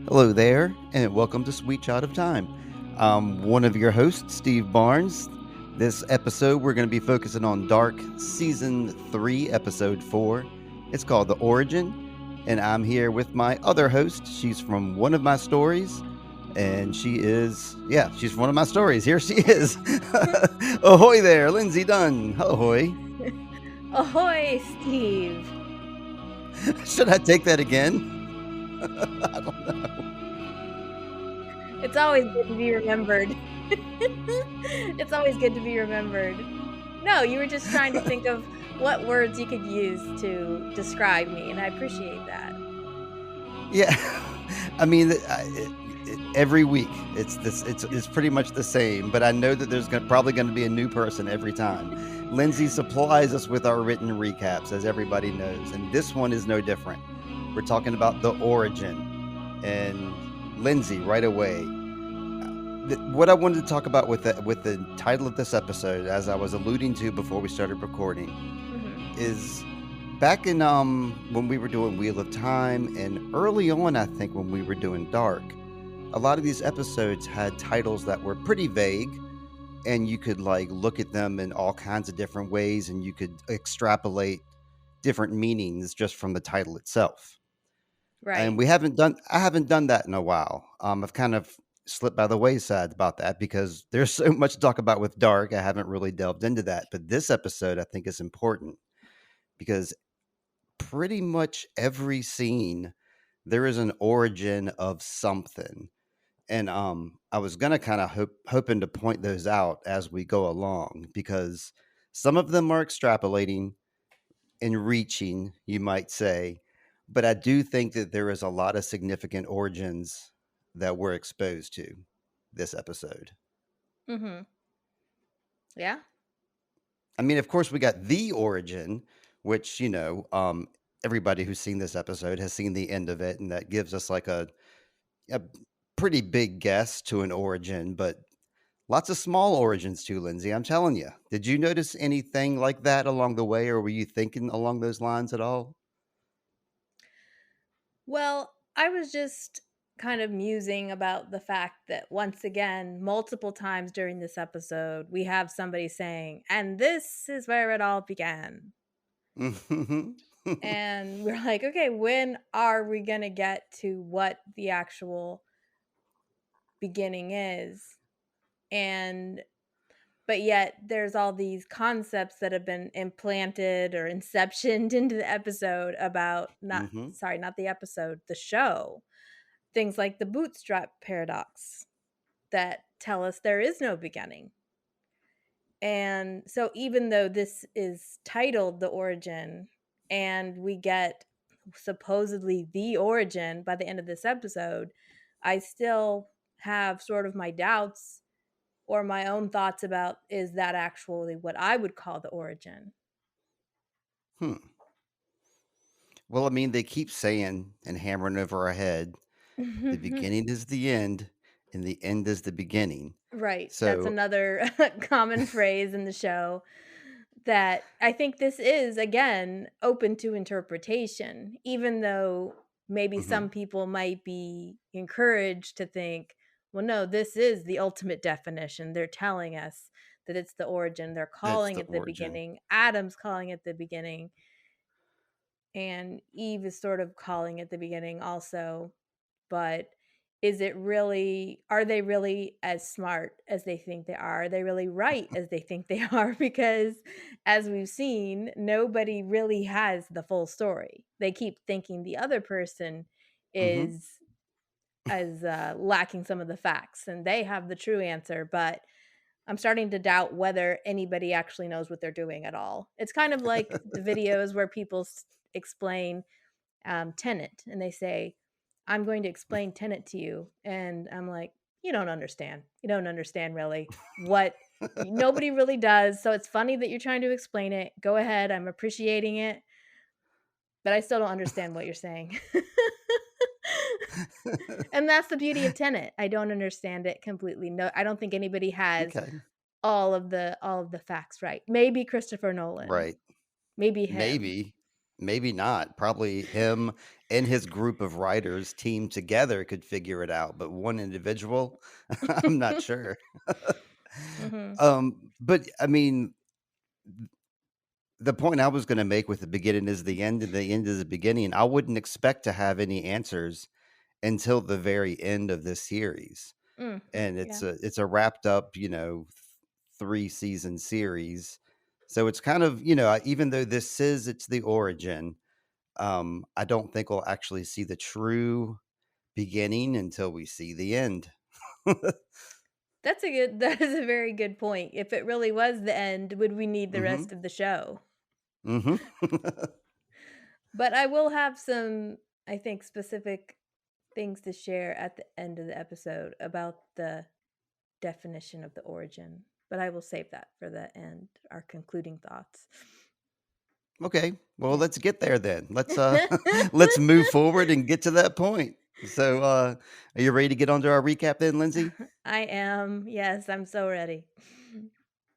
Hello there, and welcome to Sweet Child of Time. I'm one of your hosts, Steve Barnes. This episode, we're going to be focusing on Dark Season 3, Episode 4. It's called The Origin, and I'm here with my other host. She's from one of my stories, and she's from one of my stories. Here she is. Ahoy there, Lindsay Dunn. Ahoy. Ahoy, Steve. Should I take that again? I don't know. It's always good to be remembered. It's always good to be remembered. No, you were just trying to think of what words you could use to describe me, and I appreciate that. Yeah, I mean, every week it's this. It's pretty much the same, but I know that there's probably going to be a new person every time. Lindsay supplies us with our written recaps, as everybody knows, and this one is no different. We're talking about the origin, and Lindsay, right away. What I wanted to talk about with the title of this episode, as I was alluding to before we started recording, is back in when we were doing Wheel of Time and early on, I think when we were doing Dark, a lot of these episodes had titles that were pretty vague, and you could like look at them in all kinds of different ways, and you could extrapolate different meanings just from the title itself. And Right. I haven't done that in a while. I've kind of slipped by the wayside about that because there's so much to talk about with Dark. I haven't really delved into that, but this episode I think is important because pretty much every scene there is an origin of something, and I was gonna kind of hoping to point those out as we go along because some of them are extrapolating and reaching, you might say, but I do think that there is a lot of significant origins that we're exposed to this episode. Mm-hmm. Yeah. I mean, of course, we got the origin, which everybody who's seen this episode has seen the end of it, and that gives us like a pretty big guess to an origin, but lots of small origins too, Lindsay. I'm telling you. Did you notice anything like that along the way, or were you thinking along those lines at all? Well, I was just kind of musing about the fact that once again, multiple times during this episode, we have somebody saying, and this is where it all began. And we're like, okay, when are we going to get to what the actual beginning is? And but yet there's all these concepts that have been implanted or inceptioned into the episode about hmm not the episode, the show. Things like the bootstrap paradox that tell us there is no beginning. And so even though this is titled The Origin and we get supposedly the origin by the end of this episode, I still have sort of my doubts or my own thoughts about is that actually what I would call the origin. Hmm. Well, I mean, they keep saying and hammering over our head, the beginning is the end, and the end is the beginning. Right. That's So, another common phrase in the show that I think this is, again, open to interpretation, even though maybe mhm, some people might be encouraged to think, well, no, this is the ultimate definition. They're telling us that it's the origin. They're that's calling the it the origin. beginning. Adam's calling it the beginning. And Eve is sort of calling it the beginning also. But is it really, are they really as smart as they think they are they really right as they think they are? Because as we've seen, nobody really has the full story. They keep thinking the other person Mhm. is as lacking some of the facts and they have the true answer, but I'm starting to doubt whether anybody actually knows what they're doing at all. It's kind of like the videos where people explain Tenet, and they say, "I'm going to explain Tenet to you," and I'm like, "You don't understand. You don't understand really what." Nobody really does. So it's funny that you're trying to explain it. Go ahead. I'm appreciating it, but I still don't understand what you're saying. And that's the beauty of Tenet. I don't understand it completely. No, I don't think anybody has Okay. all of the facts right. Maybe Christopher Nolan. Right. Maybe him. Maybe. Maybe not. Probably him and his group of writers teamed together could figure it out, but one individual, I'm not sure. Mhm. But I mean, the point I was gonna make with the beginning is the end, and the end is the beginning. I wouldn't expect to have any answers until the very end of this series, and Yeah. it's a wrapped up, 3-season series. So it's kind of, even though this says it's the origin, I don't think we'll actually see the true beginning until we see the end. That is a very good point. If it really was the end, would we need the Mhm. rest of the show? Mhm. But I will have some, I think, specific things to share at the end of the episode about the definition of the origin, but I will save that for the end, our concluding thoughts. Okay. Well, Yeah. let's get there then. Let's let's move forward and get to that point. So, are you ready to get onto our recap then, Lindsay? I am. Yes, I'm so ready.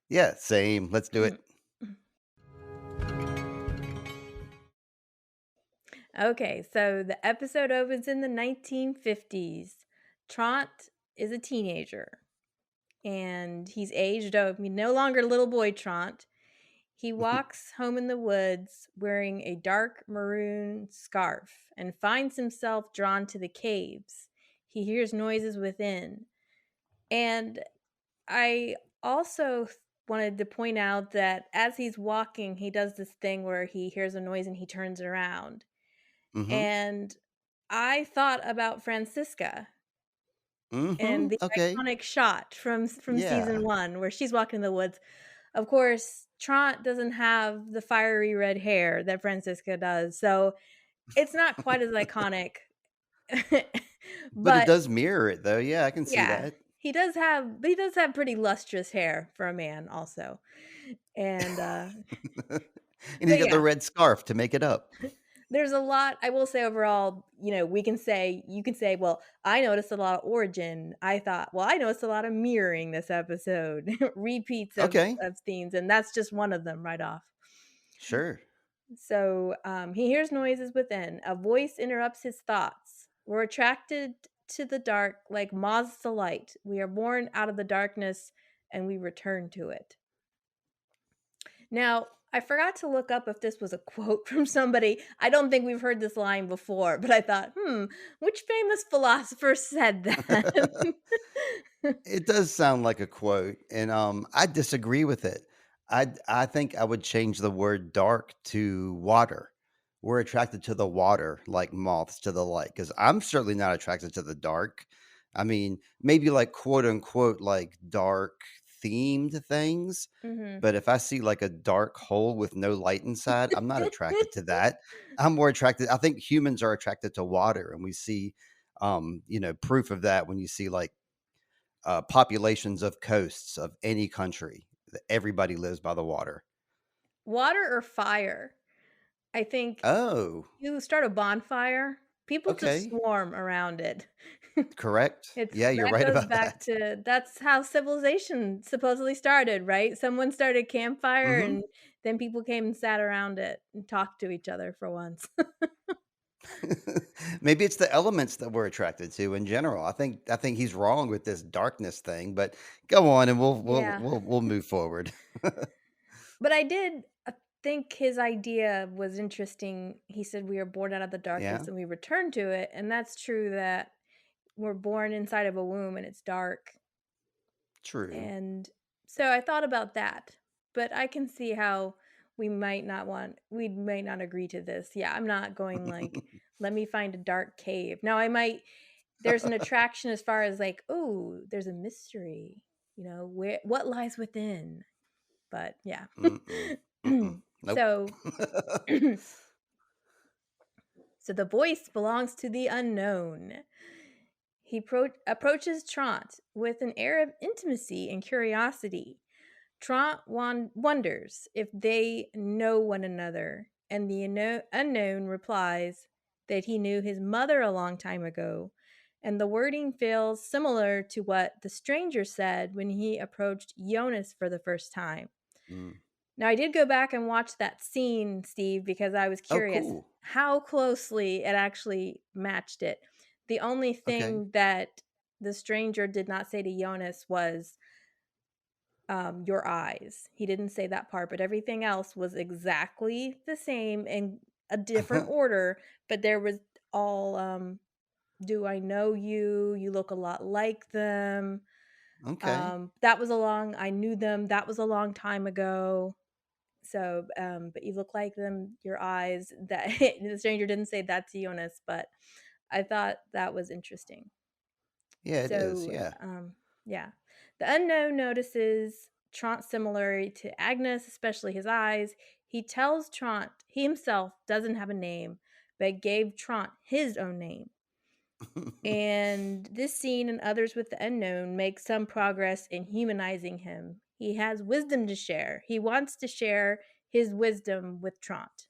Yeah, same. Let's do it. Okay, so the episode opens in the 1950s. Trant is a teenager and he's aged up. No longer little boy Trant. He walks home in the woods wearing a dark maroon scarf and finds himself drawn to the caves. He hears noises within. And I also wanted to point out that as he's walking, he does this thing where he hears a noise and he turns around. Mhm. And I thought about Francisca and Mhm. the Okay. iconic shot from season Yeah. 1 where she's walking in the woods. Of course, Trant doesn't have the fiery red hair that Francisca does, so it's not quite as iconic. But it But does mirror it though. Yeah, I can see yeah, that. he does have pretty lustrous hair for a man also. And, And he's but got the yeah, red scarf to make it up. there's a lot I will say overall, we can say you can say, "Well, I noticed a lot of origin." I thought, "Well, I noticed a lot of mirroring this episode." Repeats Okay. of themes, and that's just one of them right off. Sure. So, he hears noises within. A voice interrupts his thoughts. We're attracted to the dark like moths to light. We are born out of the darkness and we return to it. Now, I forgot to look up if this was a quote from somebody. I don't think we've heard this line before, but I thought, which famous philosopher said that? It does sound like a quote, and, I disagree with it. I think I would change the word dark to water. We're attracted to the water like moths to the light. Because 'cause I'm certainly not attracted to the dark. I mean, maybe like, quote, unquote, like, dark themed things, Mhm. but if I see, like, a dark hole with no light inside, I'm not attracted to that. I'm more attracted I think humans are attracted to water, and we see, proof of that when you see, like, populations of coasts of any country. Everybody lives by the water. Water or fire? I think Oh, you start a bonfire, people just okay. swarm around it. Correct. It's Yeah, you're that right goes about back that. to that's how civilization supposedly started, right? Someone started a campfire Mhm. and then people came and sat around it and talked to each other for once. Maybe it's the elements that we're attracted to in general. I think he's wrong with this darkness thing, but go on and we'll we'll Yeah. we'll we'll move forward. But I did, think his idea was interesting. He said we are born out of the Yeah, darkness and we return to it, and that's true that we're born inside of a womb and it's dark. true. And so I thought about that, but I can see how we might not agree to this. Yeah, I'm not going like, let me find a dark cave. Now I might there's an attraction as far as like, oh, there's a mystery, where what lies within. But yeah. Mm-mm. Mm-mm. Nope. So so the voice belongs to the unknown. He approaches Trant with an air of intimacy and curiosity. Trant wonders if they know one another, and the unknown replies that he knew his mother a long time ago, and the wording feels similar to what the stranger said when he approached Jonas for the first time. Mm. Now I did go back and watch that scene, Steve, because I was Oh, curious cool. how closely it actually matched it. The only Okay. thing that the stranger did not say to Jonas was, "Your eyes." He didn't say that part, but everything else was exactly the same in a different order, but there was all, "Do I know you? You look a lot like them." Okay. That was a long I knew them, that was a long time ago. So, but you look like them, your eyes, that the stranger didn't say that to Jonas, but I thought that was interesting. Yeah, it is. So, Yeah. yeah. The unknown notices Trant's similarity to Agnes, especially his eyes. He tells Trant he himself doesn't have a name, but gave Trant his own name. And this scene and others with the unknown make some progress in humanizing him. He has wisdom to share. He wants to share his wisdom with Trant.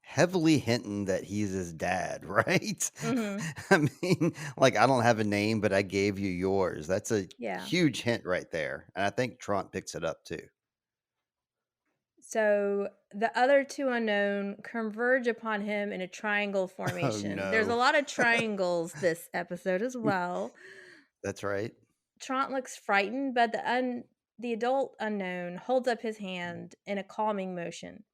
Heavily hinting that he's his dad, right? Mhm. I mean, like, I don't have a name, but I gave you yours. That's a Yeah. huge hint right there. And I think Trump picks it up too. So the other two unknown converge upon him in a triangle Oh, formation. There's a no. lot of triangles this episode as well. That's right. Trant looks frightened, but the adult unknown holds up his hand in a calming motion.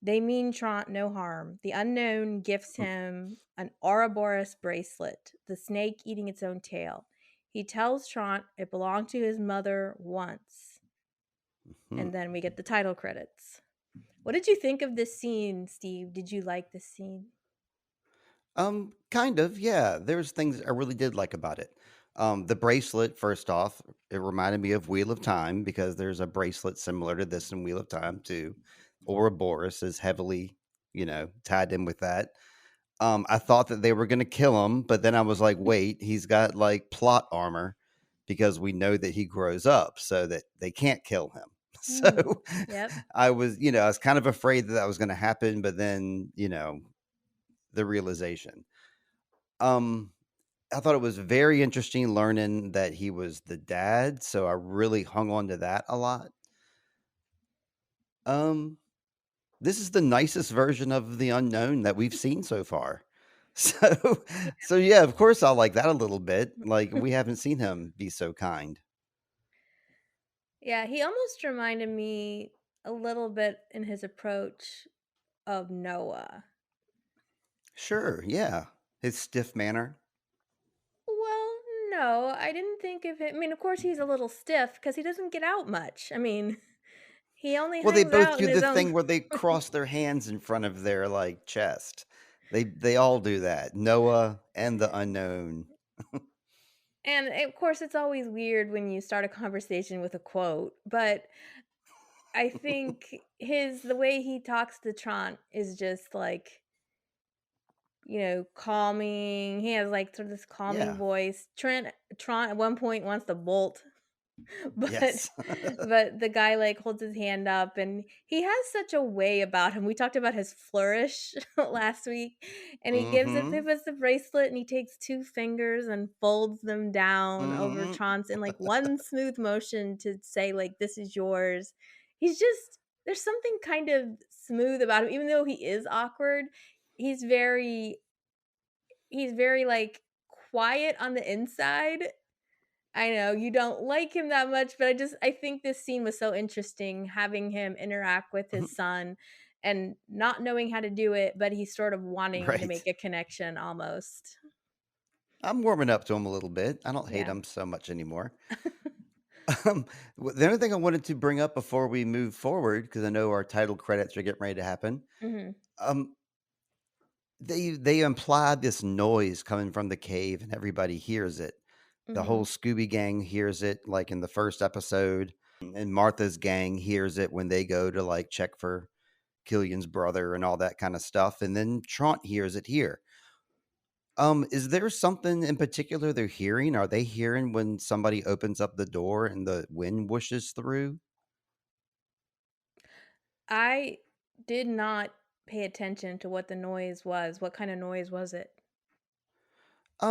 They mean Trant no harm. The unknown gifts him an Ouroboros bracelet, the snake eating its own tail. He tells Trant it belonged to his mother once. Hmm. And then we get the title credits. What did you think of this scene, Steve? Did you like this scene? Kind of, yeah. There's things I really did like about it. The bracelet, first off, it reminded me of Wheel of Time because there's a bracelet similar to this in Wheel of Time too. Ouroboros is heavily, tied in with that. I thought that they were gonna kill him, but then I was like, wait, he's got like plot armor because we know that he grows up so that they can't kill him. Hmm. So Yep. I was kind of afraid that that was going to happen, but then, the realization. Um, I thought it was very interesting learning that he was the dad, so I really hung on to that a lot. Um, this is the nicest version of the unknown that we've seen so far. So so yeah, of course I like that a little bit. Like we haven't seen him be so kind. Yeah, he almost reminded me a little bit in his approach of Noah. Sure, yeah. His stiff manner. Well, no, I didn't think of it. I mean, of course, he's a little stiff because he doesn't get out much. I mean, he only Well, they hangs both out in do his the own. thing where they cross their hands in front of their, like, chest. They all do that. Noah and the unknown. And of course, it's always weird when you start a conversation with a quote, but I think the way he talks to Trant is just like, calming. He has like sort of this calming Yeah. voice. Trant at one point wants to bolt. But Yes. but the guy, like, holds his hand up, and he has such a way about him. We talked about his flourish last week, and he Mhm. puts the bracelet, and he takes 2 fingers and folds them down over Mhm. Trance in, like, one smooth motion to say, like, "This is yours." He's just there's something kind of smooth about him, even though he is awkward, he's very like, quiet on the inside. I know, you don't like him that much, but I think this scene was so interesting having him interact with his son and not knowing how to do it, but he's sort of wanting to Right. make a connection almost. I'm warming up to him a little bit. I don't hate Yeah. him so much anymore. Um, the only thing I wanted to bring up before we move forward, because I know our title credits are getting ready to happen, Mhm. um, they implied this noise coming from the cave and everybody hears it. The whole Mhm. Scooby Gang hears it, like, in the first episode, and Martha's gang hears it when they go to, like, check for Killian's brother and all that kinda stuff, and then Trant hears it here. Is there something in particular they're hearing? Are they hearing when somebody opens up the door and the wind whooshes through? I did not pay attention to what the noise was. What kind of noise was it?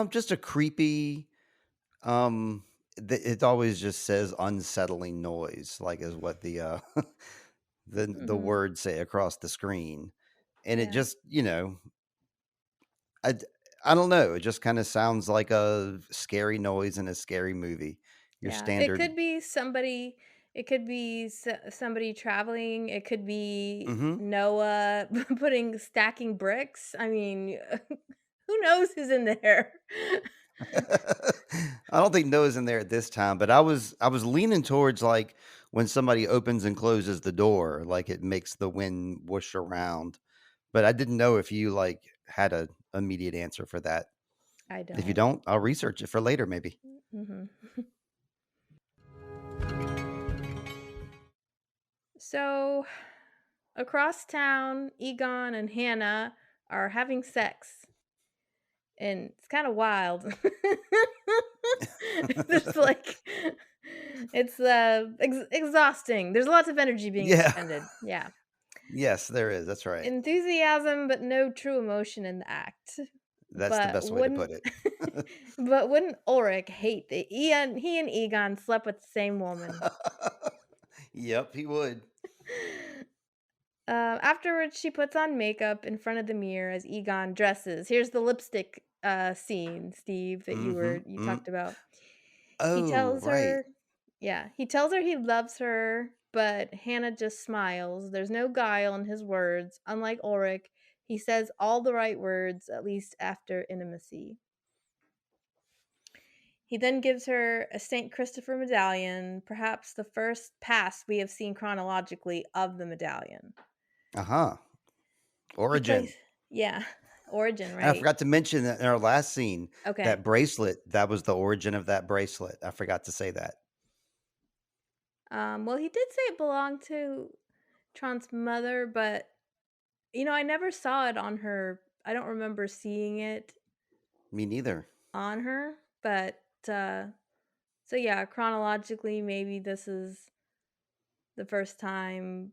Just a creepy, um it always just says unsettling noise, like, is what the Mhm. words say across the screen, and it Yeah. just, I d I don't know, it just kinda sounds like a scary noise in a scary movie. Your Yeah. It standard. could be somebody it could be somebody traveling, it could be Mhm. Noah putting stacking bricks. I mean, who knows who's in there? I don't think Noah's in there at this time, but I was leaning towards, like, when somebody opens and closes the door, like, it makes the wind whoosh around, but I didn't know if you, like, had a immediate answer for that. I If you don't. don't, I'll research it for later maybe. Mhm. So, across town, Egon and Hannah are having sex, and it's kinda wild. There's, like it's, exhausting. There's lots of energy being Yeah. expended. Yeah. Yes, there is, that's right. Enthusiasm, but no true emotion in the act. That's the But best way to wouldn't put it. but wouldn't Ulrich hate that he and Egon slept with the same woman? Yep, he would. Afterwards, she puts on makeup in front of the mirror as Egon dresses. Here's the lipstick scene, Steve, that Mhm, you mm. talked about. He Oh, tells right. her, yeah, he tells her he loves her, but Hannah just smiles. There's no guile in his words. Unlike Ulrich, he says all the right words, at least after intimacy. He then gives her a St. Christopher medallion, perhaps the first pass we have seen chronologically of the medallion. Uh-huh. He Origin. plays, yeah, Origin, And I right? forgot to mention that in our last scene, Okay. that bracelet, that was the origin of that bracelet. I forgot to say that. Well, he did say it belonged to Tron's mother, but I never saw it on her. I don't remember seeing it Me neither. on her, but so yeah, chronologically, maybe this is the first time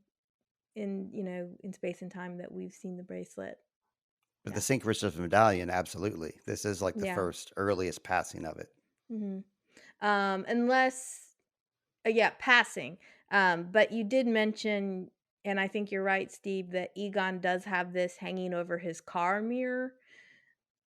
in space and time that we've seen the bracelet. But the Yeah. St. Christopher medallion, absolutely. This is, like, the Yeah. first earliest passing of it. Mhm. Unless yeah, passing. But you did mention, and I think you're right, Steve, that Egon does have this hanging over his car mirror.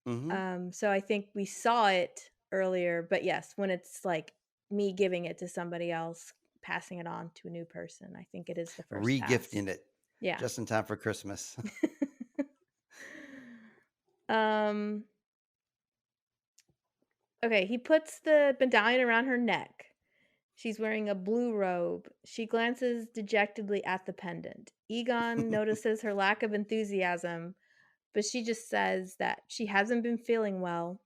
Mhm. So I think we saw it earlier, but yes, when it's like me giving it to somebody else, passing it on to a new person, I think it is the first pass. Regifting it Yeah. just in time for Christmas. um okay, he puts the medallion around her neck. She's wearing a blue robe. She glances dejectedly at the pendant. Egon notices her lack of enthusiasm, but she just says that she hasn't been feeling well.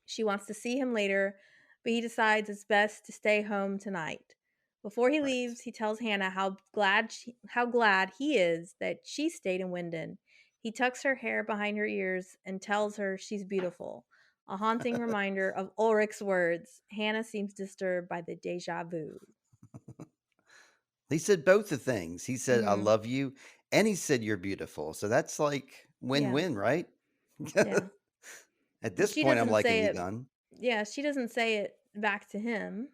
She wants to see him later, but he decides it's best to stay home tonight. Before he Right. leaves, he tells Hannah how glad he is that she stayed in Winden. He tucks her hair behind her ears and tells her she's beautiful. A haunting reminder of Ulrich's words. Hannah seems disturbed by the deja vu. He said both the things. He said, "I Mhm. love you," and he said, "You're beautiful." So that's, like, Yeah. win-win, right? Yeah. At And this she point, I'm doesn't liking say it. Egon. Yeah, she doesn't say it back to him.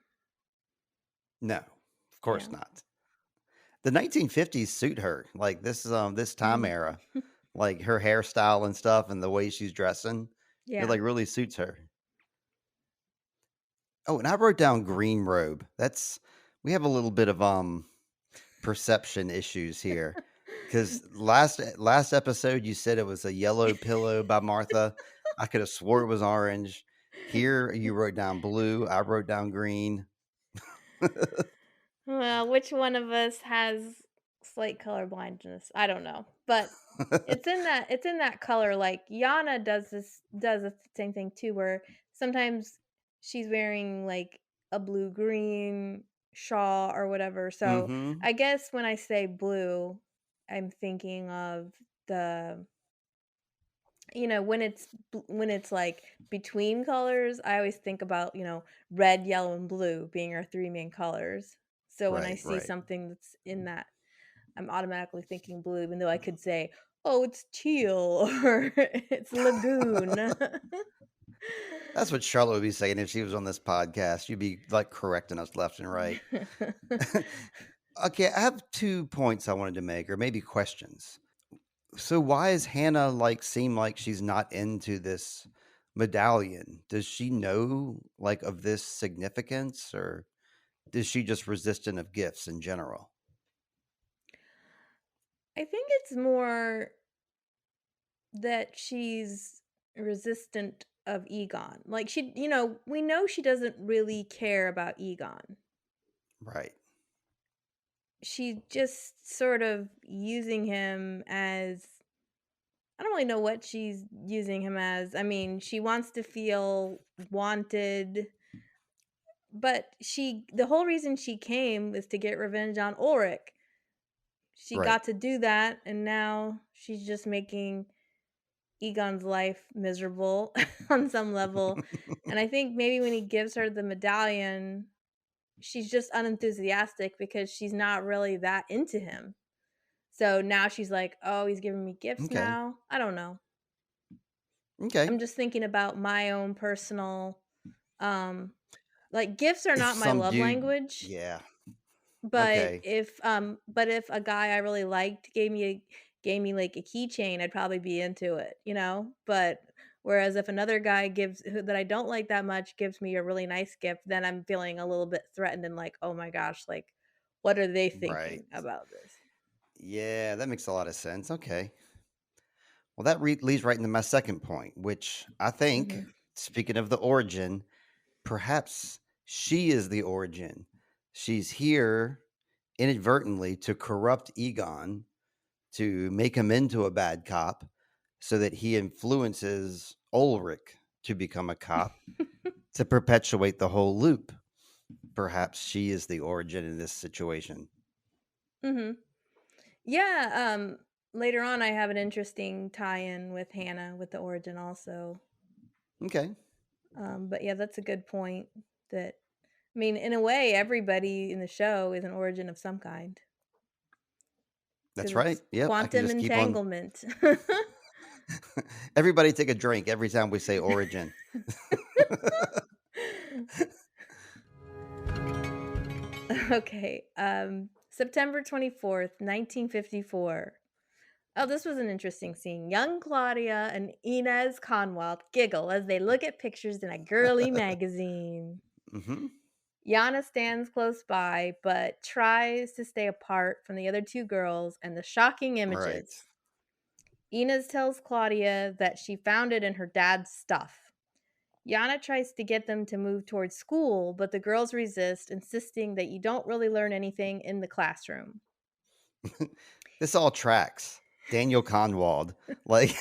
No, of course Yeah. not. The 1950s suit her, like, this time Mhm. era, like, her hairstyle and stuff and the way she's dressing, it, Yeah. like, really suits her. Oh, and I wrote down green robe. That's we have a little bit of, perception issues here, because last episode, you said it was a yellow pillow by Martha. I could have swore it was orange. Here, you wrote down blue, I wrote down green. Well, which one of us has slight color blindness? I don't know, but it's in that color. Like Yana does the same thing too, where sometimes she's wearing like a blue green shawl or whatever. So Mhm. I guess when I say blue, I'm thinking of the when it's like between colors. I always think about red, yellow, and blue being our three main colors. So when I Right, see right. something that's in that, I'm automatically thinking blue, even though I could say, "Oh, it's teal," or "It's lagoon." That's what Charlotte would be saying if she was on this podcast. You'd be like correcting us left and right. Okay, I have 2 points I wanted to make, or maybe questions. So why is Hannah like seem like she's not into this medallion? Does she know like of this significance, or is she just resistant of gifts in general? I think it's more that she's resistant of Egon. Like we know she doesn't really care about Egon. Right. She's just sort of using him as I don't really know what she's using him as. I mean, she wants to feel wanted, but the whole reason she came is to get revenge on Ulrich. She Right. got to do that, and now she's just making Egon's life miserable on some level. And I think maybe when he gives her the medallion, she's just unenthusiastic because she's not really that into him. So now she's like, "Oh, he's giving me gifts Okay. now." I don't know. Okay. I'm just thinking about my own personal um like gifts are It's not my some love dude. language, Yeah. but Okay. if a guy I really liked gave me like a keychain, I'd probably be into it, you know? But whereas if another guy that I don't like that much gives me a really nice gift, then I'm feeling a little bit threatened and like, "Oh my gosh, like what are they Right. thinking about this?" Yeah, that makes a lot of sense. Okay. Well, that leads right into my second point, which I think, Mhm. speaking of the origin, perhaps she is the origin. She's here inadvertently to corrupt Egon, to make him into a bad cop, so that he influences Ulrich to become a cop to perpetuate the whole loop. Perhaps she is the origin in this situation. Mhm. Yeah, later on I have an interesting tie-in with Hannah with the origin also. Okay. But yeah, that's a good point that I mean, in a way, everybody in the show is an origin of some kind That's because right. it's Yep. I can quantum just keep on. entanglement. Everybody take a drink every time we say origin. Okay, September 24th, 1954. Oh, this was an interesting scene. Young Claudia and Inez Conwald giggle as they look at pictures in a girly magazine. Hmm. Yana stands close by, but tries to stay apart from the other two girls and the shocking Right. images. Inez tells Claudia that she found it in her dad's stuff. Yana tries to get them to move towards school, but the girls resist, insisting that you don't really learn anything in the classroom. This all tracks. Daniel Conwald, like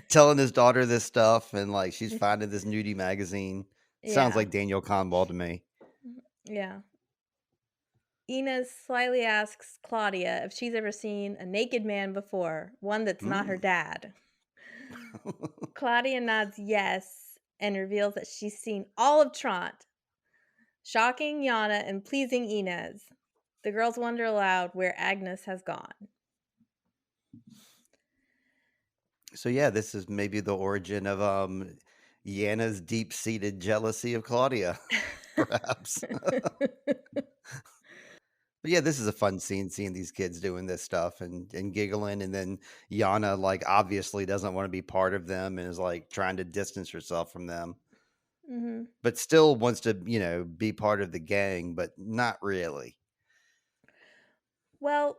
telling his daughter this stuff, and like she's finding this nudie magazine. Sounds Yeah. like Daniel Conwald to me. Yeah. Inez slyly asks Claudia if she's ever seen a naked man before, one that's not her Mm. dad. Claudia nods yes and reveals that she's seen all of Trant, shocking Yana and pleasing Inez. The girls wonder aloud where Agnes has gone. So yeah, this is maybe the origin of Yana's deep-seated jealousy of Claudia, perhaps. But yeah, this is a fun scene seeing these kids doing this stuff and giggling, and then Yana like obviously doesn't want to be part of them and is like trying to distance herself from them, Mhm. but still wants to, be part of the gang, but not really. Well,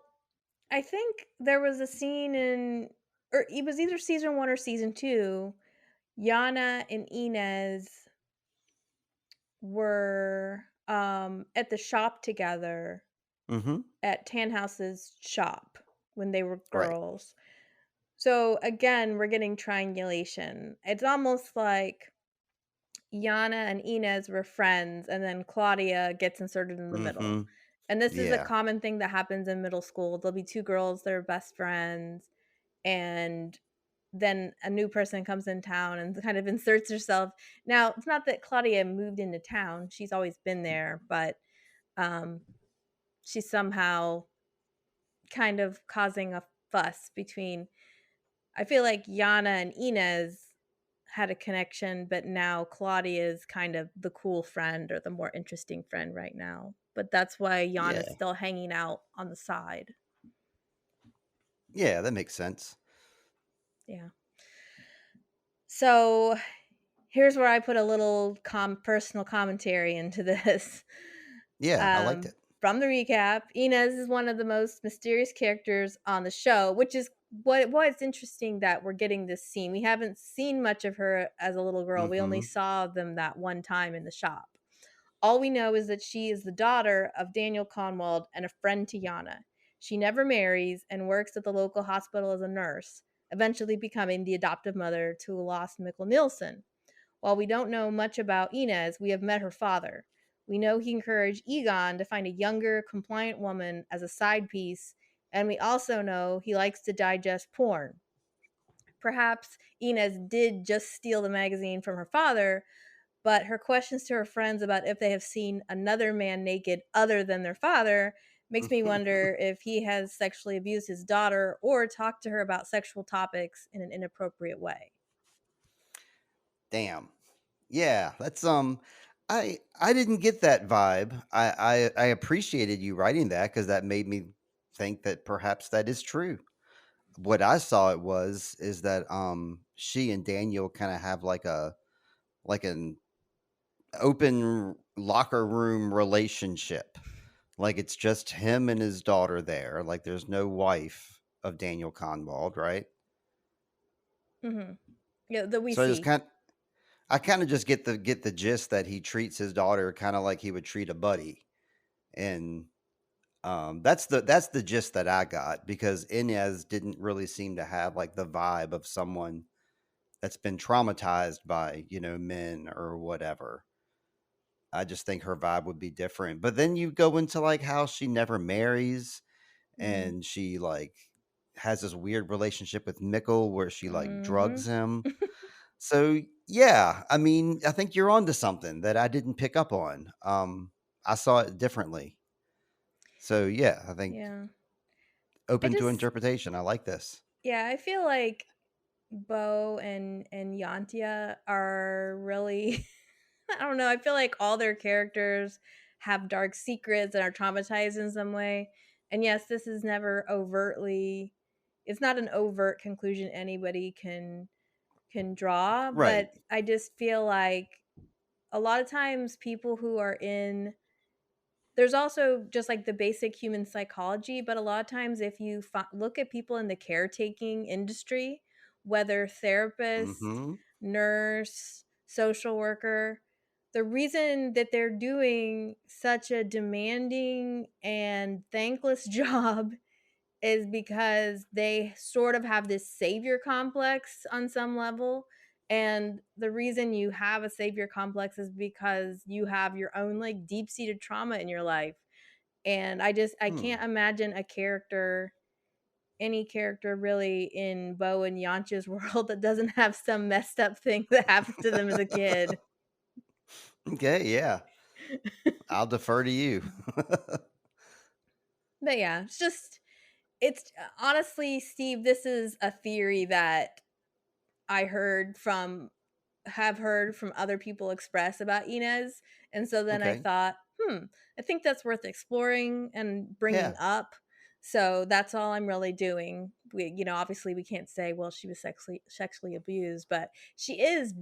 I think there was a scene or it was either season 1 or season 2. Yana and Inez were at the shop together Mhm. at Tannhouse's shop when they were Right. girls. So again, we're getting triangulation. It's almost like Yana and Inez were friends, and then Claudia gets inserted in the middle. Mhm. And this is a Yeah. common thing that happens in middle school. There'll be two girls that are best friends, and then a new person comes in town and kind of inserts herself. Now, it's not that Claudia moved into town, she's always been there, but um, she's somehow kind of causing a fuss between I feel like Yana and Inez had a connection, but now Claudia is kind of the cool friend or the more interesting friend right now. But that's why Jan is Yeah. still hanging out on the side. Yeah, that makes sense. Yeah. So here's where I put a little personal commentary into this. Yeah, I liked it. From the recap, Inez is one of the most mysterious characters on the show, which is what's interesting that we're getting this scene. We haven't seen much of her as a little girl. We only Mhm. saw them that one time in the shop. All we know is that she is the daughter of Daniel Conwald and a friend to Yana. She never marries and works at the local hospital as a nurse, eventually becoming the adoptive mother to a lost Mikkel Nielsen. While we don't know much about Inez, we have met her father. We know he encouraged Egon to find a younger, compliant woman as a side piece, and we also know he likes to digest porn. Perhaps Inez did just steal the magazine from her father, but her questions to her friends about if they have seen another man naked other than their father makes me wonder if he has sexually abused his daughter or talked to her about sexual topics in an inappropriate way. Damn. Yeah, that's I didn't get that vibe. I appreciated you writing that cuz that made me think that perhaps that is true. What I saw it was is that she and Daniel kind of have like an open locker room relationship. Like it's just him and his daughter there. Like there's no wife of Daniel Conwald, right? Mm-hmm. Yeah, that we So see. I kind of just get the gist that he treats his daughter kind of like he would treat a buddy. And that's the gist that I got because Inez didn't really seem to have like the vibe of someone that's been traumatized by, men or whatever. I just think her vibe would be different. But then you go into like how she never marries Mm-hmm. and she like has this weird relationship with Mikkel where she like drugs Mm-hmm. him. So yeah, I mean, I think you're onto something that I didn't pick up on. I saw it differently. So yeah, I think Yeah. I open to just interpretation. I like this. yeah, I feel like Bo and Yantia are really I don't know, I feel like all their characters have dark secrets and are traumatized in some way. And yes, this is never overtly it's not an overt conclusion anybody can draw, Right. but I just feel like a lot of times people who are in there's also just like the basic human psychology, but a lot of times if you look at people in the caretaking industry, whether therapist, Mhm. nurse, social worker, the reason that they're doing such a demanding and thankless job is because they sort of have this savior complex on some level. And the reason you have a savior complex is because you have your own like deep seated trauma in your life. And I Hmm. can't imagine any character really in Bo and Yancha's world that doesn't have some messed up thing that happened to them as a kid. Okay, yeah. I'll defer to you. But yeah, it's honestly, Steve, this is a theory that I have heard from other people express about Inez. And so then I Okay. thought, I think that's worth exploring and bringing Yeah. up. So that's all I'm really doing. Obviously we can't say, well, she was sexually abused, but she is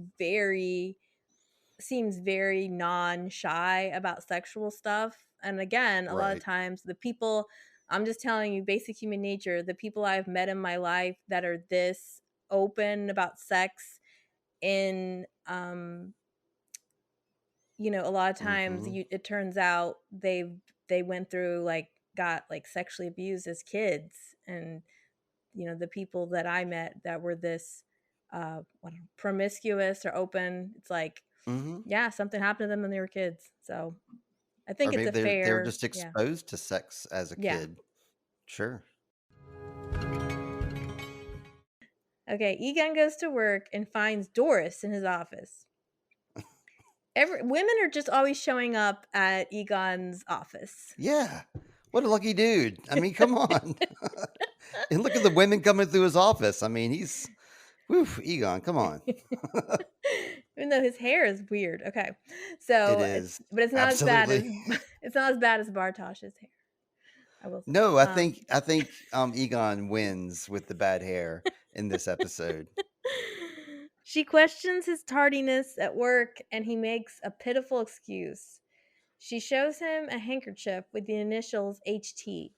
seems very non-shy about sexual stuff. And again, a lot of Right. times the people I'm just telling you basic human nature, the people I've met in my life that are this open about sex in a lot of times Mhm. it turns out they went through like got like sexually abused as kids. And the people that I met that were this promiscuous or open, it's like, Mhm. yeah, something happened to them when they were kids. So I Or think it's maybe a they're fair, just yeah, exposed to sex as a yeah. kid. Sure. Okay, Egon goes to work and finds Doris in his office. Women are just always showing up at Egon's office. Yeah. What a lucky dude. I mean, come on. And look at the women coming through his office. I mean, Whew, Egon, come on. Even though his hair is weird. Okay. It So is. it's not as bad as Absolutely. it's not as bad as Bartosh's hair, I will say. No, I think Egon wins with the bad hair in this episode. She questions his tardiness at work and he makes a pitiful excuse. She shows him a handkerchief with the initials HT.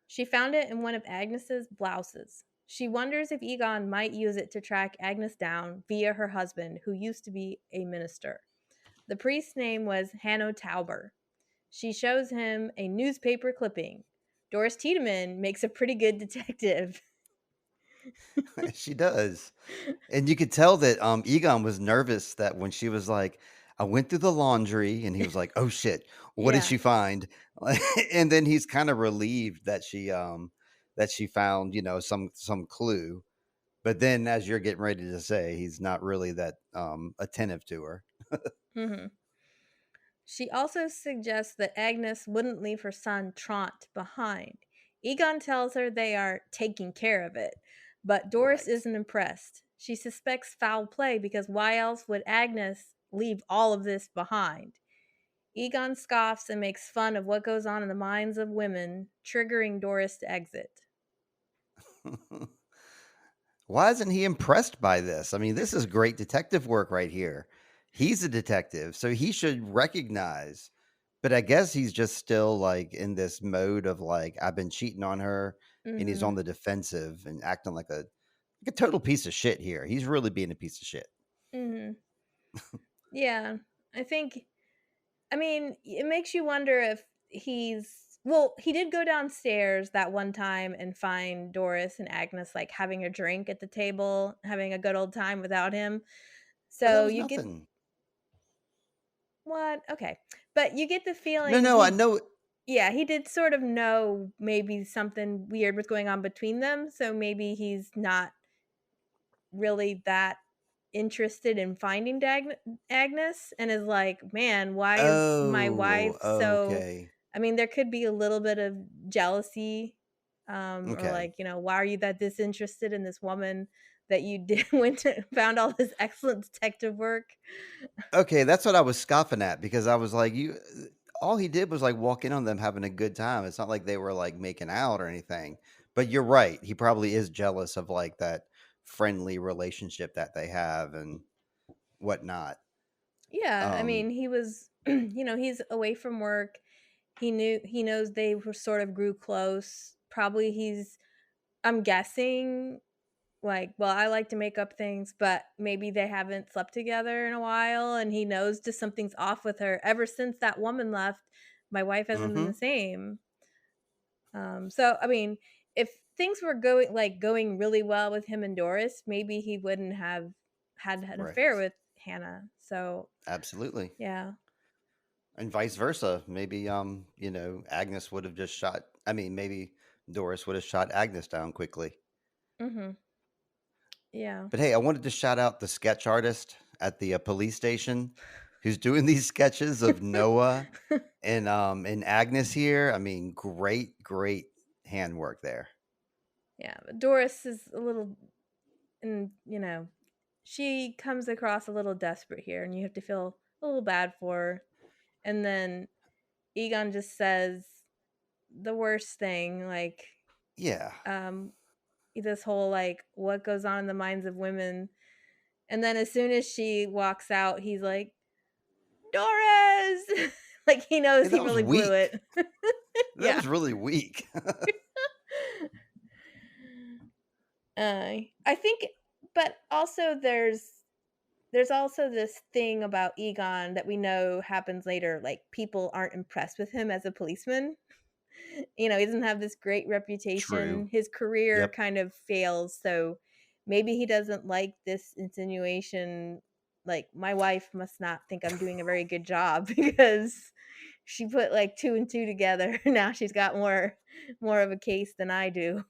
She found it in one of Agnes's blouses. She wonders if Egon might use it to track Agnes down via her husband, who used to be a minister. The priest's name was Hanno Tauber. She shows him a newspaper clipping. Doris Tiedemann makes a pretty good detective. She does. And you could tell that Egon was nervous that when she was like, I went through the laundry, and he was like, oh shit, what did Yeah. she find? And then he's kind of relieved that she found, some clue. But then as you're getting ready to say, he's not really that attentive to her. Hmm. She also suggests that Agnes wouldn't leave her son Trant behind. Egon tells her they are taking care of it, but Doris Right. isn't impressed. She suspects foul play because why else would Agnes leave all of this behind? Egon scoffs and makes fun of what goes on in the minds of women, triggering Doris to exit. Why isn't he impressed by this? I mean, this is great detective work right here. He's a detective, so he should recognize. But I guess he's just still like in this mode of like, I've been cheating on her, and he's Mhm. on the defensive and acting like a total piece of shit here. He's really being a piece of shit. Mhm. Yeah. I think I mean, it makes you wonder if he did go downstairs that one time and find Doris and Agnes, like, having a drink at the table, having a good old time without him. But that So was you get nothing. what? Okay. But you get the No, feeling no, I know. yeah, he did sort of know maybe something weird was going on between them, so maybe he's not really that interested in finding Agnes and is like, "Man, why is my Oh, wife so." okay, I mean, there could be a little bit of jealousy, or okay. like, why are you that disinterested in this woman that you did went to found all this excellent detective work? Okay, that's what I was scoffing at because I was like, you all he did was like walk in on them having a good time. It's not like they were like making out or anything. But you're right. He probably is jealous of like that friendly relationship that they have and whatnot. Yeah, I Um, mean, he was he's away from work. He knows they were sort of grew close. Probably I'm guessing. Like, well, I like to make up things, but maybe they haven't slept together in a while, and he knows just something's off with her. Ever since that woman left, my wife hasn't been the mhm, same. So I mean, if things were going really well with him and Doris, maybe he wouldn't have had an affair right. with Hannah. So Absolutely. yeah. And vice versa. Maybe Agnes would have just shot maybe Doris would have shot Agnes down quickly. Mhm. Yeah. But hey, I wanted to shout out the sketch artist at the police station who's doing these sketches of Noah and Agnes here. I mean, great handwork there. Yeah, but Doris is a little and, she comes across a little desperate here, and you have to feel a little bad for her. And then Egon just says the worst thing, like, Yeah. um, this whole, like, what goes on in the minds of women. And then as soon as she walks out, he's like, Doris! Like, he knows Hey, he that was really blew weak. it. That Yeah. was really weak. I think, but also there's also this thing about Egon that we know happens later, like, people aren't impressed with him as a policeman. He doesn't have this great True. reputation. His career Yep. kind of fails, so maybe he doesn't like this insinuation, like, "My wife must not think I'm doing a very good job because she put, like, 2 and 2 together. Now she's got more of a case than I do."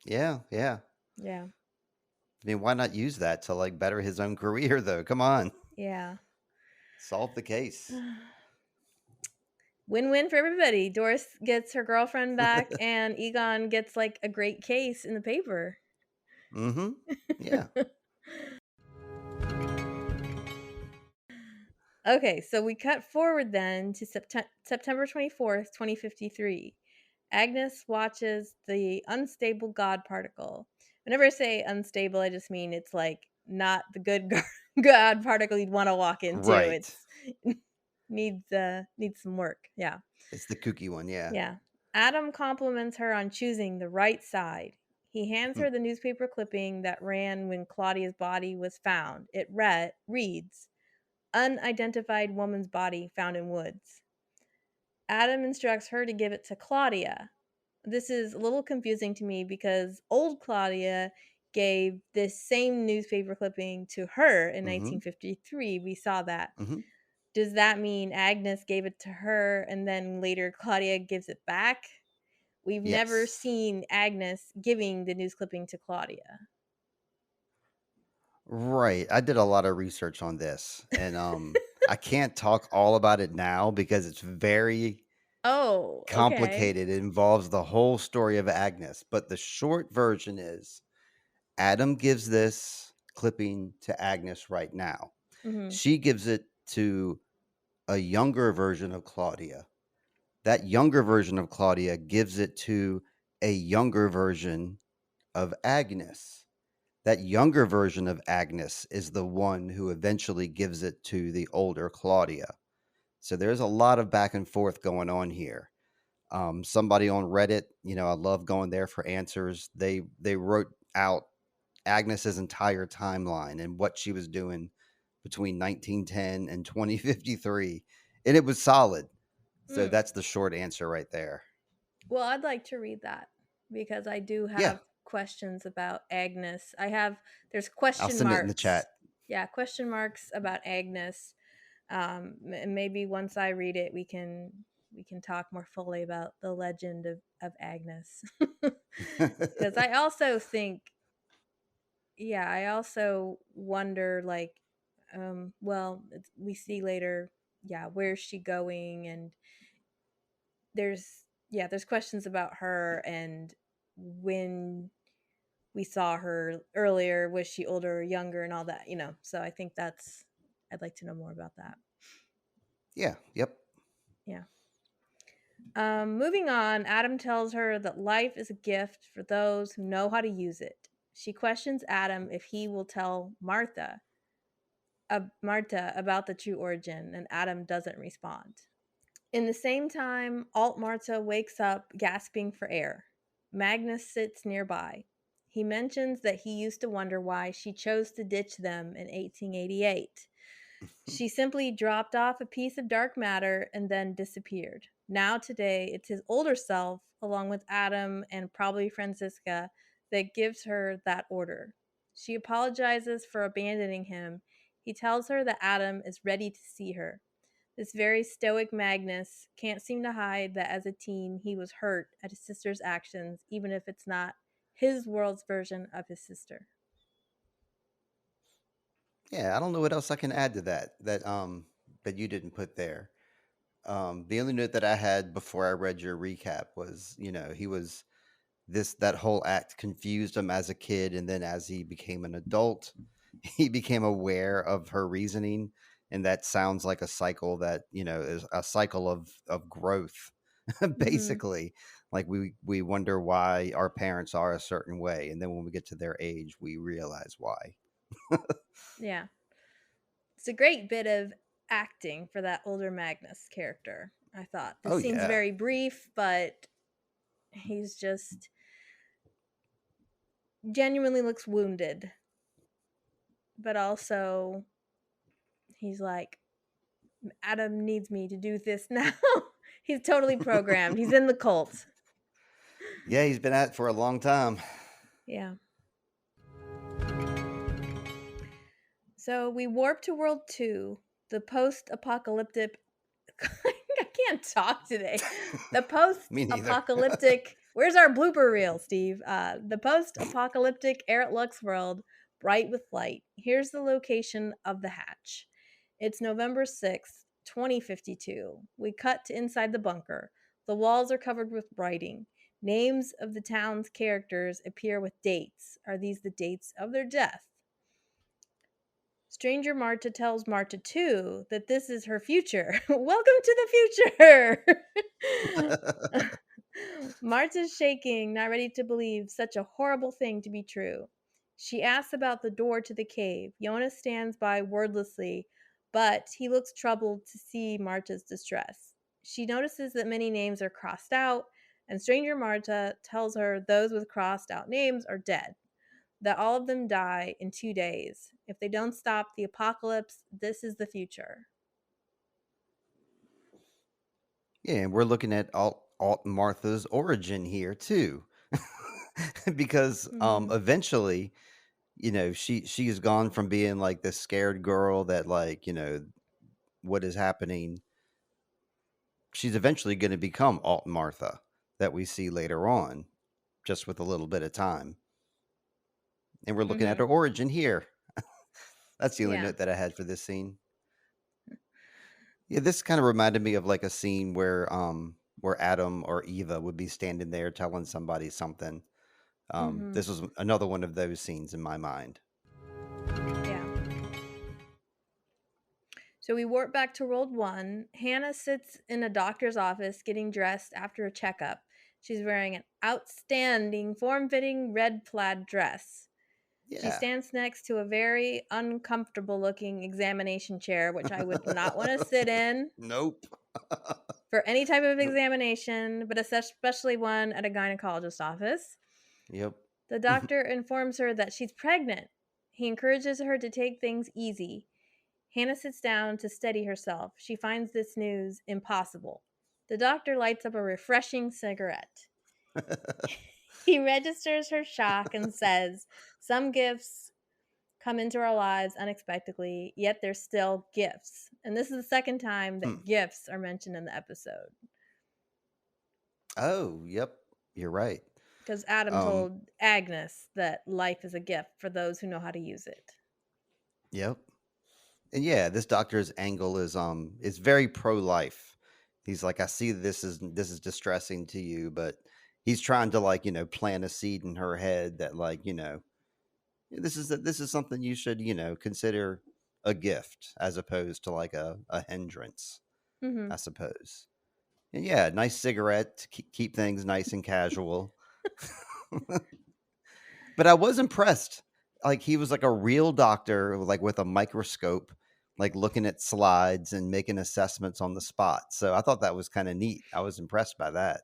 Yeah, yeah. Yeah. I mean, why not use that to like better his own career though? Come on. Yeah. Solve the case. Win-win for everybody. Doris gets her girlfriend back, and Egon gets, like, a great case in the paper. Mm-hmm. Yeah. Okay, so we cut forward then to September 24th, 2053. Agnes watches the unstable God particle. Whenever I say unstable, I just mean it's like not the good God particle you'd want to walk into. Right. It's needs some work. Yeah. It's the kooky one. Yeah. Yeah. Adam compliments her on choosing the right side. He hands her the newspaper clipping that ran when Claudia's body was found. It reads, "Unidentified woman's body found in woods." Adam instructs her to give it to Claudia. This is a little confusing to me because old Claudia gave this same newspaper clipping to her in Mm-hmm. 1953. We saw that. Mm-hmm. Does that mean Agnes gave it to her and then later Claudia gives it back? We've never Yes. seen Agnes giving the news clipping to Claudia. Right. I did a lot of research on this, and I can't talk all about it now because it's very Oh, okay. complicated. It involves the whole story of Agnes, but the short version is Adam gives this clipping to Agnes right now. Mhm. She gives it to a younger version of Claudia. That younger version of Claudia gives it to a younger version of Agnes. That younger version of Agnes is the one who eventually gives it to the older Claudia. So there's a lot of back and forth going on here. Somebody on Reddit, I love going there for answers. They wrote out Agnes's entire timeline and what she was doing between 1910 and 2053, and it was solid. So Mm. that's the short answer right there. Well, I'd like to read that because I do Yeah, have questions about Agnes. There's I'll question send it in the chat. marks. Yeah, question marks about Agnes. And maybe once I read it, we can talk more fully about the legend of Agnes. Because I also think, yeah, I also wonder, like, well, we see later, yeah, where's she going, and there's questions about her and when we saw her earlier, was she older or younger and all that. So I think I'd like to know more about that. Yeah, yep. Yeah. Moving on, Adam tells her that life is a gift for those who know how to use it. She questions Adam if he will tell Marta about the true origin, and Adam doesn't respond. In the same time, Alt Marta wakes up gasping for air. Magnus sits nearby. He mentions that he used to wonder why she chose to ditch them in 1888. She simply dropped off a piece of dark matter and then disappeared. Now, today, it's his older self, along with Adam and probably Franziska, that gives her that order. She apologizes for abandoning him. He tells her that Adam is ready to see her. This very stoic Magnus can't seem to hide that as a teen he was hurt at his sister's actions, even if it's not his world's version of his sister. Yeah, I don't know what else I can add to that you didn't put there. The only note that I had before I read your recap was, he was this that whole act confused him as a kid, and then as he became an adult, he became aware of her reasoning, and that sounds like a cycle that, is a cycle of growth. Mm-hmm. Basically, like we wonder why our parents are a certain way, and then when we get to their age, we realize why. Yeah. It's a great bit of acting for that older Magnus character, I thought. Oh This seems yeah. very brief, but he's just genuinely looks wounded. But also, he's like, Adam needs me to do this now. He's totally programmed. He's in the cult. Yeah, he's been at it for a long time. Yeah. So we warp to World 2, the post apocalyptic. I can't talk today. The post Me neither. apocalyptic. Where's our blooper reel, Steve? The post apocalyptic Eric Lux world, bright with light. Here's the location of the hatch. It's November 6th, 2052. We cut to inside the bunker. The walls are covered with writing. Names of the town's characters appear with dates. Are these the dates of their death? Stranger Marta tells Marta 2 that this is her future. Welcome to the future! Marta's shaking, not ready to believe such a horrible thing to be true. She asks about the door to the cave. Jonas stands by wordlessly, but he looks troubled to see Marta's distress. She notices that many names are crossed out, and Stranger Marta tells her those with crossed out names are dead, that all of them die in 2 days. If they don't stop the apocalypse, this is the future. Yeah, and we're looking at Alt Martha's origin here too. Because Mhm. eventually, she has gone from being like this scared girl that, like, what is happening. She's eventually going to become Alt Martha that we see later on, just with a little bit of time. And we're looking at Mhm. her origin here. That's the only Yeah. note that I had for this scene. Yeah, this kind of reminded me of like a scene where Adam or Eva would be standing there telling somebody something. Mhm. This was another one of those scenes in my mind. Yeah. So we warp back to World 1. Hannah sits in a doctor's office getting dressed after a checkup. She's wearing an outstanding, form fitting red plaid dress. She Yeah. stands next to a very uncomfortable looking examination chair, which I would not want to sit in Nope. for any type of Nope. examination, but especially one at a gynecologist's office. Yep. The doctor informs her that she's pregnant. He encourages her to take things easy. Hannah sits down to steady herself. She finds this news impossible. The doctor lights up a refreshing cigarette. He registers her shock and says, some gifts come into our lives unexpectedly, yet they're still gifts. And this is the second time Hmm. that gifts are mentioned in the episode. Oh, yep. You're right. Because Adam Um, told Agnes that life is a gift for those who know how to use it. yep. And yeah, this doctor's angle is very pro life. He's like, I see this is distressing to you, but he's trying to, like, plant a seed in her head that, like, this is something you should, consider a gift as opposed to like a hindrance, Mm-hmm. I suppose. And yeah, nice cigarette to keep things nice and casual. But I was impressed. Like, he was like a real doctor, like with a microscope, like looking at slides and making assessments on the spot. So I thought that was kind of neat. I was impressed by that.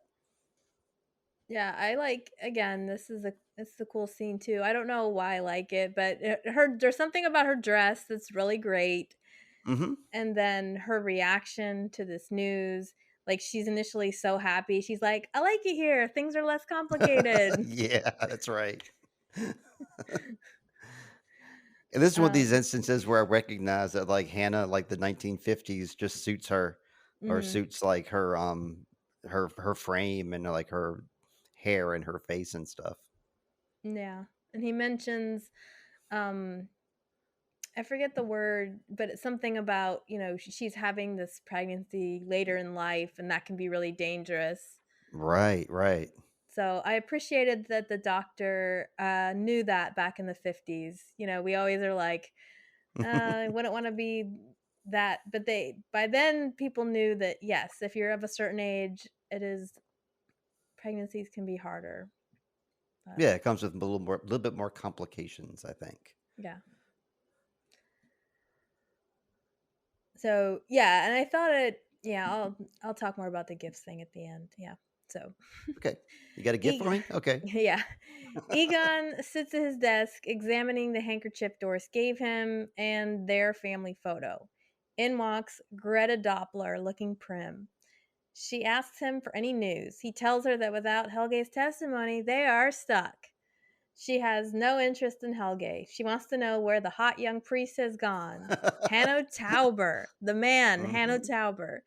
Yeah, I like again, this is a cool scene too. I don't know why I like it, but her there's something about her dress that's really great. Hmm. And then her reaction to this news, like she's initially so happy. She's like, "I like it here. Things are less complicated." Yeah, that's right. And this is one of these Um, instances where I recognize that, like, Hannah, like the 1950s, just suits her, or mhm, suits like her frame and like her hair and her face and stuff. yeah. And he mentions um I forget the word, but it's something about, she's having this pregnancy later in life and that can be really dangerous. Right, right. So I appreciated that the doctor knew that back in the 50s. We always are like, I wouldn't want to be that. But by then, people knew that, yes, if you're of a certain age, pregnancies can be harder. But Yeah, it comes with little bit more complications, I think. yeah. So yeah. And I thought yeah, I'll talk more about the gifts thing at the end. Yeah. So, Okay, you got a gift for Egon, me? Okay. yeah. Egon sits at his desk examining the handkerchief Doris gave him and their family photo. In walks Greta Doppler looking prim. She asks him for any news. He tells her that without Helge's testimony, they are stuck. She has no interest in Helge. She wants to know where the hot young priest has gone. Hanno Tauber, the man, Hanno Hmm. Tauber.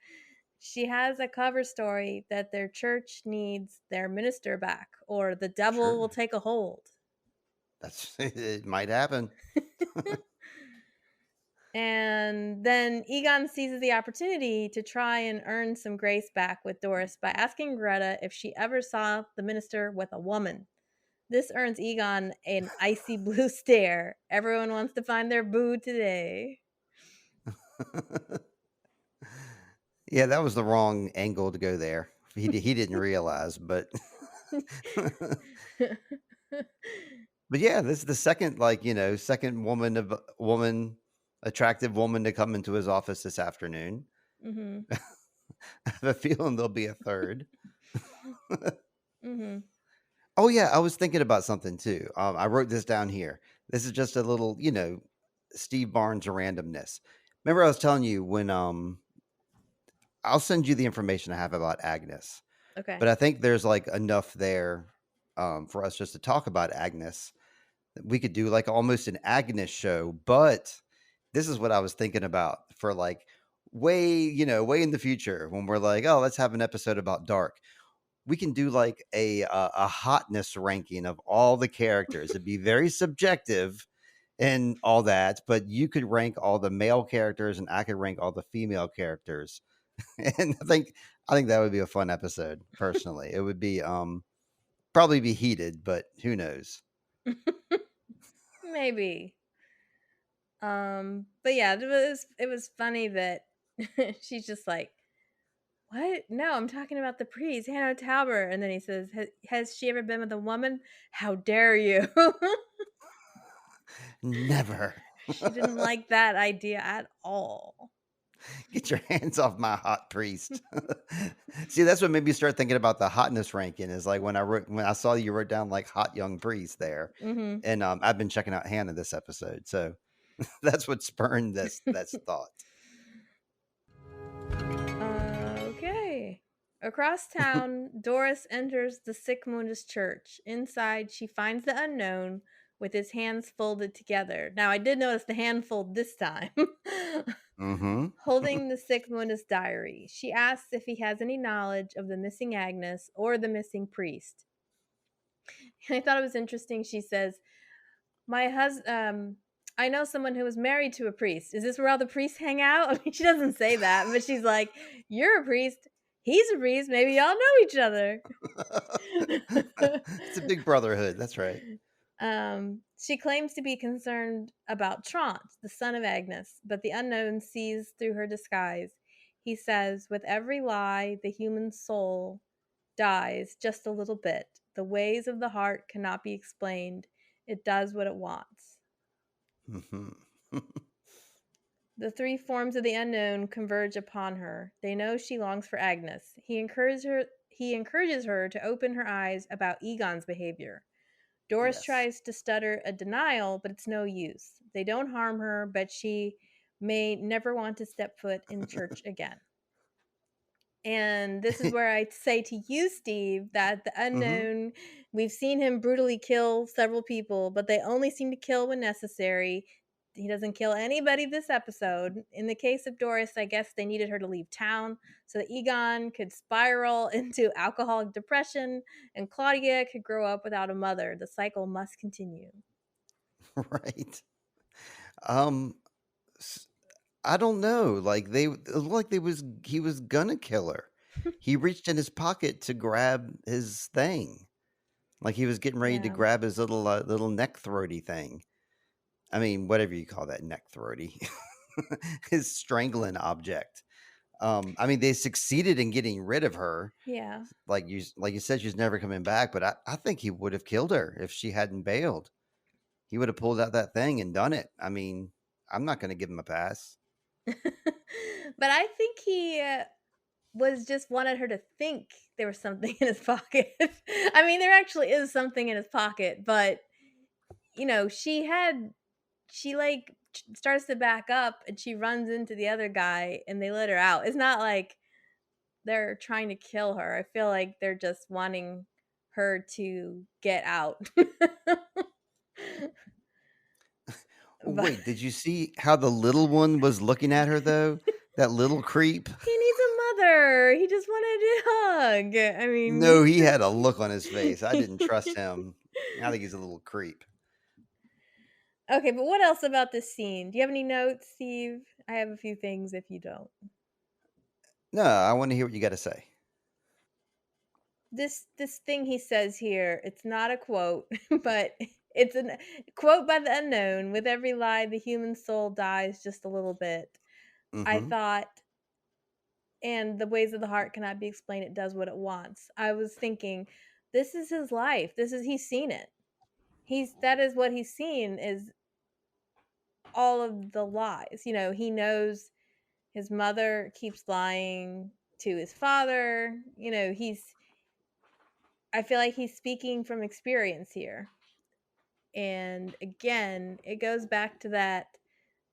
She has a cover story that their church needs their minister back, or the devil will Sure, take a hold. that's it. Might happen. And then Egon seizes the opportunity to try and earn some grace back with Doris by asking Greta if she ever saw the minister with a woman. This earns Egon an icy blue stare. Everyone wants to find their boo today. Yeah, that was the wrong angle to go there. He didn't realize, but but yeah, this is the second, like, second attractive woman to come into his office this afternoon. Mhm. I have a feeling there'll be a third. Mhm. Oh yeah, I was thinking about something too. I wrote this down here. This is just a little, Steve Barnes randomness. Remember, I was telling you when I'll send you the information I have about Agnes, Okay. but I think there's like enough there for us just to talk about Agnes. We could do like almost an Agnes show, but this is what I was thinking about for like way in the future when we're like, oh, let's have an episode about Dark. We can do like a hotness ranking of all the characters. It'd be very subjective and all that, but you could rank all the male characters and I could rank all the female characters. And I think that would be a fun episode personally. It would be probably be heated, but who knows. Maybe. But yeah, it was funny that she's just like, "What? No, I'm talking about the priest, Hannah Tauber." And then he says, "Has she ever been with a woman? How dare you?" Never. She didn't like that idea at all. Get your hands off my hot priest. See, that's what made me start thinking about the hotness ranking. Is like when I saw you wrote down like hot young priest there, Mhm. and I've been checking out Hannah this episode, so that's what spurned this thought. Okay. Across town, Doris enters the Sigmundist church. Inside, she finds the unknown with his hands folded together. Now, I did notice the hand fold this time. Mm-hmm. Holding the Sigmundist diary. She asks if he has any knowledge of the missing Agnes or the missing priest. I thought it was interesting. She says, "My husband, I know someone who was married to a priest. Is this where all the priests hang out?" I mean, she doesn't say that, but she's like, "You're a priest. He's a priest. Maybe y'all know each other." It's a big brotherhood. That's right. She claims to be concerned about Trant, the son of Agnes, but the unknown sees through her disguise. He says, "With every lie, the human soul dies just a little bit. The ways of the heart cannot be explained. It does what it wants." Mm-hmm. The three forms of the unknown converge upon her. They know she longs for Agnes. He encourages her to open her eyes about Egon's behavior. Doris Yes. tries to stutter a denial, but it's no use. They don't harm her, but she may never want to step foot in church again. And this is where I say to you, Steve, that the Mm-hmm. unknown, we've seen him brutally kill several people, but they only seem to kill when necessary. He doesn't kill anybody this episode. In the case of Doris, I guess they needed her to leave town so that Egon could spiral into alcoholic depression and Claudia could grow up without a mother. The cycle must continue. Right. Um. s- I don't know. Like it looked like he was gonna kill her. He reached in his pocket to grab his thing. Like he was getting ready to Yeah. grab his little neck throaty thing. I mean, whatever you call that, neck throaty. His strangling object. I mean, they succeeded in getting rid of her. Yeah. Like you said, she's never coming back. But I think he would have killed her if she hadn't bailed. He would have pulled out that thing and done it. I mean, I'm not going to give him a pass. But I think he was just wanted her to think there was something in his pocket. I mean, there actually is something in his pocket, but she like starts to back up and she runs into the other guy and they let her out. It's not like they're trying to kill her. I feel like they're just wanting her to get out. But Wait, did you see how the little one was looking at her though? That little creep. he needs a mother. He just wanted a hug. I No, mean, he had a look on his face. I didn't trust him. I think he's a little creep. Okay, but what else about this scene? Do you have any notes, Steve? I have a few things if you don't. No, I wanna hear what you gotta say. This thing he says here, it's not a quote, but it's a quote by the unknown. With every lie, the human soul dies just a little bit. I Mhm, thought, and the ways of the heart cannot be explained. It does what it wants. I was thinking, this is his life. This is he's seen it. He's that is what he's seen is all of the lies. He knows his mother keeps lying to his father. I feel like he's speaking from experience here. And again, it goes back to that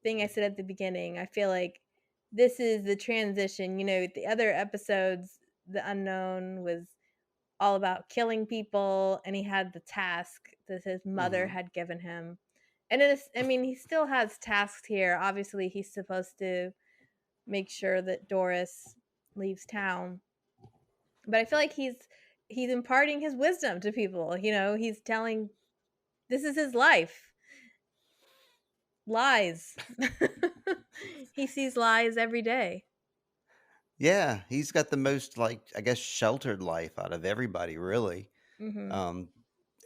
thing I said at the beginning. I feel like this is the transition. The other episodes, the unknown was all about killing people, and he had the task that his mother mhm. had given him. And it is, I mean, he still has tasks here. Obviously, he's supposed to make sure that Doris leaves town. But I feel like he's imparting his wisdom to people. He's telling this is his life. Lies. He sees lies every day. Yeah, he's got the most, like, I guess, sheltered life out of everybody, really. Mhm. Um,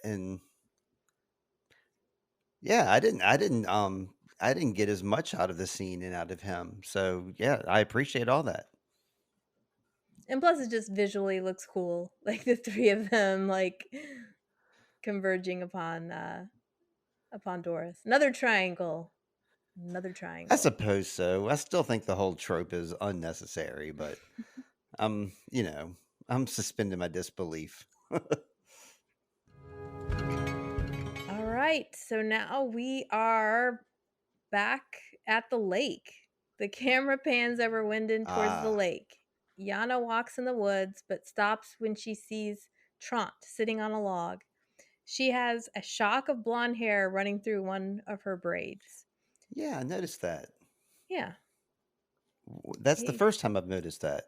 and yeah, I didn't get as much out of the scene and out of him. So, yeah, I appreciate all that. And plus it just visually looks cool. Like the three of them like converging upon Doris. Another triangle. Another I triangle. suppose so. I still think the whole trope is unnecessary, but I'm, I'm suspending my disbelief. All right. So now we are back at the lake. The camera pans over Wyndon towards the Ah, lake. Yana walks in the woods but stops when she sees Trant sitting on a log. She has a shock of blonde hair running through one of her braids. yeah, I noticed that. Yeah. That's the He first time I've noticed that,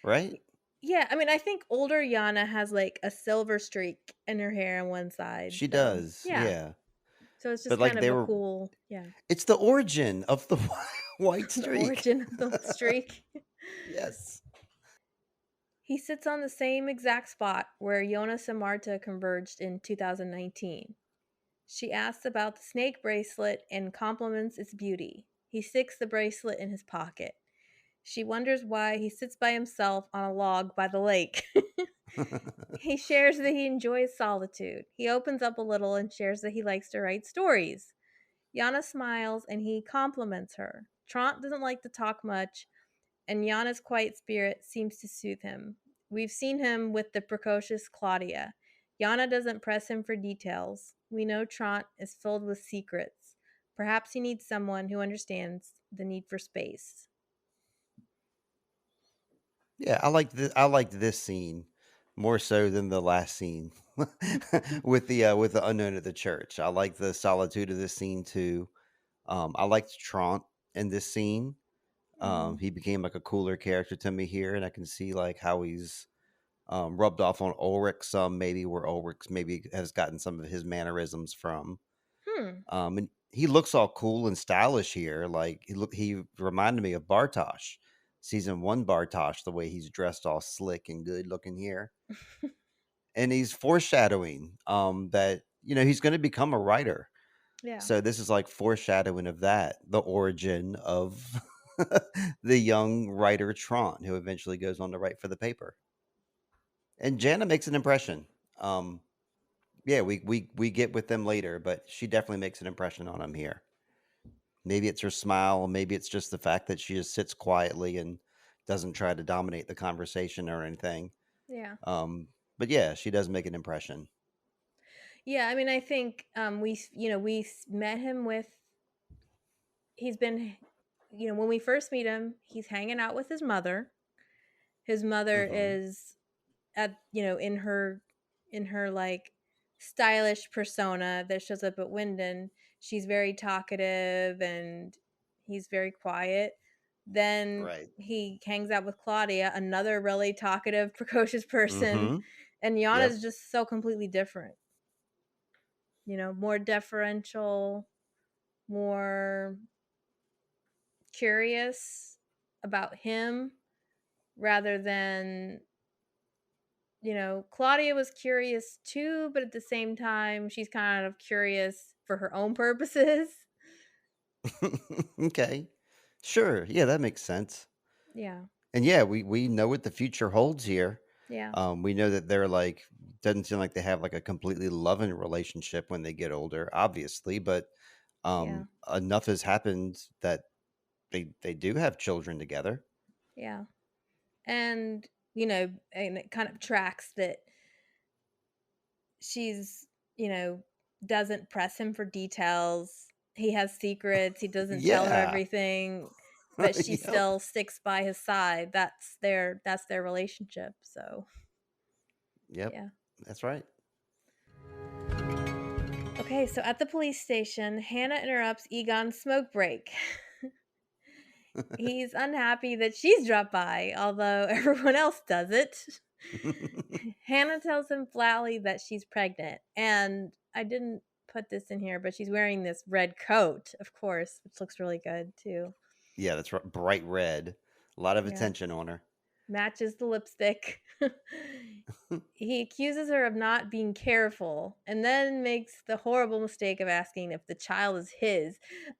right? y Yeah, I mean, I think older Yana has, like, a silver streak in her hair on one side, She so does, yeah. yeah. So it's But just like kind they of a were, cool yeah. it's the origin of the white The streak. origin of the streak. Yes. He sits on the same exact spot where Jonas and Marta converged in 2019. She asks about the snake bracelet and compliments its beauty. He sticks the bracelet in his pocket. She wonders why he sits by himself on a log by the lake. He shares that he enjoys solitude. He opens up a little and shares that he likes to write stories. Yana smiles and he compliments her. Trant doesn't like to talk much, and Yana's quiet spirit seems to soothe him. We've seen him with the precocious Claudia. Yana doesn't press him for details. We know Trant is filled with secrets. Perhaps he needs someone who understands the need for space. Yeah, I liked this scene more so than the last scene with the unknown at the church. I like the solitude of this scene too. I liked Trant in this scene. Mhm. He became like a cooler character to me here, and I can see like how he's rubbed off on Ulrich some, maybe where Ulrich maybe has gotten some of his mannerisms from. Hmm. And he looks all cool and stylish here. Like he reminded me of Bartosh, season one Bartosh, the way he's dressed all slick and good looking here. And he's foreshadowing that, he's going to become a writer. Yeah. So this is like foreshadowing of that, the origin of the young writer Tron, who eventually goes on to write for the paper. And Jana makes an impression. Um, yeah, we get with them later, but she definitely makes an impression on him here. Maybe it's her smile, maybe it's just the fact that she just sits quietly and doesn't try to dominate the conversation or anything. Yeah. But yeah, she does make an impression. Yeah, I mean, I think met him with he's been when we first meet him, he's hanging out with his mother. His mother Hmm. is at in her like stylish persona that shows up at Wyndon. She's very talkative and he's very quiet. Then Right. he hangs out with Claudia, another really talkative, precocious person, Hmm. and Yep. Yana's just so completely different. More deferential, more curious about him rather than, Claudia was curious too, but at the same time, she's kind of curious for her own purposes. Okay. Sure. Yeah, that makes sense. Yeah. And yeah, we know what the future holds here. Yeah. We know that they're like doesn't seem like they have like a completely loving relationship when they get older, obviously, but Yeah. enough has happened that they do have children together. Yeah. And, and it kind of tracks that she's, you know, doesn't press him for details. He has secrets. He doesn't tell her Yeah. everything, but she Yep. still sticks by his side. That's their relationship. So, Yep. yeah. That's right. Okay, so at the police station, Hannah interrupts Egon's smoke break. He's unhappy that she's dropped by, although everyone else does it. Hannah tells him flatly that she's pregnant, and I didn't put this in here, but she's wearing this red coat, of course, which looks really good too. Yeah, that's right. Bright red. A lot of Yeah, attention on her. matches the lipstick. He accuses her of not being careful and then makes the horrible mistake of asking if the child is his.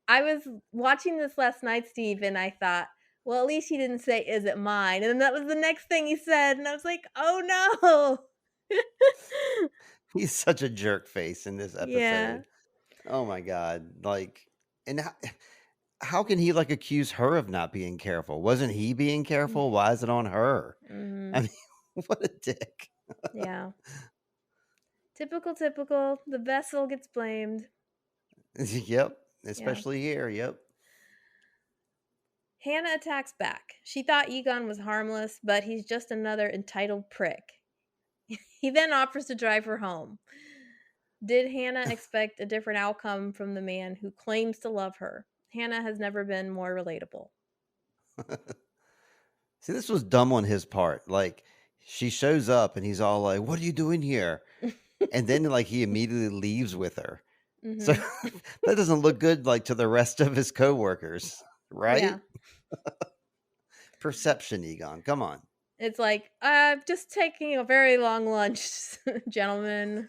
I was watching this last night, Steve, and I thought, well, at least he didn't say, "Is it mine?" And then that was the next thing he said, and I was like, oh no. He's such a jerk face in this Yeah. episode. Oh my god. Like and how can he like accuse her of not being careful? Wasn't he being careful? Why is it on her? I Mhm. mean, what a dick. Yeah. Typical, typical. The vessel gets blamed. Yep, Yeah. especially here. Yep. Hannah attacks back. She thought Egon was harmless, but he's just another entitled prick. He then offers to drive her home. Did Hannah expect a different outcome from the man who claims to love her? Hannah has never been more relatable. See, this was dumb on his part. Like she shows up and he's all like, "What are you doing here?" And then like he immediately leaves with her. So Mhm. that doesn't look good like to the rest of his coworkers, right? Yeah. Perception, Egon. Come on. It's like, just taking a very long lunch, gentlemen.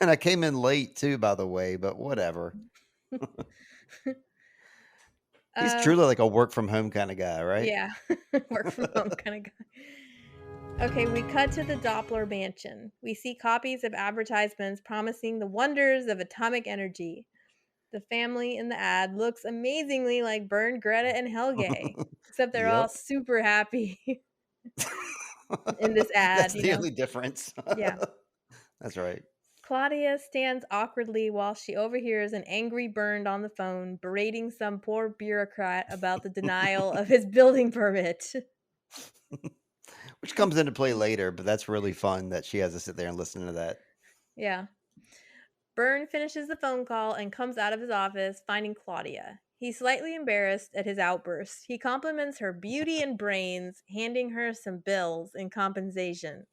And I came in late too, by the way, but whatever. He's um, truly like a work from home kind of guy, right? yeah. Work from home kind of guy. Okay, we cut to the Doppler mansion. We see copies of advertisements promising the wonders of atomic energy. The family in the ad looks amazingly like Bern, Greta, and Helge, except they're all Yep. super happy in this ad, That's the only difference. Yeah. That's right. Claudia stands awkwardly while she overhears an angry Bernd on the phone berating some poor bureaucrat about the denial of his building permit. Which comes into play later, but that's really fun that she has to sit there and listen to that. Yeah. Byrne finishes the phone call and comes out of his office, finding Claudia. He's slightly embarrassed at his outburst. He compliments her beauty and brains, handing her some bills in compensation.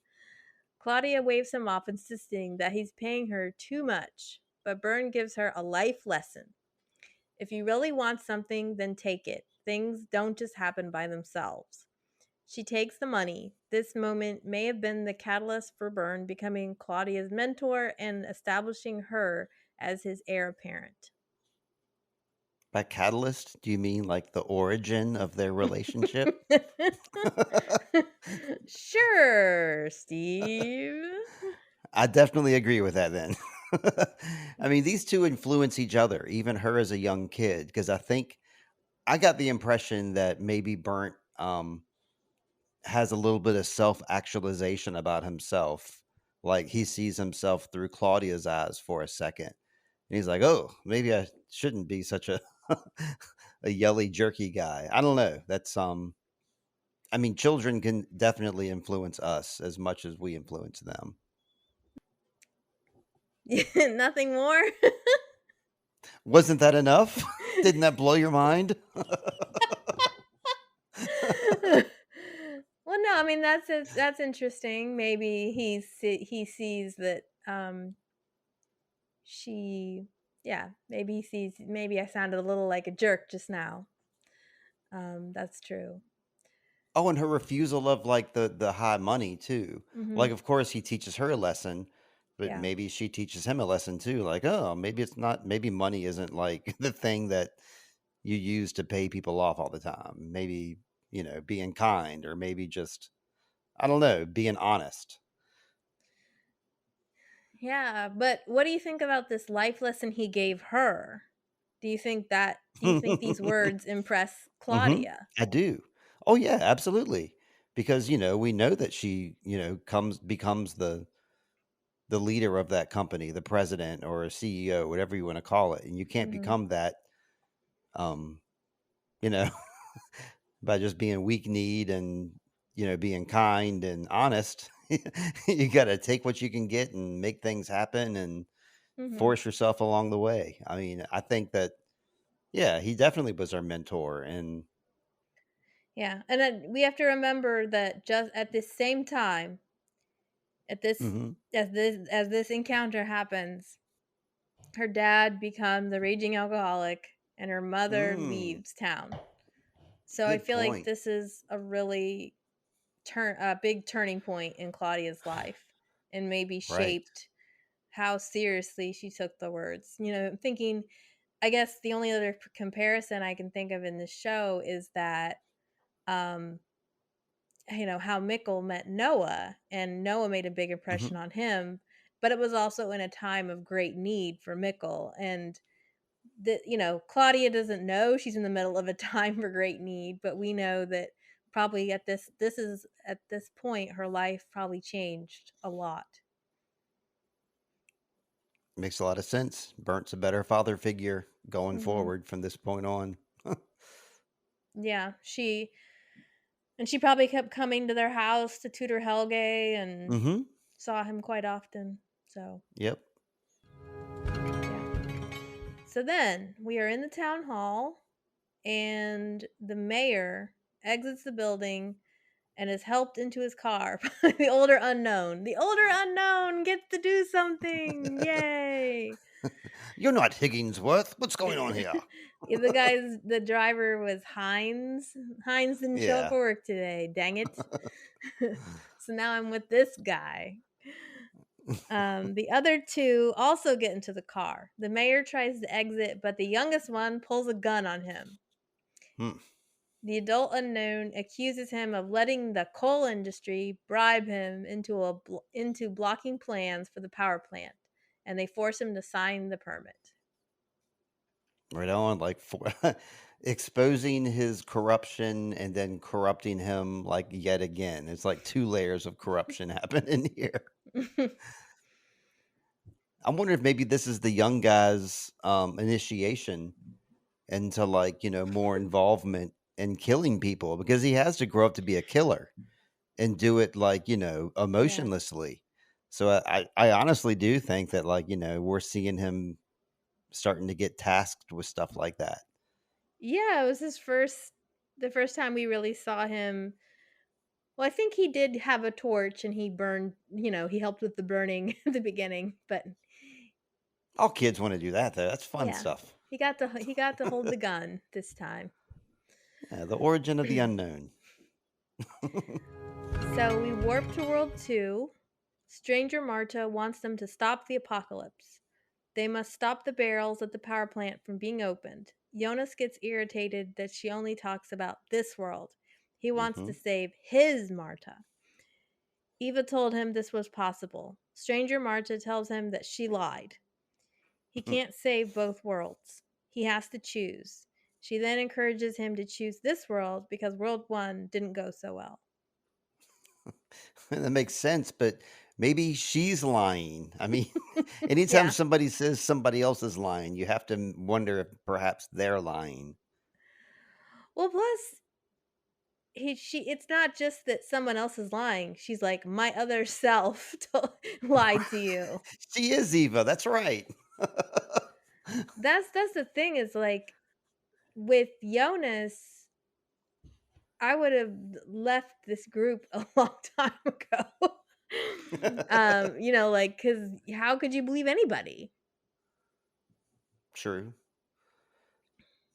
Claudia waves him off, insisting that he's paying her too much, but Byrne gives her a life lesson. If you really want something, then take it. Things don't just happen by themselves. She takes the money. This moment may have been the catalyst for Byrne becoming Claudia's mentor and establishing her as his heir apparent. By catalyst, do you mean like the origin of their relationship? Sure, Steve. I definitely agree with that then. I mean, these two influence each other, even her as a young kid, because I think I got the impression that maybe Burnt has a little bit of self actualization about himself. Like he sees himself through Claudia's eyes for a second. And he's like, oh, maybe I shouldn't be such a a yelly, jerky guy. I don't know. That's I mean, children can definitely influence us as much as we influence them. Nothing more? Wasn't that enough? Didn't that blow your mind? Well, no, I mean that's interesting. Maybe he sees that she Yeah, maybe he sees maybe I sounded a little like a jerk just now. That's true. Oh, and her refusal of, like, the high money too. Like, Mhm. of course, he teaches her a lesson, but Yeah. maybe she teaches him a lesson too, like, "Oh, maybe money isn't, like, the thing that you use to pay people off all the time. Maybe, being kind or maybe just, I don't know, being honest." Yeah, but what do you think about this life lesson he gave her? Do you think these words impress Mhm. Claudia? I do. Oh, yeah, absolutely. Because, we know that she, comes becomes the leader of that company, the president or a CEO, whatever you wanna call it, and you can't Mhm. become that, um, you know, by just being weak-kneed and, being kind and honest. You gotta take what you can get and make things happen and Mhm. force yourself along the way. I mean, I think that, yeah, he definitely was our mentor and Yeah, and then we have to remember that just at this same time, at this Mhm. as this encounter happens, her dad becomes a raging alcoholic and her mother Mm, leaves town. So I good feel like point. this is a really a big turning point in Claudia's life and maybe Right. shaped how seriously she took the words. Thinking I guess the only other comparison I can think of in this show is that um how Mickle met Noah and Noah made a big impression Mhm. on him, but it was also in a time of great need for Mickle. And Claudia doesn't know she's in the middle of a time for great need, but we know that probably at this point her life probably changed a lot. Makes a lot of sense. Burnt's a better father figure going Mhm. forward from this point on. Yeah, she probably kept coming to their house to tutor Helge and Mhm. saw him quite often. So, Yep. yeah. So then we are in the town hall and the mayor exits the building and is helped into his car by the older unknown. The older unknown gets to do something. Yay. "You're not Higginsworth. What's going on here?" Yeah, the driver was Heinz. Heinz didn't show up Yeah. for work today. Dang it. So now I'm with this guy. The other two also get into the car. The mayor tries to exit, but the youngest one pulls a gun on him. Hmm. The adult unknown accuses him of letting the coal industry bribe him into blocking plans for the power plant, and they force him to sign the permit. Right on, like, for exposing his corruption and then corrupting him, like, yet again. It's like 2 layers of corruption happening here. I'm wondering if maybe this is the young guy's, initiation into, like, more involvement in killing people because he has to grow up to be a killer and do it, like, Yeah. emotionlessly. So I honestly do think that, like, we're seeing him starting to get tasked with stuff like that. Yeah, it was the first time we really saw him. Well, I think he did have a torch and he burned, he helped with the burning at the beginning, but All kids wanna do that, though. That's fun yeah. stuff. He got to hold the gun this time. Yeah, the origin of the unknown. So we warp to World 2. Stranger Marta wants them to stop the apocalypse. They must stop the barrels at the power plant from being opened. Jonas gets irritated that she only talks about this world. He wants to Mhm. save his Marta. Eva told him this was possible. Stranger Marta tells him that she lied. He can't save both worlds. He has to choose. She then encourages him to choose this world because World 1 didn't go so well. That makes sense, but maybe she's lying. I mean, anytime Yeah. somebody says somebody else is lying, you have to wonder if perhaps they're lying. Well, plus she it's not just that someone else is lying. She's like, "My other self lied to you." She is Eva, that's right. That's the thing is like with Jonas, I would have left this group a long time ago. Like cuz how could you believe anybody? True.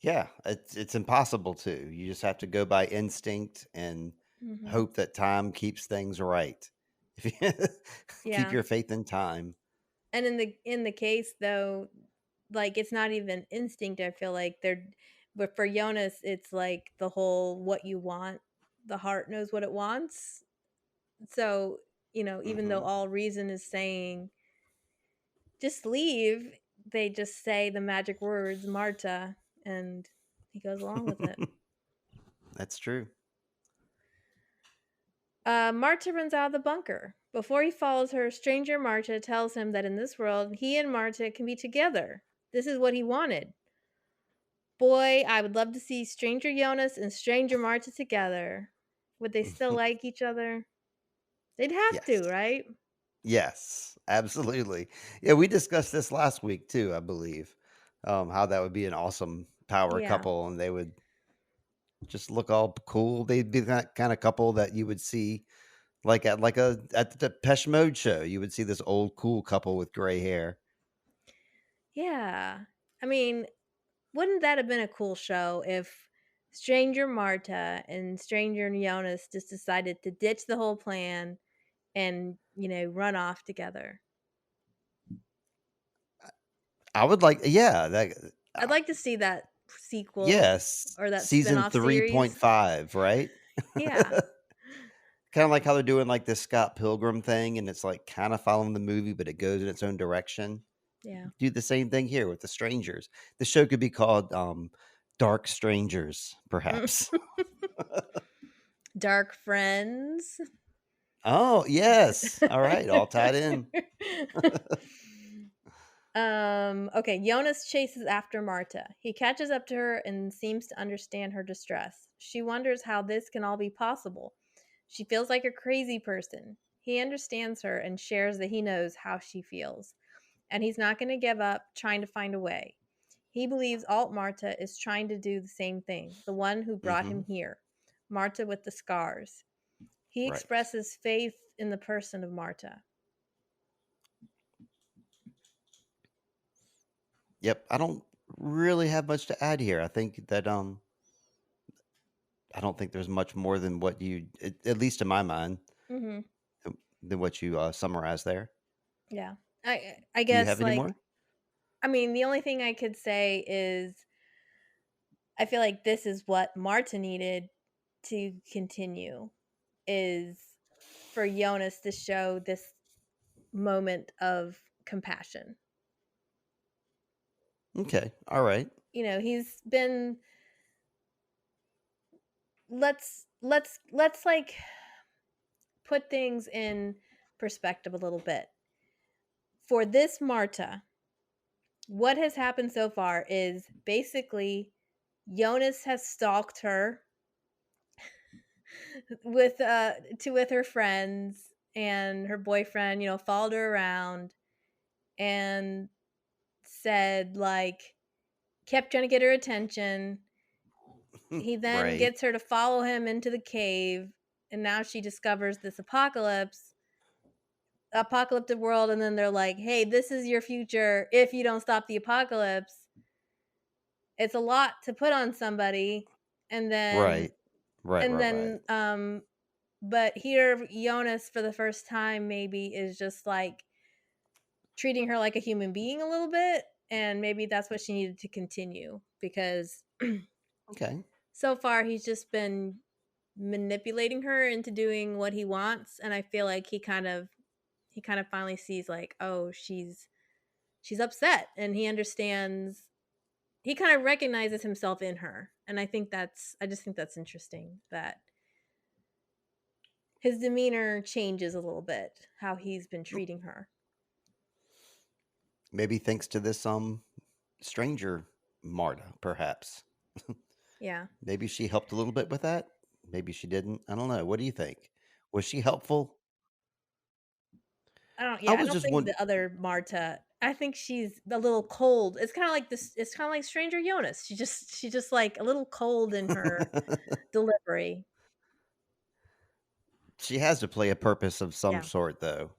Yeah, it's impossible to. You just have to go by instinct and Mhm. hope that time keeps things right. If you keep Yeah. your faith in time. And in the case though, like, it's not even instinct, I feel like they're but for Jonas, it's like the whole what you want, the heart knows what it wants. So, even though Mhm. all reason is saying, "Just leave," they just say the magic words, "Marta," and he goes along with it. That's true. Marta runs out of the bunker. Before he follows her, stranger Marta tells him that in this world, he and Marta can be together. This is what he wanted. Boy, I would love to see stranger Jonas and stranger Marta together. Would they still like each other? They'd have to, Yes. right? Yes, absolutely. Yeah, we discussed this last week too, I believe. How that would be an awesome power Yeah. couple and they would just look all cool. They'd be that kind of couple that you would see at the Depeche Mode show. You would see this old cool couple with gray hair. Yeah. I mean, wouldn't that have been a cool show if stranger Marta and stranger Jonas just decided to ditch the whole plan and, run off together? I would like yeah, that I'd uh, like to see that sequel yes, or that season spin-off series. 3.5, right? Yeah. Kinda like how they're doing, like, this Scott Pilgrim thing, and it's, like, kinda following the movie, but it goes in its own direction. Yeah. Do the same thing here with The Strangers. The show could be called, Dark Strangers, perhaps. Dark Friends. Oh, yes. Alright, all tied in. Okay, Jonas chases after Marta. He catches up to her and seems to understand her distress. She wonders how this can all be possible. She feels like a crazy person. He understands her and shares that he knows how she feels. And he's not going to give up trying to find a way. He believes Alt Marta is trying to do the same thing, the one who brought him Mhm. here. Marta with the scars. He Right. expresses faith in the person of Marta. Yep, I don't really have much to add here. I think that, I don't think there's much more than what you at least in my mind, Mhm. than what you, summarized there. Yeah. I Do you guess have any like more? I mean, the only thing I could say is I feel like this is what Marta needed to continue is for Jonas to show this moment of compassion. Okay, alright. He's been let's like put things in perspective a little bit. For this Marta, what has happened so far is basically Jonas has stalked her with her friends, and her boyfriend, followed her around and said like kept trying to get her attention. He then Right, gets her to follow him into the cave, and now she discovers this apocalyptic world, and then they're like, "Hey, this is your future if you don't stop the apocalypse." It's a lot to put on somebody, and then right. Right, and right, right. then but here Jonas for the first time maybe is just like treating her like a human being a little bit, and maybe that's what she needed to continue because Okay. so far he's just been manipulating her into doing what he wants, and I feel like he kind of finally sees like, oh, she's upset, and he understands. He kind of recognizes himself in her, and I just think that's interesting that his demeanor changes a little bit how he's been treating her. Maybe thanks to this, stranger Marta, perhaps. Yeah. Maybe she helped a little bit with that? Maybe she didn't. I don't know. What do you think? Was she helpful? I don't I yeah, I was don't just think one the other Marta. I think she's a little cold. It's kinda like Stranger Jonas. She's just, like, a little cold in her delivery. She has to play a purpose of some Yeah. sort, though,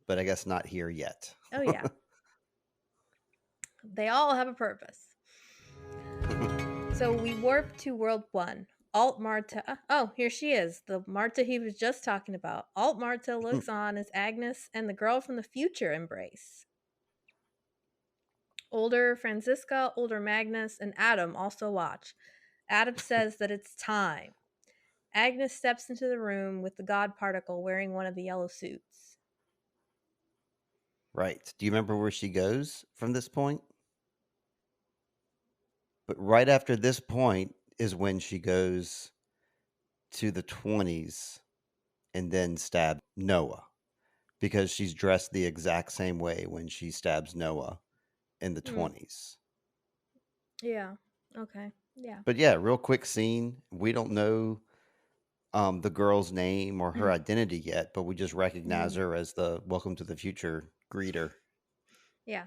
but I guess not here yet. Oh, yeah. They all have a purpose. So we warp to World 1. Alt Marta. Oh, here she is. The Marta he was just talking about. Alt Marta looks on as Agnes and the girl from the future embrace. Older Franziska, older Magnus, and Adam also watch. Adam says that it's time. Agnes steps into the room with the God particle wearing one of the yellow suits. Right. Do you remember where she goes from this point? But right after this point is when she goes to the 20s and then stabs Noah, because she's dressed the exact same way when she stabs Noah in the 20s. Yeah. Okay. Yeah. But yeah, real quick scene. We don't know the girl's name or her identity yet, but we just recognize her as the Welcome to the Future greeter. Yeah.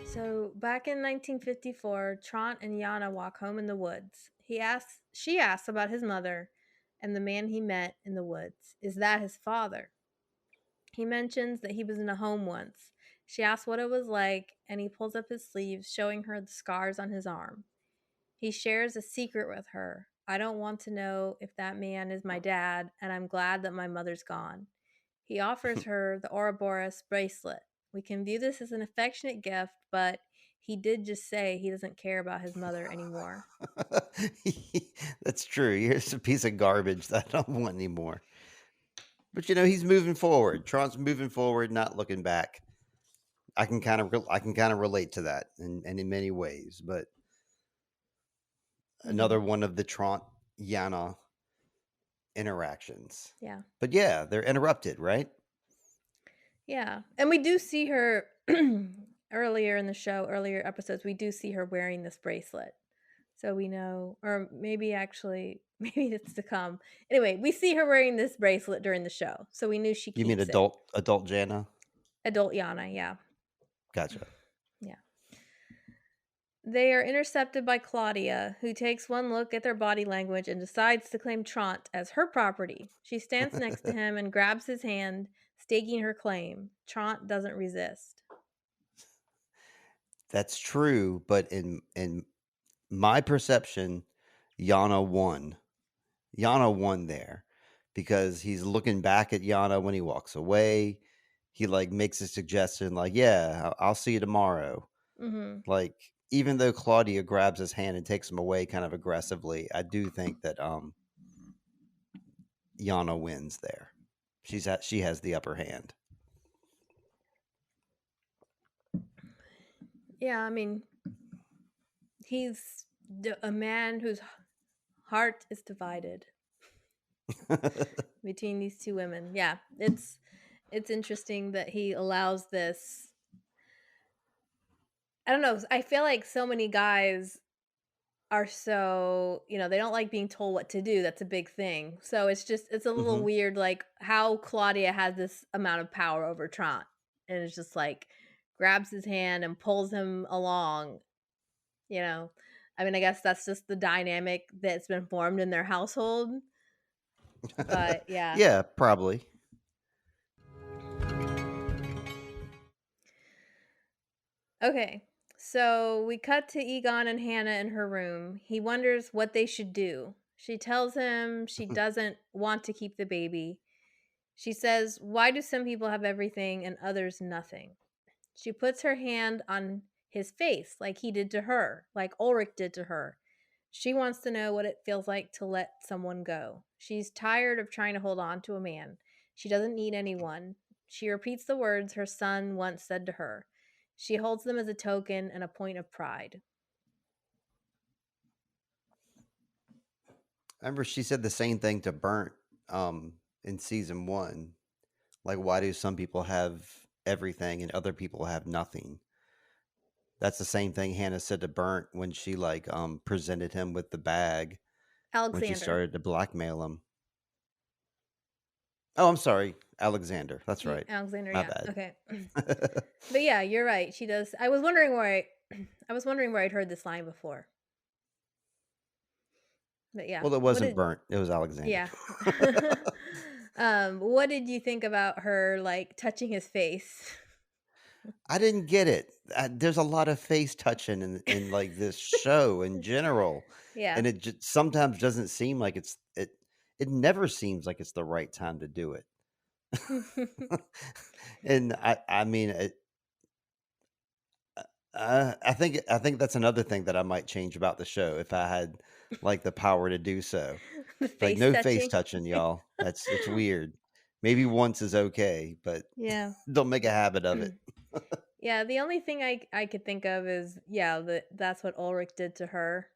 So back in 1954, Trant and Yana walk home in the woods. She asks about his mother and the man he met in the woods. Is that his father? He mentions that he was in a home once. She asks what it was like, and he pulls up his sleeves, showing her the scars on his arm. He shares a secret with her. I don't want to know if that man is my dad, and I'm glad that my mother's gone. He offers her the Ouroboros bracelet. We can view this as an affectionate gift, but he did just say he doesn't care about his mother anymore. That's true. Here's a piece of garbage that I don't want anymore. But he's moving forward. Trant's moving forward, not looking back. I can kind of relate to that and in many ways. But another one of the Trant Yana interactions. Yeah. But yeah, they're interrupted, right? Yeah. And we do see her earlier in the show, earlier episodes, we do see her wearing this bracelet. So we know, or maybe it's to come. Anyway, we see her wearing this bracelet during the show. So we knew she keeps You mean it. adult Jana? Adult Yana, yeah. Gotcha. Yeah. They are intercepted by Claudia, who takes one look at their body language and decides to claim Trant as her property. She stands next to him and grabs his hand, staking her claim. Trant doesn't resist. That's true, but in my perception, Yana won. Yana won there because he's looking back at Yana when he walks away. He makes a suggestion yeah, I'll see you tomorrow. Mm-hmm. Even though Claudia grabs his hand and takes him away kind of aggressively, I do think that Yana wins there. She has the upper hand. Yeah, I mean, he's a man whose heart is divided between these two women. Yeah, it's interesting that he allows this. I don't know. I feel like so many guys are so, they don't like being told what to do. That's a big thing. So it's a little weird, how Claudia has this amount of power over Trant. And it's just grabs his hand and pulls him along. I mean, I guess that's just the dynamic that's been formed in their household. But yeah. Yeah, probably. Okay. So we cut to Egon and Hannah in her room. He wonders what they should do. She tells him she doesn't want to keep the baby. She says, why do some people have everything and others nothing? She puts her hand on his face like he did to her, like Ulrich did to her. She wants to know what it feels like to let someone go. She's tired of trying to hold on to a man. She doesn't need anyone. She repeats the words her son once said to her. She holds them as a token and a point of pride. I remember she said the same thing to Burnt in season 1. Why do some people have everything and other people have nothing? That's the same thing Hannah said to Burnt when she presented him with the bag. Alexander. When she started to blackmail him. Oh, I'm sorry, Alexander. That's right. Alexander, My yeah. bad. Okay. But yeah, you're right. She does. I was wondering where I'd heard this line before. But yeah. Well, it wasn't Burnt. It was Alexander. Yeah. What did you think about her touching his face? I didn't get it. There's a lot of face touching in, like, this show in general, Yeah. and it just sometimes doesn't seem like it never seems like it's the right time to do it. And I mean, I think that's another thing that I might change about the show if I had, like, the power to do so. The Like, face no face touching. touching, y'all. It's weird. Maybe once is okay, but Yeah. don't make a habit of it. Yeah, the only thing I could think of is, yeah, that's what Ulrich did to her,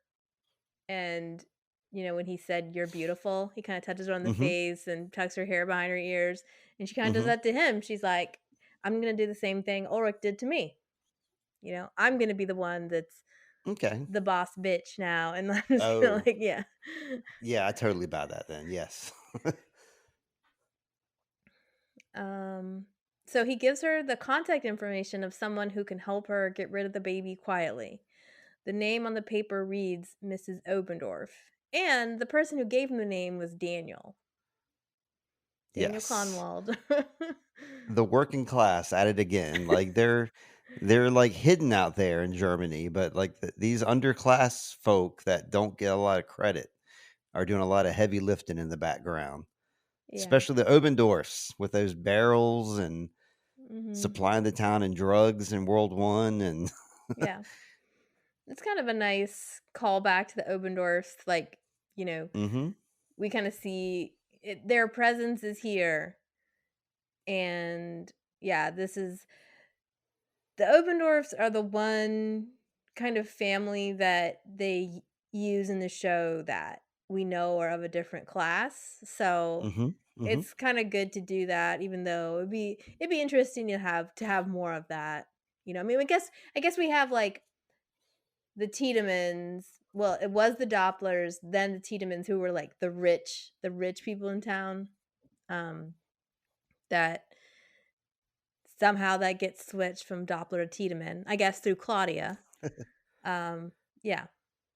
and, when he said, "You're beautiful," he kinda touches her on the Mhm, face and tucks her hair behind her ears, and she kinda does mhm. that to him. She's like, "I'm gonna do the same thing Ulrich did to me." I'm gonna be the one that's Okay. the boss bitch now, and I'm just gonna Oh, yeah. yeah, I totally buy that then, yes. Um, so he gives her the contact information of someone who can help her get rid of the baby quietly. The name on the paper reads Mrs. Obendorf, and the person who gave him the name was Daniel. Daniel Yes. Conwald. The working class at it again, like, they're, like, hidden out there in Germany, but, like, these underclass folk that don't get a lot of credit are doing a lot of heavy lifting in the background, Yeah. especially the Obendorfs with those barrels and Mhm. supplying the town in drugs in World One and Yeah. It's kind of a nice callback to the Obendorfs, like, you know, Mhm, we kinda see their presence is here, and, yeah, this is the Obendorfs are the one kind of family that they use in the show that we know are of a different class, so mhm, mhm. it's kinda good to do that even though it'd be interesting to have more of that, I mean, I guess we have, like, the Tiedemans well, it was the Dopplers, then the Tiedemans who were, like, the rich people in town, um, that somehow that gets switched from Doppler to Tiedemann, I guess through Claudia. Um, yeah,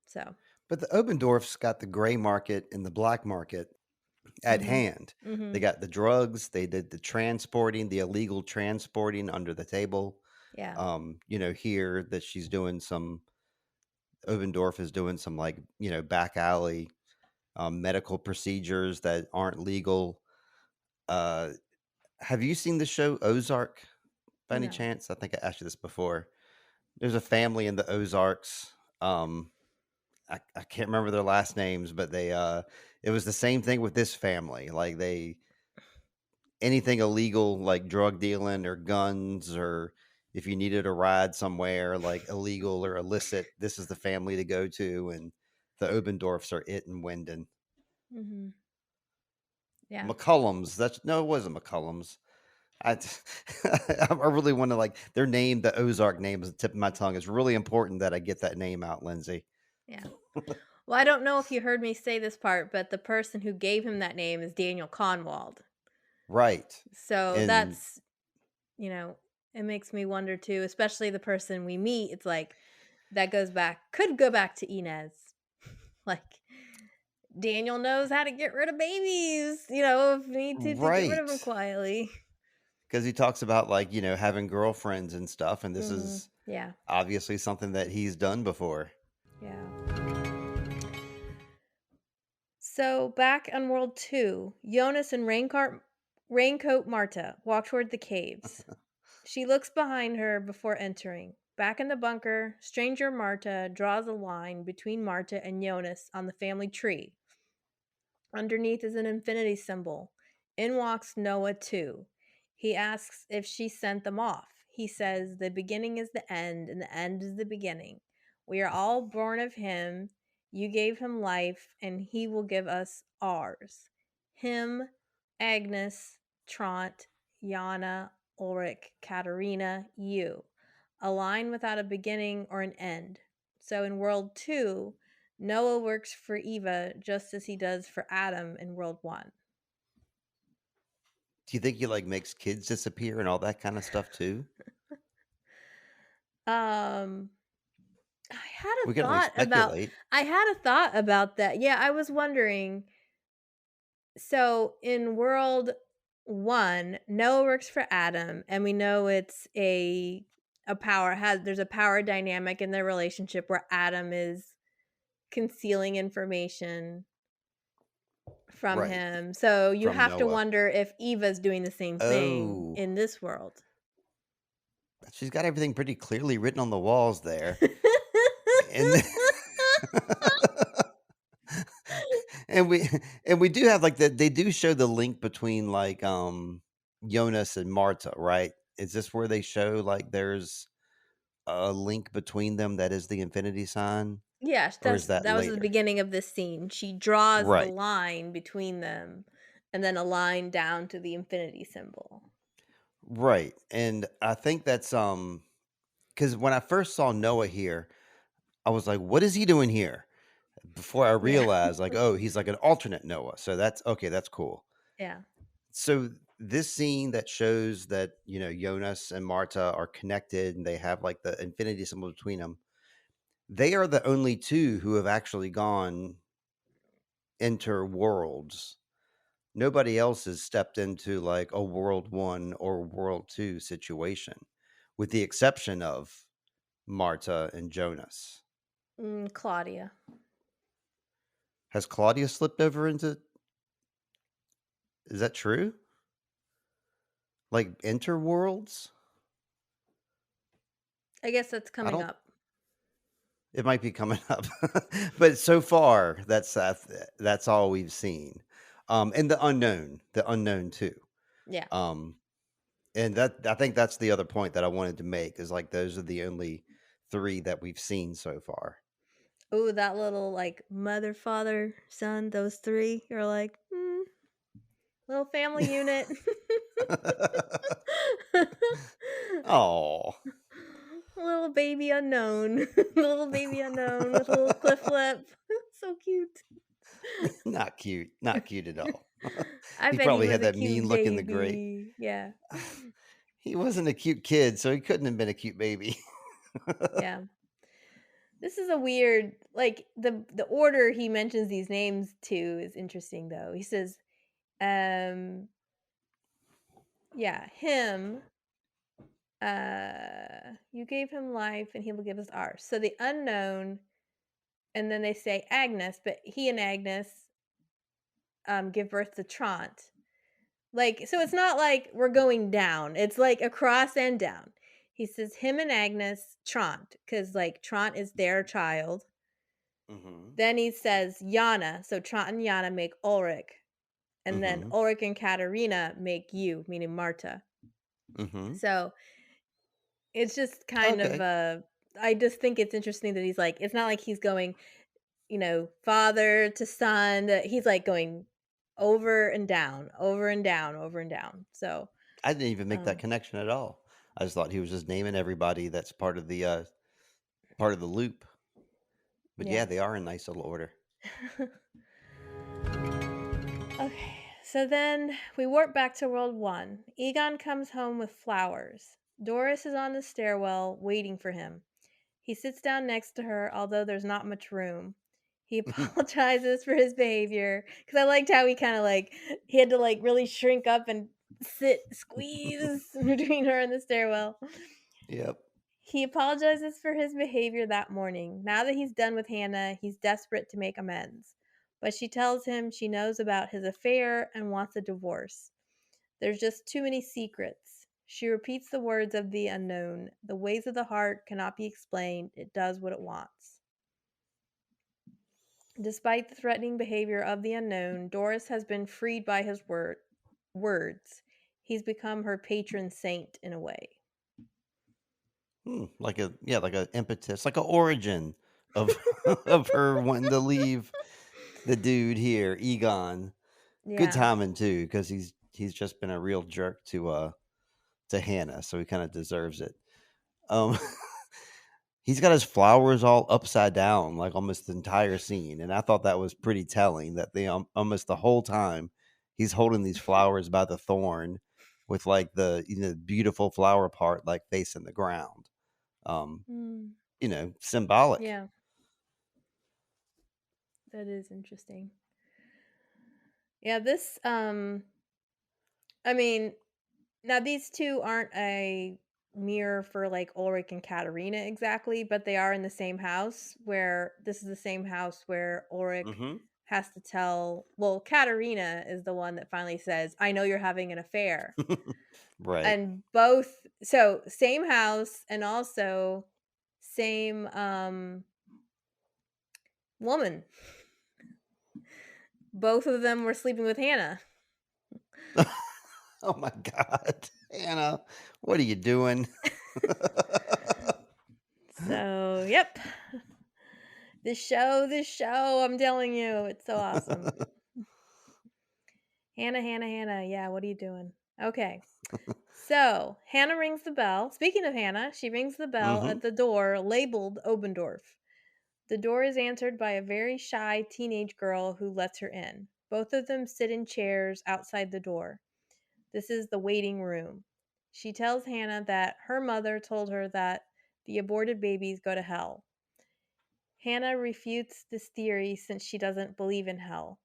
so But the Obendorfs got the gray market and the black market at mhm, hand. They mhm, got the drugs, they did the transporting, the illegal transporting under the table. yeah, Here that she's doing some Obendorf is doing some like, back alley medical procedures that aren't legal. Uh, have you seen the show Ozark by any no, chance? I think I asked you this before. There's a family in the Ozarks. Um, I can't remember their last names, but it was the same thing with this family. Like they anything illegal like drug dealing or guns or if you needed a ride somewhere like illegal or illicit, this is the family to go to. And the Obendorfs are it and Wyndon. mhm, yeah, McCullums. That's no, it wasn't McCullums. I I really want to like their name, the Ozark name is the tip of my tongue. It's really important that I get that name out, Lindsay. yeah. Well, I don't know if you heard me say this part, but the person who gave him that name is Daniel Conwald. Right. So And that's, you know, it makes me wonder too, especially the person we meet, it's like that could go back to Inez. Like Daniel knows how to get rid of babies, if we need to get rid of right. them quietly. Because he talks about like, having girlfriends and stuff. And this Mhm. is Yeah. obviously something that he's done before. Yeah. So back on World 2, Jonas and Raincoat Marta walk toward the caves. She looks behind her before entering. Back in the bunker, stranger Marta draws a line between Marta and Jonas on the family tree. Underneath is an infinity symbol. In walks Noah, too. He asks if she sent them off. He says, "The beginning is the end, and the end is the beginning. We are all born of him. You gave him life, and he will give us ours. Him, Agnes, Trant, Jana, Ulrich, Katerina, you. A line without a beginning or an end. So in World 2, Noah works for Eva just as he does for Adam in World 1. Do you think he like makes kids disappear and all that kind of stuff too? Um, I had a We can only thought about speculate. I had a thought about that. Yeah, I was wondering. So in World 1, Noah works for Adam, and we know it's a power has there's a power dynamic in their relationship where Adam is concealing information from Right. him. So you From have to Noah. wonder if Eva's doing the same thing Oh, in this world. she's got everything pretty clearly written on the walls there. And and we and we do have like they do show the link between like Jonas and Marta, right? Is this where they show like there's a link between them that is the infinity sign, Yes, or is that that was the later? beginning of this scene. She draws the Right. line between them and then a line down to the infinity symbol. Right. And I think that's cuz when I first saw Noah here, I was like, what is he doing here? Before I Yeah. realized like, oh, he's like an alternate Noah. So that's okay, that's cool. Yeah. So this scene that shows that, Jonas and Marta are connected and they have like the infinity symbol between them. They are the only two who have actually gone inter worlds. Nobody else has stepped into like a world 1 or world 2 situation with the exception of Marta and Jonas. Claudia. Has Claudia slipped over into, is that true? Like interworlds? I guess that's I coming don't, up. it might be coming up. But so far that's all we've seen. And the unknown too. Yeah. Um and that I think that's the other point that I wanted to make is like those are the only 3 that we've seen so far. Ooh, that little, like, mother, father, son, those 3, you're like, little family unit." Oh, Little baby unknown. Little baby unknown with a little cliff lip. So cute. not cute, not cute at all. I He bet he probably was had a that mean cute look in the grate. baby. Yeah. He wasn't a cute kid, so he couldn't have been a cute baby. Yeah. This is a weird like, the order he mentions these names to is interesting, though. He says, um yeah, him, you gave him life and he will give us ours. So the unknown, and then they say Agnes, but he and Agnes, give birth to Trant. Like, so it's not like we're going down, it's like across and down. He says him and Agnes, Trant, because like Trant is their child. Mhm. Then he says Yana, so Trant and Yana make Ulrich. And then Mhm. Ulrich and Katerina make you, meaning Marta. Mhm. So it's just kind of Okay. I just think it's interesting that he's like, it's not like he's going, father to son. He's like going over and down, over and down, over and down. So, I didn't even make that um, connection at all. I just thought he was just naming everybody that's part of the loop. But yeah, yeah. they are in nice little order. Okay, so then we warp back to World 1. Egon comes home with flowers. Doris is on the stairwell waiting for him. He sits down next to her, although there's not much room. He apologizes for his behavior because I liked how he kind of like he had to like really shrink up and sit, squeeze between her and the stairwell. Yep. He apologizes for his behavior that morning. Now that he's done with Hannah, he's desperate to make amends. But she tells him she knows about his affair and wants a divorce. There's just too many secrets. She repeats the words of the unknown. The ways of the heart cannot be explained. It does what it wants. Despite the threatening behavior of the unknown, Doris has been freed by his words. He's become her patron saint in a way. Like a impetus, like a origin of of her wanting to leave the dude here, Egon. Good Yeah. timing too, because he's just been a real jerk to Hannah, so he kind of deserves it. Um, he's got his flowers all upside down, like almost the entire scene, and I thought that was pretty telling. That they almost the whole time he's holding these flowers by the thorn, with like the beautiful flower part like facing the ground. Um, Mm, symbolic. yeah, that is interesting. Yeah, this I mean, now these 2 aren't a mirror for, like, Ulrich and Katerina exactly, but they are in the same house where this is the same house where Ulrich Mhm. has to tell well, Katerina is the one that finally says, "I know you're having an affair." Right. And both so same house and also same, woman. Both of them were sleeping with Hannah. Oh my god. Anna, what are you doing? So, yep. The show, I'm telling you, it's so awesome. Hannah, Hannah, Hannah, yeah, what are you doing? Okay. So, Hannah rings the bell. Speaking of Hannah, she rings the bell Mhm. at the door labeled Obendorf. The door is answered by a very shy teenage girl who lets her in. Both of them sit in chairs outside the door. This is the waiting room. She tells Hannah that her mother told her that the aborted babies go to hell. Hannah refutes this theory since she doesn't believe in hell.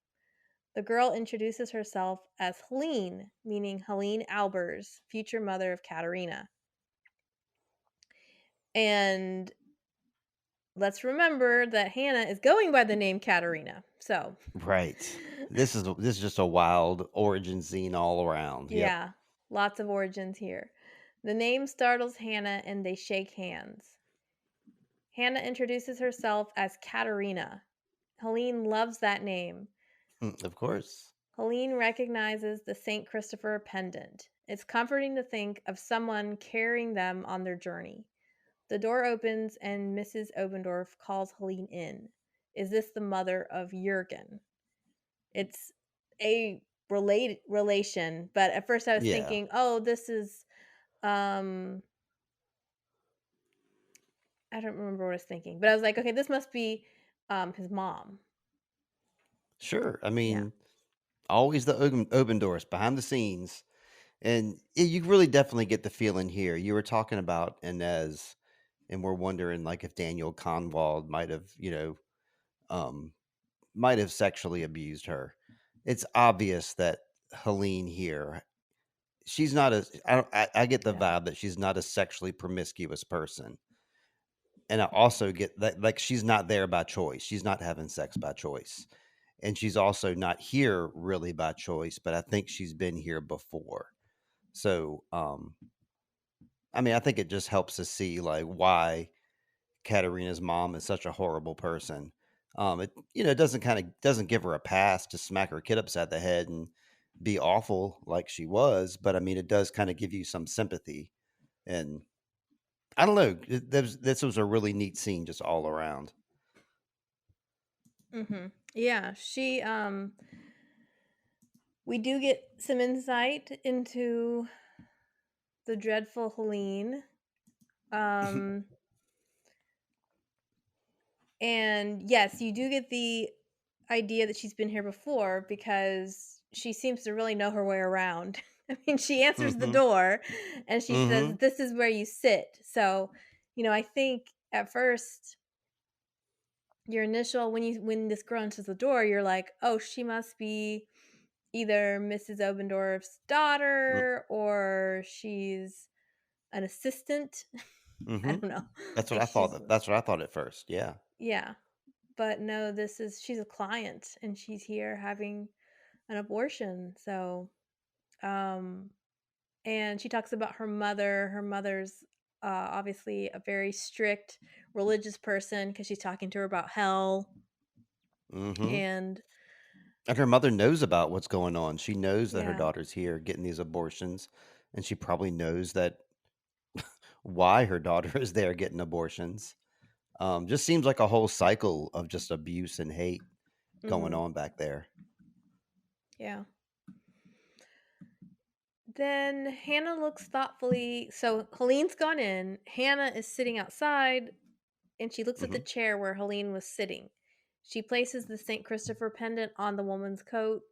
The girl introduces herself as Helene, meaning Helene Albers, future mother of Katerina. And let's remember that Hannah is going by the name Katerina. So, Right. This is just a wild origin scene all around. Yep. yeah, lots of origins here. The name startles Hannah and they shake hands. Hannah introduces herself as Katerina. Helene loves that name. Of course. Helene recognizes the St. Christopher pendant. It's comforting to think of someone carrying them on their journey. The door opens and Mrs. Obendorf calls Helene in. Is this the mother of Jurgen? It's a related relation, but at first I was Yeah. thinking, "Oh, this is um I don't remember what I was thinking." But I was like, "Okay, this must be his mom." Sure. I Yeah. mean, always the open doors behind the scenes. And you really definitely get the feeling here. You were talking about Inez, and we're wondering like if Daniel Conwald might have, um, might have sexually abused her. It's obvious that Helene here, she's not a. I get the Yeah. vibe that she's not a sexually promiscuous person, and I also get that like she's not there by choice. She's not having sex by choice, and she's also not here really by choice. But I think she's been here before. So, I mean, I think it just helps to see like why Katerina's mom is such a horrible person. It it doesn't give her a pass to smack her kid upside the head and be awful like she was, but I mean, it does kind of give you some sympathy. And I don't know, this was a really neat scene just all around. Mhm. Yeah, we do get some insight into the dreadful Helene. Um and yes, you do get the idea that she's been here before because she seems to really know her way around. I mean, she answers the Mhm. door and she says, Mhm. "This is where you sit." So, I think at first your initial when this girl enters the door, you're like, "Oh, she must be either Mrs. Obendorf's daughter or she's an assistant." I Mhm. don't know. That's what Like I thought. she's That's what I thought at first. Yeah. yeah. But no, she's a client and she's here having an abortion. So, um and she talks about her mother. Her mother's obviously a very strict religious person because she's talking to her about hell Mhm. and And her mother knows about what's going on. She knows that her yeah. daughter's here getting these abortions, and she probably knows that why her daughter is there getting abortions. Just seems like a whole cycle of just abuse and hate going Mhm. on back there. Yeah. Then Hannah looks thoughtfully. So Helene's gone in. Hannah is sitting outside and she looks at the Mhm. chair where Helene was sitting. She places the St. Christopher pendant on the woman's coat,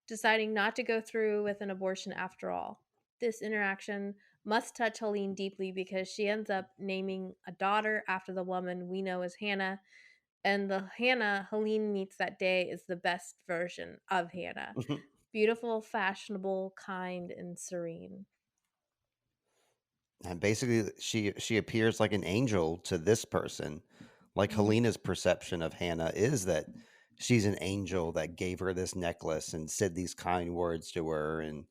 deciding not to go through with an abortion after all. This interaction must touch Helene deeply because she ends up naming a daughter after the woman we know as Hannah, and the Hannah Helene meets that day is the best version of Hannah beautiful, fashionable, kind, and serene. And basically, she appears like an angel to this person. Like Mhm, Helena's perception of Hannah is that she's an angel that gave her this necklace and said these kind words to her, and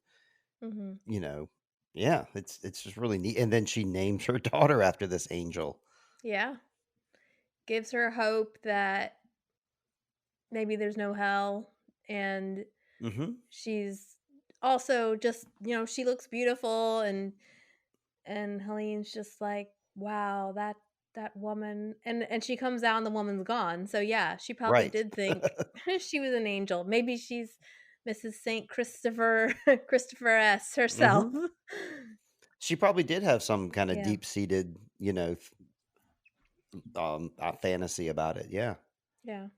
mhm. you know, yeah, it's just really neat. And then she named her daughter after this angel. Yeah. Gives her hope that maybe there's no hell, and Hmm. she's also just, she looks beautiful, and Helene's just like, "Wow, that woman," and she comes out and the woman's gone. So yeah, she probably Right. did think she was an angel. Maybe she's Mrs. Saint Christopher Christopher S herself. Hmm. She probably did have some kind of Yeah, deep seated, fantasy about it. Yeah. yeah.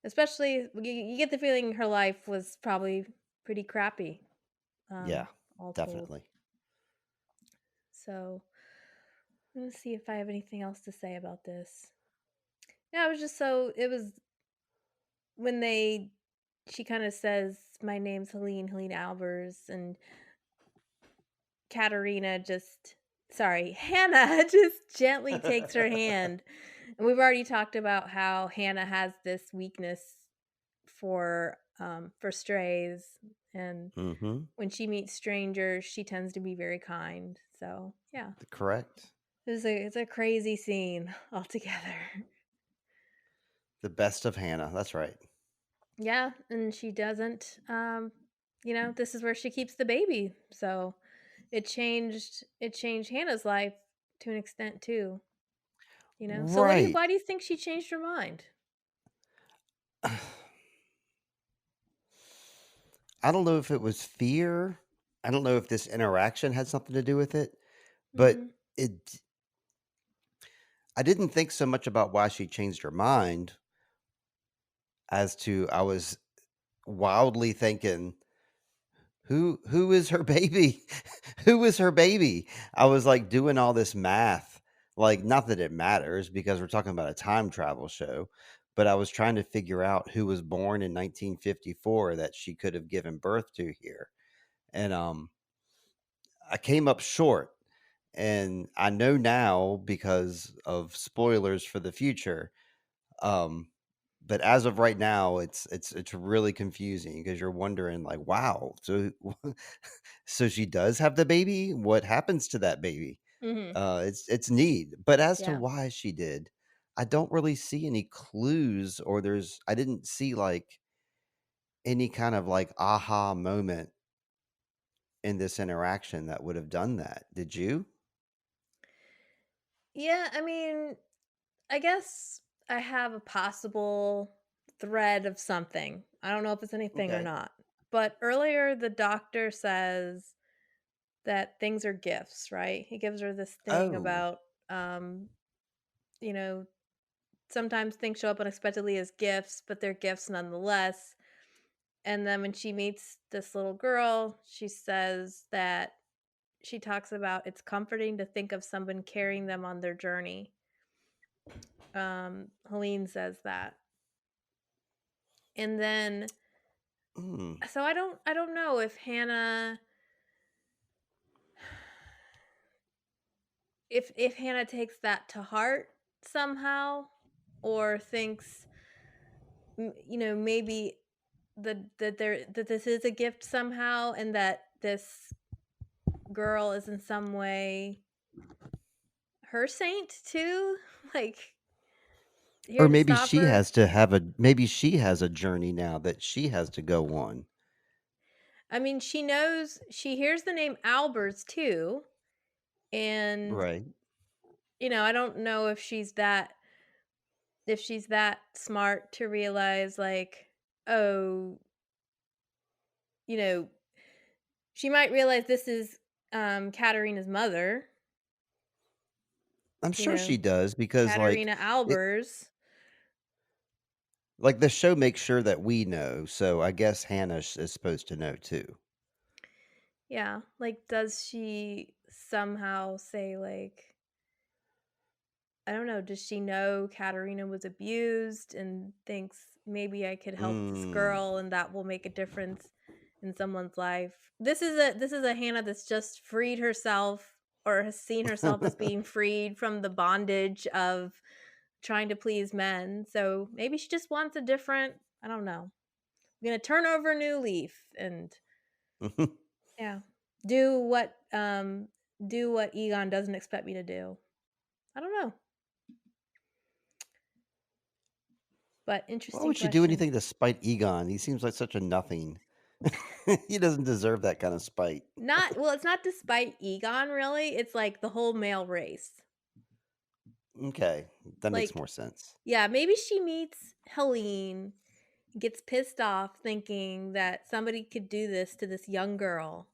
Especially you get the feeling her life was probably pretty crappy, Yeah. all told. Definitely. So, let's see if I have anything else to say about this. Yeah, it was just so it was when she kinda says, "My name's Helene Albers," and Katerina just sorry, Hannah just gently takes her hand. And we've already talked about how Hannah has this weakness for strays, and Hmm. when she meets strangers, she tends to be very kind. So, yeah. Correct. It's a crazy scene altogether. The best of Hannah. That's right. Yeah, and she doesn't, this is where she keeps the baby. So it changed Hannah's life to an extent too, you know. So Right. why do you think she changed her mind? I don't know if it was fear. I don't know if this interaction had something to do with it, but Mhm. it I didn't think so much about why she changed her mind as to I was wildly thinking, who is her baby? Who is her baby? I was like doing all this math. Like, not that it matters because we're talking about a time travel show, but I was trying to figure out who was born in 1954 that she could have given birth to here. And I came up short, and I know now because of spoilers for the future. Um, but as of right now, it's really confusing because you're wondering, like, wow, so so she does have the baby. What happens to that baby? Mhm. It's neat, but as to Yeah. why she did, I don't really see any clues, or I didn't see like any kind of like aha moment in this interaction that would have done that. Did you? Yeah, I mean, I guess I have a possible thread of something. I don't know if it's anything or Okay. not. But earlier the doctor says that things are gifts, right? He gives her this thing Oh. about you know, sometimes things show up unexpectedly as gifts, but they're gifts nonetheless. And then when she meets this little girl, she says that she talks about it's comforting to think of someone carrying them on their journey. Helene says that. And then Mm. so I don't know if Hannah if Hannah takes that to heart somehow, or thinks maybe that this is a gift somehow, and that this girl is in some way her saint too, like Or here to stop her. maybe she has a journey now that she has to go on. I mean, she hears the name Albers too, and Right. I don't know if she's that smart to realize, like, oh, you know, she might realize this is Katerina's mother, I'm you sure she know, does because Katerina it Albers. the show makes sure that we know, so I guess Hannah is supposed to know too. Yeah, like, does she somehow say, like, I don't know, does she know Katerina was abused and thinks maybe I could help this Mm. girl and that will make a difference in someone's life. This is a Hannah that's just freed herself or has seen herself as being freed from the bondage of trying to please men. So maybe she just wants a different, I don't know. I'm going to turn over a new leaf and yeah, do what Egon doesn't expect me to do. I don't know. But Why interesting would you do question. anything to spite Egon? He seems like such a nothing. He doesn't deserve that kind of spite. Not well, it's not despite Egon really. It's like the whole male race. Okay, that makes Like, more sense. yeah, maybe she meets Helene, gets pissed off thinking that somebody could do this to this young girl.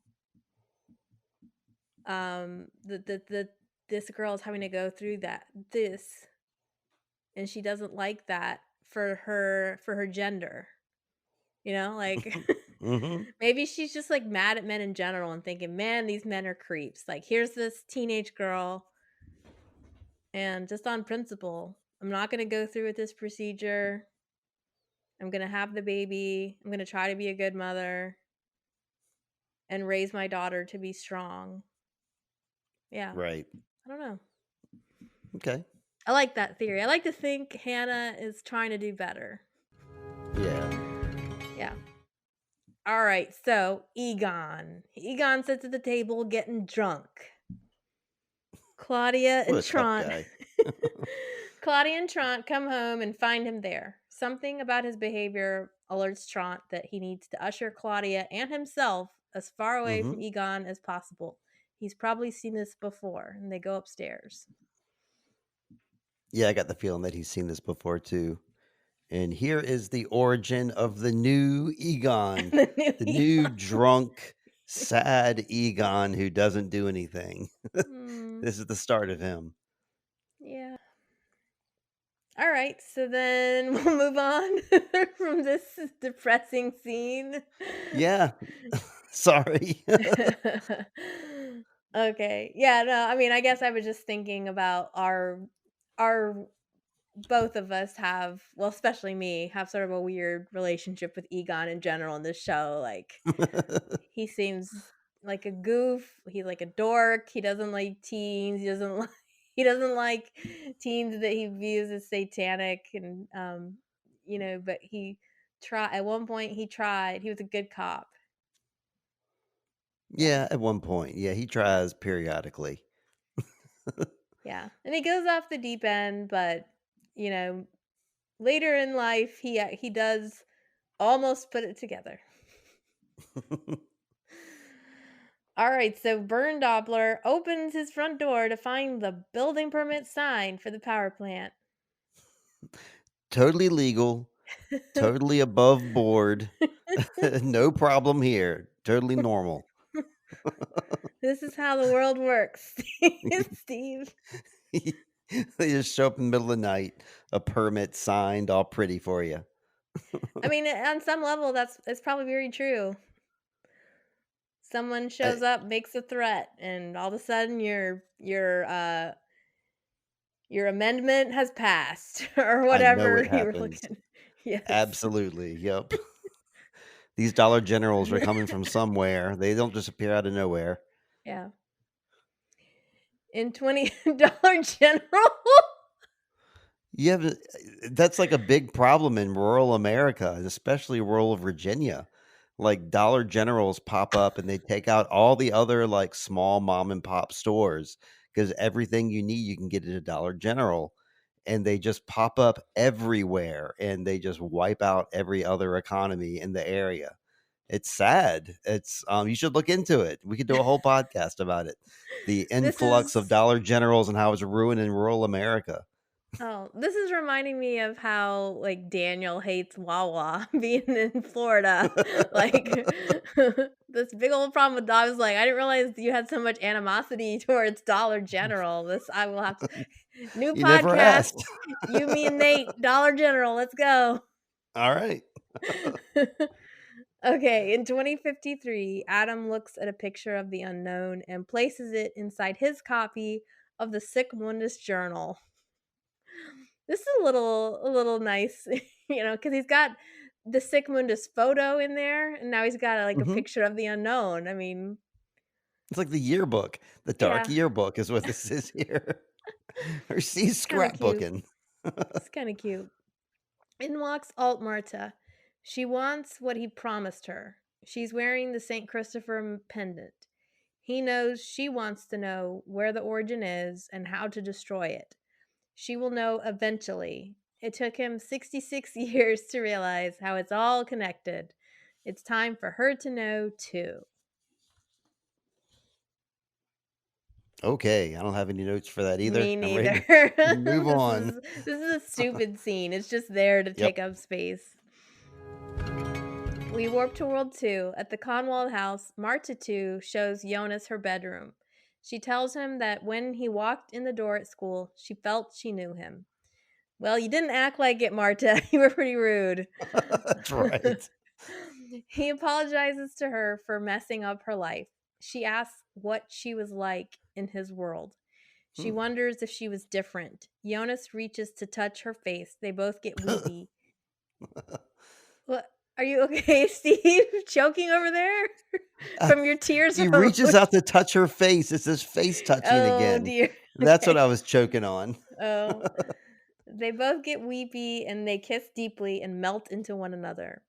The this girl is having to go through this, and she doesn't like that for her gender. Like Hmm. maybe she's just like mad at men in general and thinking, man, these men are creeps. Like, here's this teenage girl, and just on principle, I'm not going to go through with this procedure. I'm going to have the baby. I'm going to try to be a good mother and raise my daughter to be strong. Yeah, Right. I don't know. Okay. I like that theory. I like to think Hannah is trying to do better. Yeah. Yeah. All right, so Egon. Egon sits at the table getting drunk. Claudia What and a tough Trant guy. Claudia and Trant come home and find him there. Something about his behavior alerts Trant that he needs to usher Claudia and himself as far away Hmm. from Egon as possible. He's probably seen this before, and they go upstairs. Yeah, I got the feeling that he's seen this before too. And here is the origin of the new Egon, The new the new Egon. drunk, sad Egon who doesn't do anything. Hmm. This is the start of him. Yeah. All right, so then we'll move on from this depressing scene. Yeah. Sorry. Okay. Yeah, no, I mean, I guess I was just thinking about our both of us have, well, especially me, have sort of a weird relationship with Egon in general in this show. Like, he seems like a goof. He's like a dork. He doesn't like teens. He doesn't like he doesn't like teens that he views as satanic and but he try at one point he tried. He was a good cop. Yeah. Yeah, at one point. Yeah, he tries periodically. Yeah. And he goes off the deep end, but you know, later in life he does almost put it together. All right, so Burn Doppler opens his front door to find the building permit sign for the power plant. Totally legal, totally above board. No problem here. Totally normal. This is how the world works, Steve. They just show up in the middle of the night, a permit signed, all pretty for you. I mean, on some level, it's probably very true. Someone I shows up, makes a threat, and all of a sudden, your amendment has passed, or I know whatever it you were happens. looking. Yes, Absolutely. Yep. These Dollar Generals are coming from somewhere. They don't just appear out of nowhere. yeah. In $20 General. You have that's like a big problem in rural America, and especially rural Virginia. Like Dollar Generals pop up and they take out all the other like small mom and pop stores because everything you need you can get at a Dollar General. And they just pop up everywhere and they just wipe out every other economy in the area. It's sad. It's you should look into it. We could do a whole podcast about it. The This influx of is Dollar Generals and how it's ruining rural America. Oh, this is reminding me of how, like, Daniel hates Wawa being in Florida. Like, this big old problem with dogs, like, I didn't realize you had so much animosity towards Dollar General. This I will have to new You never podcast, asked. you, me, and Nate, Dollar General, let's go. All right. Okay, in 2053, Adam looks at a picture of the unknown and places it inside his copy of the Sick Mundus Journal. This is a little nice, because he's got the Sigmundus photo in there, and now he's got, like, a Mhm. picture of the unknown. I mean, It's like the yearbook. The dark yeah, yearbook is what this is here. Or she's it's kinda cute. scrapbooking. It's kinda cute. In walks Alt Marta. She wants what he promised her. She's wearing the St. Christopher pendant. He knows she wants to know where the origin is and how to destroy it. She will know eventually. It took him 66 years to realize how it's all connected. It's time for her to know too. Okay, I don't have any notes for that either. Me I'm neither. ready to move on. This is a stupid scene. It's just there to Yep. take up space. We warp to World 2. At the Conwald house, Marta 2 shows Jonas her bedroom. She tells him that when he walked in the door at school, she felt she knew him. Well, you didn't act like it, Marta. You were pretty rude. That's right. He apologizes to her for messing up her life. She asks what she was like in his world. She Hmm. wonders if she was different. Jonas reaches to touch her face. They both get weepy. What? Are you okay, Steve? Choking over there from your tears He of reaches emotion? out to touch her face. It's his face touching Oh again. dear. That's what Okay. I was choking on. Oh. They both get weepy and they kiss deeply and melt into one another.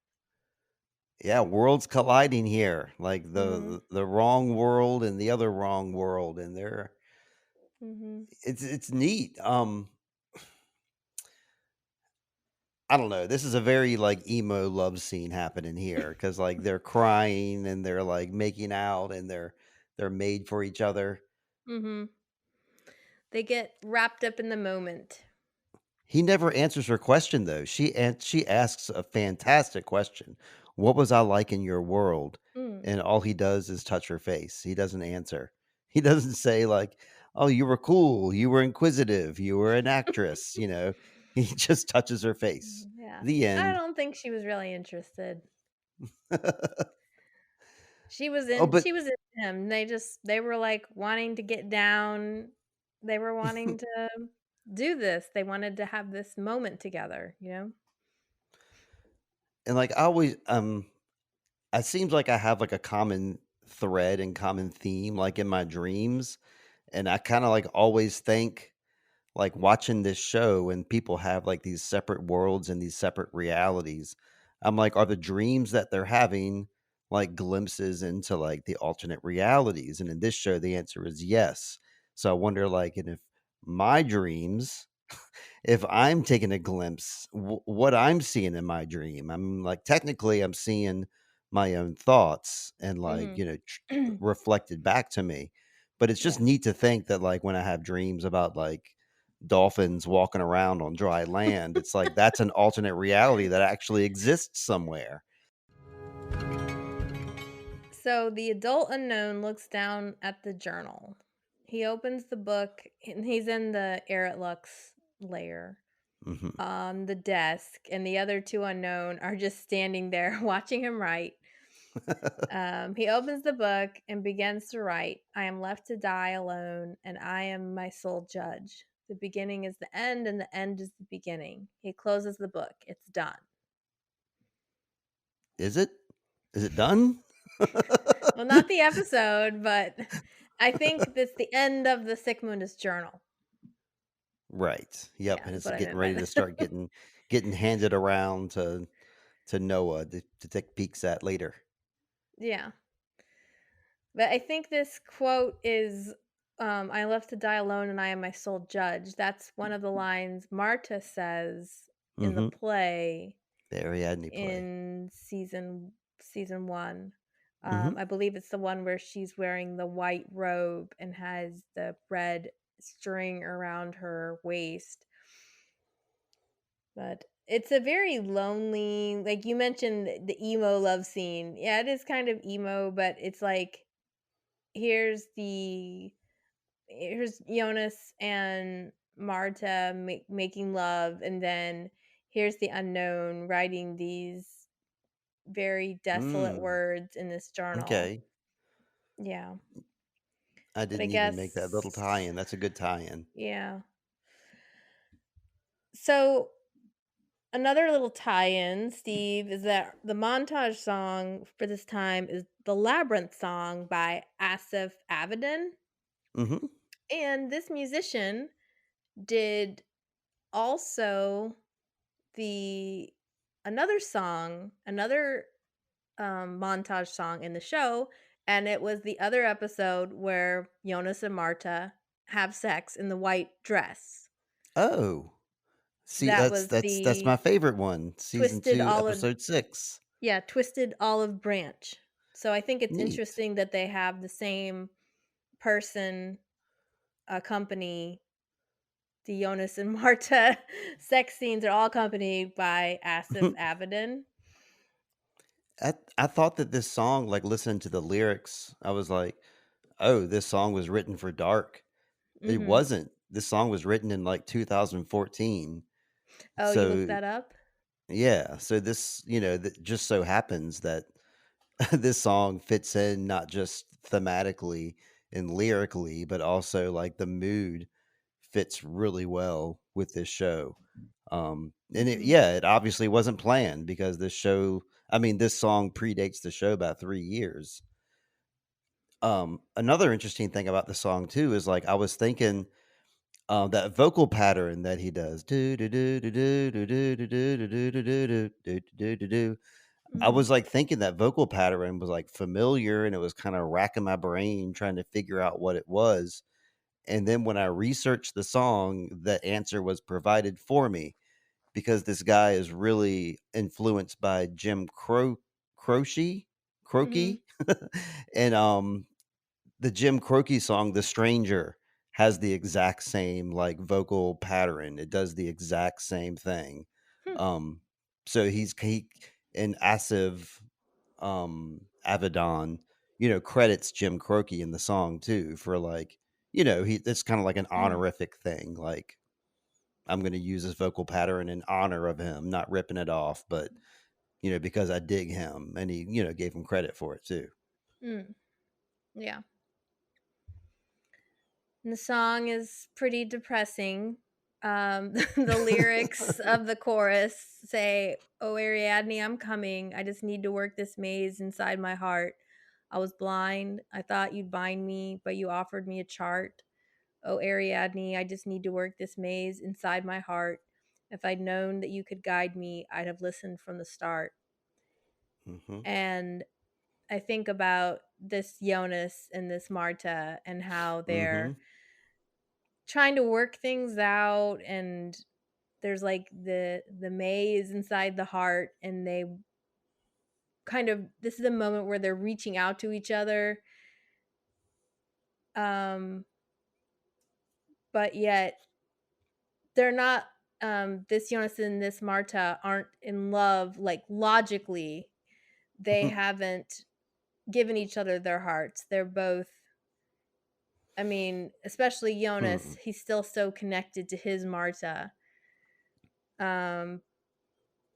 Yeah, worlds colliding here, like Mhm. the wrong world and the other wrong world, and they're Mhm. it's neat. I don't know. This is a very like emo love scene happening here because like they're crying and they're like making out and they're made for each other. Mhm. They get wrapped up in the moment. He never answers her question though. She asks a fantastic question. What was I like in your world? Mm. And all he does is touch her face. He doesn't answer. He doesn't say like, "Oh, you were cool. You were inquisitive. You were an actress." He just touches her face. Yeah. The I end. don't think she was really interested. Oh, but She was into him. They were, like, wanting to get down. They were wanting to do this. They wanted to have this moment together, you know? and like I always it seems like I have like a common thread and common theme like in my dreams, and I kind of like always think like watching this show and people have like these separate worlds and these separate realities. I'm like, are the dreams that they're having like glimpses into like the alternate realities? And in this show, the answer is yes. So I wonder, like, and if my dreams, if I'm taking a glimpse, what I'm seeing in my dream, I'm like, technically, I'm seeing my own thoughts and like, Mhm. reflected back to me. But it's just Yeah. neat to think that like when I have dreams about like dolphins walking around on dry land, it's like that's an alternate reality that actually exists somewhere. So, the adult unknown looks down at the journal. He opens the book, and he's in the Error Lux layer Mhm. on the desk, and the other 2 unknown are just standing there watching him write. He opens the book and begins to write. I am left to die alone, and I am my sole judge. The beginning is the end, and the end is the beginning. He closes the book. It's done. Is it? Is it done? Well, not the episode, but I think that's the end of the Sigmundus journal. Right. Yep, Yeah, and that's it's what I getting meant by ready to that. start getting handed around to Noah to take peeks at later. Yeah. But I think this quote is, "I left to die alone, and I am my sole judge." That's one of the lines Marta says in the Mhm. play The Ariadne play. in season 1. Mhm. I believe it's the one where she's wearing the white robe and has the red string around her waist. But it's a very lonely, like you mentioned the emo love scene. Yeah, it is kind of emo, but it's like here's the here's Jonas and Marta making love, and then here's the unknown writing these very desolate Mm. words in this journal. Okay. Yeah. I But I didn't even make that little guess, tie-in. That's a good tie-in. yeah. So Another little tie-in, Steve, is that the montage song for this time is the Labyrinth song by Asif Avidan, Mhm. and this musician did also the another song, another, montage song in the show, and it was the other episode where Jonas and Marta have sex in the white dress. Oh, see, That that's was that's that's the my favorite one, season Twisted 2, Olive episode 6. Yeah, Twisted Olive Branch. So I think it's Neat. interesting that they have the same person accompany the Jonas and Marta sex scenes are all accompanied by Asif Avidan. I thought that this song, like, listening to the lyrics, I was like, "Oh, this song was written for dark." It Mhm. wasn't. This song was written in, like, 2014. Oh, you looked So, that up? yeah, so this, that just so happens that this song fits in not just thematically and lyrically, but also, like, the mood fits really well with this show. And Mhm. yeah, it obviously wasn't planned because this song predates the show by 3 years. Another interesting thing about the song too is, like, I was thinking, that vocal pattern that he does, do do do do do do do do do do do do do do do do. I Mhm. was, like, thinking that vocal pattern was, like, familiar, and it was kinda racking my brain trying to figure out what it was, and then when I researched the song, the answer was provided for me because this guy is really influenced by Jim Croce Mhm. Croce? And, the Jim Croce song, "The Stranger," has the exact same, like, vocal pattern. It does the exact same thing. Hmm. Um, so he and Avedon, credits Jim Croce in the song too for, like, it's kinda like an Mm. honorific thing, like, I'm gonna use this vocal pattern in honor of him, not ripping it off, but, because I dig him, and he, gave him credit for it too. Mm. Yeah. And the song is pretty depressing. The lyrics of the chorus say, "Oh Ariadne, I'm coming. I just need to work this maze inside my heart. I was blind. I thought you'd bind me, but you offered me a chart. Oh Ariadne, I just need to work this maze inside my heart. If I'd known that you could guide me, I'd have listened from the start." Mhm. And I think about this Jonas and this Marta and how they're Mhm. trying to work things out, and there's like the maze inside the heart, and they kind of this is a moment where they're reaching out to each other, um but yet they're not, this Jonas and this Marta aren't in love like logically. They haven't given each other their hearts. They're both, I mean, especially Jonas, Mm. he's still so connected to his Marta. Um,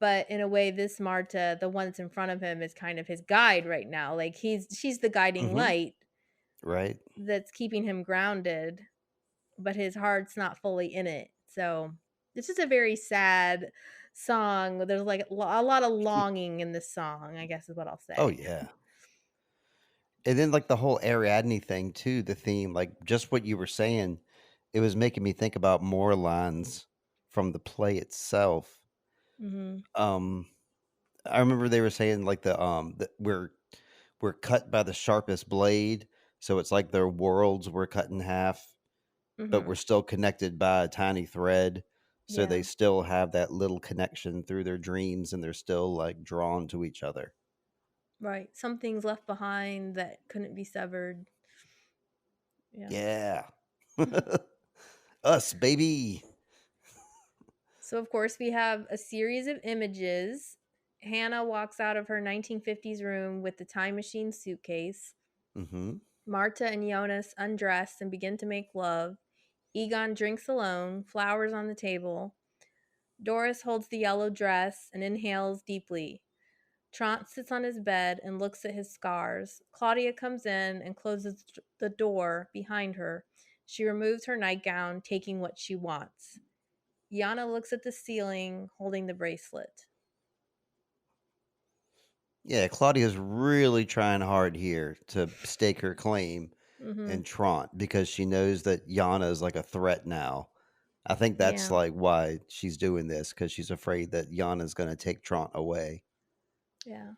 but in a way, this Marta, the one that's in front of him, is kind of his guide right now. Like she's the guiding Mhm. light Right. that's keeping him grounded, but his heart's not fully in it. So this is a very sad song. There's like a lot of longing in this song, I guess is what I'll Oh, say. yeah. And then, like, the whole Ariadne thing too, the theme, like, just what you were saying, it was making me think about more lines from the play itself. Mhm. Um, I remember they were saying, like, that we're cut by the sharpest blade, so it's like their worlds were cut in half, but we're Mhm. still connected by a tiny thread, so they Yeah. still have that little connection through their dreams, and they're still, like, drawn to each other. Right. Some things left behind that couldn't be severed. Yeah. Yeah. Us, baby. So, of course, we have a series of images. Hannah walks out of her 1950s room with the time machine suitcase. Mhm. Marta and Jonas undress and begin to make love. Egon drinks alone, flowers on the table. Doris holds the yellow dress and inhales deeply. Trant sits on his bed and looks at his scars. Claudia comes in and closes the door behind her. She removes her nightgown, taking what she wants. Yana looks at the ceiling holding the bracelet. Yeah, Claudia's really trying hard here to stake her claim Mhm. in Trant because she knows that Yana is like a threat now. I think that's Yeah. like why she's doing this because she's afraid that Yana's going to take Trant away. Yeah.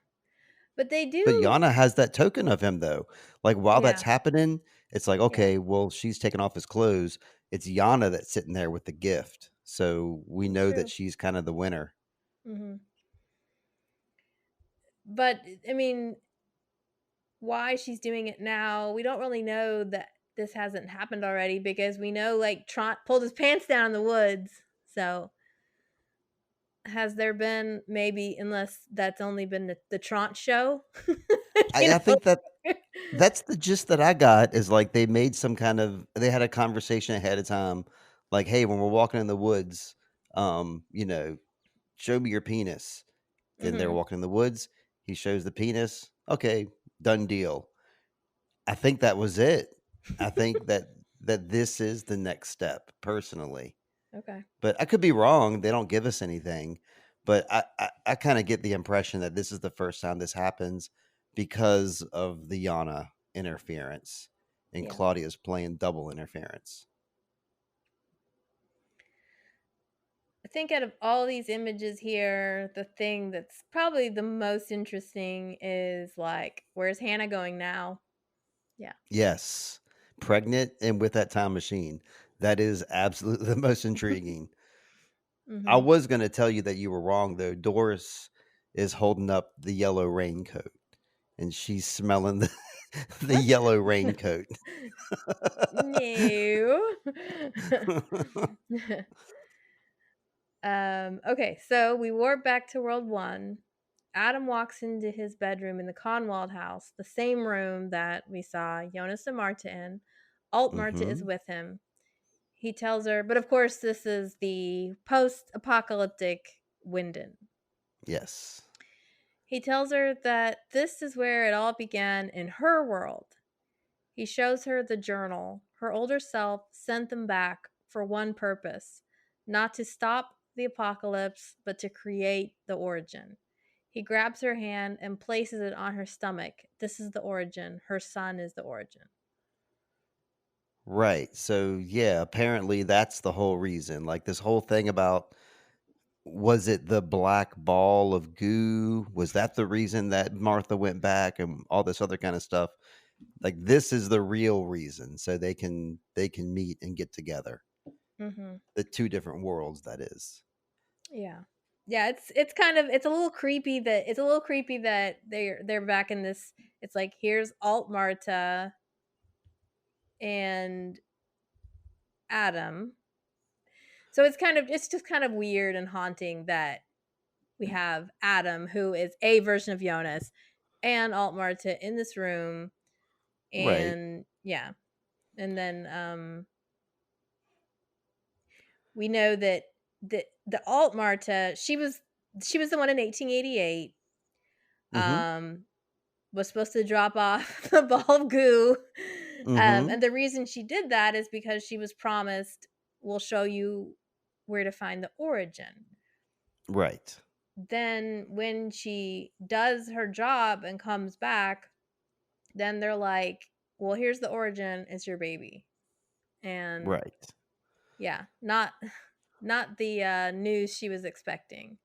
But they But do. Yana has that token of him though. Like while that's Yeah. happening, it's like, Yeah. okay, well, she's taking off his clothes. It's Yana that's sitting there with the gift. So we It's know that true. she's kind of the winner. Mhm. But I mean, why she's doing it now, we don't really know that this hasn't happened already because we know like Trant pulled his pants down in the woods. So has there been maybe, unless that's only been the Trant show? I you think that that's the gist that I got is like they made some kind of they had a conversation ahead of time, like, hey, when we're walking in the woods, you know, show me your penis. Then they're Mhm. walking in the woods. He shows the penis. Okay, done deal. I think that was it. I think that this is the next step, personally. Okay. But I could be wrong. They don't give us anything. But I kind of get the impression that this is the first time this happens because of the Yana interference and Yeah. Claudia's playing double interference. I think out of all these images here, the thing that's probably the most interesting is like, where's Hannah going now? Yeah. Yes. Pregnant and with that time machine. That is absolutely the most intriguing. I Mhm. was gonna tell you that you were wrong, though. Doris is holding up the yellow raincoat, and she's smelling the the What? yellow raincoat. No. Okay, so we warp back to World 1. Adam walks into his bedroom in the Conwald house, the same room that we saw Jonas and Marta in. Alt Marta is Mhm. with him. He tells her, but of course, this is the post apocalyptic Winden. Yes. He tells her that this is where it all began in her world. He shows her the journal. Her older self sent them back for one purpose, not to stop the apocalypse, but to create the origin. He grabs her hand and places it on her stomach. This is the origin. Her son is the origin. Right. So, yeah, apparently that's the whole reason. Like, this whole thing about was it the black ball of goo? Was that the reason that Martha went back and all this other kind of stuff? Like, this is the real reason, so they can meet and get together. Mhm. The 2 different worlds, that is. Yeah. Yeah, it's kind of, it's a little creepy that they're back in this. It's like here's Alt Marta and Adam. So it's just kind of weird and haunting that we have Adam, who is a version of Jonas, and Alt Marta in this room, Right. and yeah, and then we know that the Alt Marta, she was the one in 1888, Mhm. um, was supposed to drop off the ball of goo, Mhm. and the reason she did that is because she was promised, "We'll show you where to find the origin." Right. Then when she does her job and comes back, then they're like, "Well, here's the origin, it's your baby." And Right. yeah, not the news she was expecting.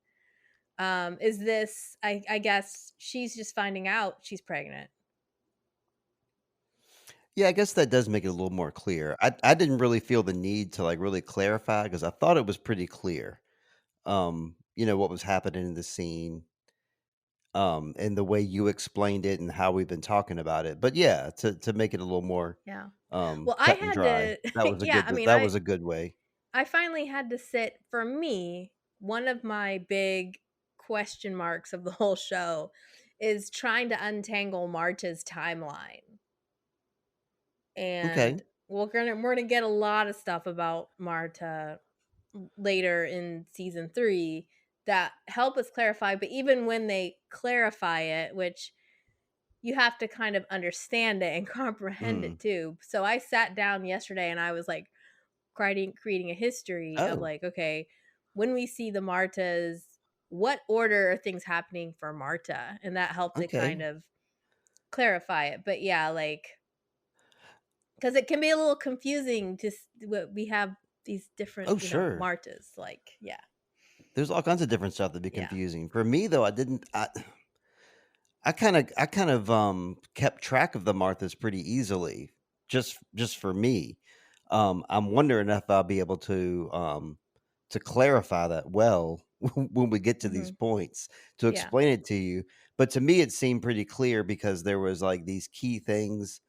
Is this, I guess she's just finding out she's pregnant. Yeah, I guess that does make it a little more clear. I didn't really feel the need to, like, really clarify because I thought it was pretty clear, what was happening in the scene, and the way you explained it and how we've been talking about it. But, yeah, to make it a little more, Yeah. Well, I cut and had dry, to that was a yeah, good I mean, that was a good way. I finally had to sit, for me, one of my big question marks of the whole show is trying to untangle Marta's timeline. Okay. And we're gonna get a lot of stuff about Marta later in season 3 that help us clarify, but even when they clarify it, which you have to kind of understand it and comprehend Mm. it too. So I sat down yesterday and I was like creating a history of Oh, like, okay, when we see the Martas, what order are things happening for Marta? And that helped to kind okay. of clarify it. But yeah, like because it can be a little confusing to what we have these different, Oh, sure. Martas. Like, yeah, There's all kinds of different stuff that'd be yeah. confusing. For me though, I kind of kept track of the Marthas pretty easily, just for me. I'm wondering if I'll be able to clarify that well when we get to these Hmm. points to Yeah. explain it to you. But to me, it seemed pretty clear because there was like these key things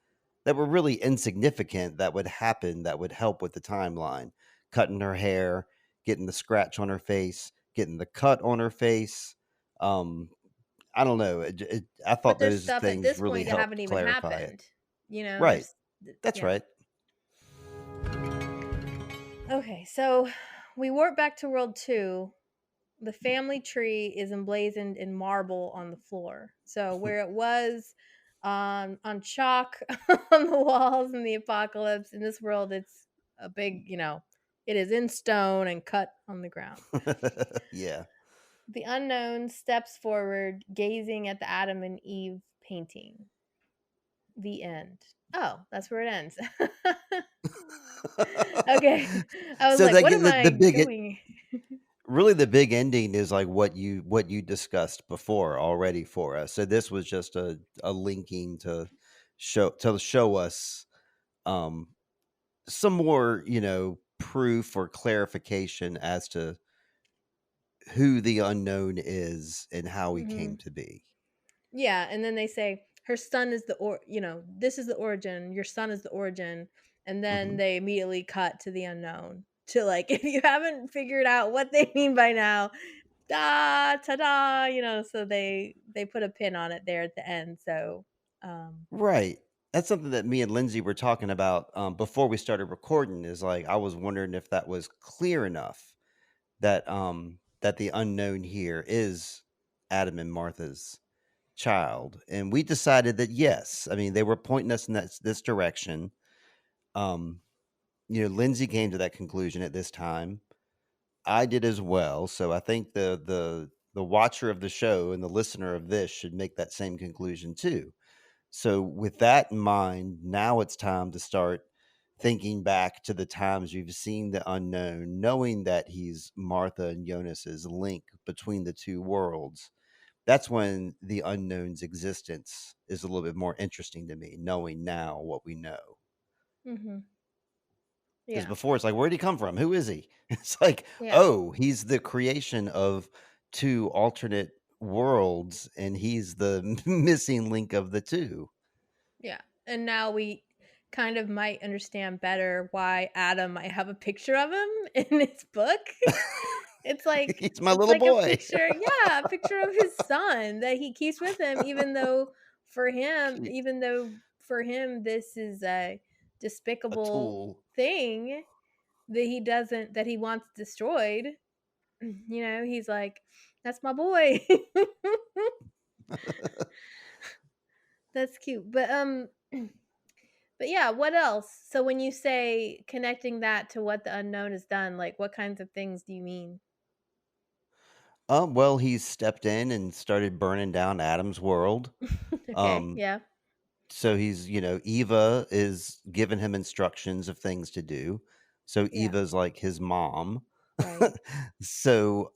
that were really insignificant that would happen that would help with the timeline. Cutting her hair, getting the scratch on her face, getting the cut on her face. Um, I don't know. I But thought there's those stuff at things this really point that haven't helped even clarify it. happened. Right. That's Yeah. right. Okay, so we warp back to World 2. The family tree is emblazoned in marble on the floor. So where it was on chalk on the walls in the apocalypse, in this world it's a big, it is in stone and cut on the ground. Yeah. The unknown steps forward, gazing at the Adam and Eve painting. The end. Oh, that's where it ends. Okay. I was So like, that what am the I big doing? really the big ending is like what you discussed before already for us. So this was just a linking to show us um some more, proof or clarification as to who the unknown is and how he came Mhm. to be. Yeah, and then they say her son is this is the origin, your son is the origin, and then Mhm. they immediately cut to the unknown. To like if you haven't figured out what they mean by now, da ta-da, so they put a pin on it there at the end. So Right. That's something that me and Lindsay were talking about before we started recording. Is like I was wondering if that was clear enough that the unknown here is Adam and Martha's child, and we decided that yes. I mean, they were pointing us in this direction. Um, Lindsay came to that conclusion at this time. I did as well. So I think the watcher of the show and the listener of this should make that same conclusion too. So, with that in mind, now it's time to start thinking back to the times you've seen the unknown, knowing that he's Martha and Jonas's link between the two worlds. That's when the unknown's existence is a little bit more interesting to me, knowing now what we know. mhm. Because Yeah. before it's like, where'd he come from? Who is he? It's like, Yeah. oh, he's the creation of two alternate worlds, and he's the missing link of the two. Yeah. And now we kind of might understand better why Adam might have a picture of him in his book. It's like He's my little a boy. picture, yeah, a picture of his son that he keeps with him, Cute. even though for him this is a A despicable tool. thing that he wants destroyed. He's like, "That's my boy." That's cute. But yeah, what else? So when you say connecting that to what the unknown has done, like what kinds of things do you mean? Well, he's stepped in and started burning down Adam's world. Okay, Um, yeah, so Eva is giving him instructions of things to do. So yeah, Eva's like his mom. right. So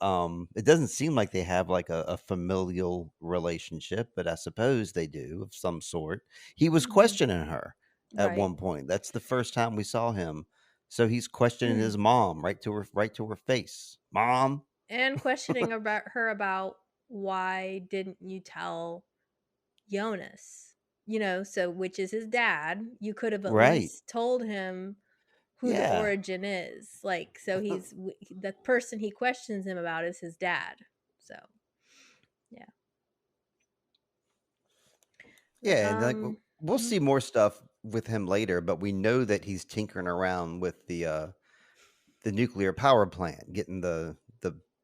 it doesn't seem like they have like a familial relationship, but I suppose they do of some sort. He was Mhm, questioning her at right. one point. That's the first time we saw him. So he's questioning his mom right to her face. Mom. And questioning about her about why didn't you tell Jonas? So which is his dad. You could have at Right. least told him who the Yeah. origin is. Like, so the person he questions him about is his dad. So, yeah. But Yeah, and like we'll mhm. see more stuff with him later, but we know that he's tinkering around with the nuclear power plant, getting the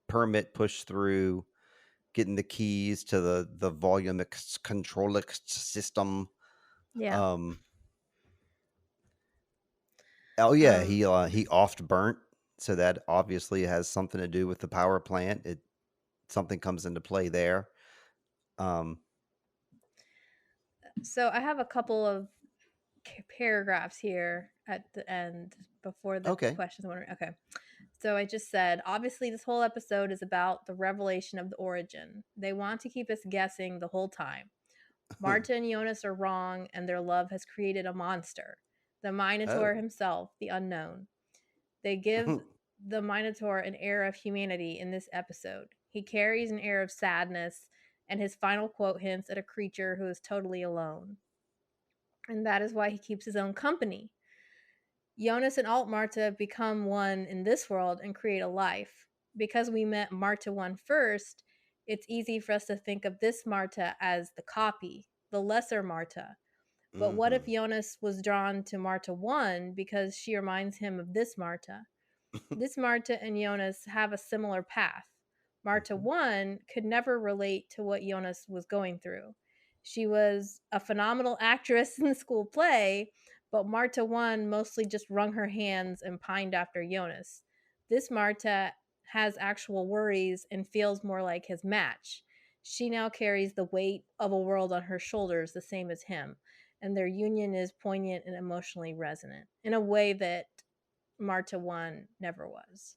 permit pushed through, getting the keys to the volume control system. Yeah. Um Oh yeah, Um, he oft burnt, so that obviously has something to do with the power plant. It Something comes into play there. Um, so I have a couple of paragraphs here at the end before the okay. questions. Okay. So I just said, obviously, this whole episode is about the revelation of the origin. They want to keep us guessing the whole time. Marta and Jonas are wrong, and their love has created a monster. The Minotaur Oh. himself, the unknown. They give the Minotaur an air of humanity in this episode. He carries an air of sadness, and his final quote hints at a creature who is totally alone. And that is why he keeps his own company. Jonas and Alt Marta become one in this world and create a life. Because we met Marta 1 first, it's easy for us to think of this Marta as the copy, the lesser Marta. But what if Mhm. Jonas was drawn to Marta 1 because she reminds him of this Marta? This Marta and Jonas have a similar path. Marta Mhm. 1 could never relate to what Jonas was going through. She was a phenomenal actress in the school play, but Marta 1 mostly just wrung her hands and pined after Jonas. This Marta has actual worries and feels more like his match. She now carries the weight of a world on her shoulders, the same as him, and their union is poignant and emotionally resonant in a way that Marta 1 never was.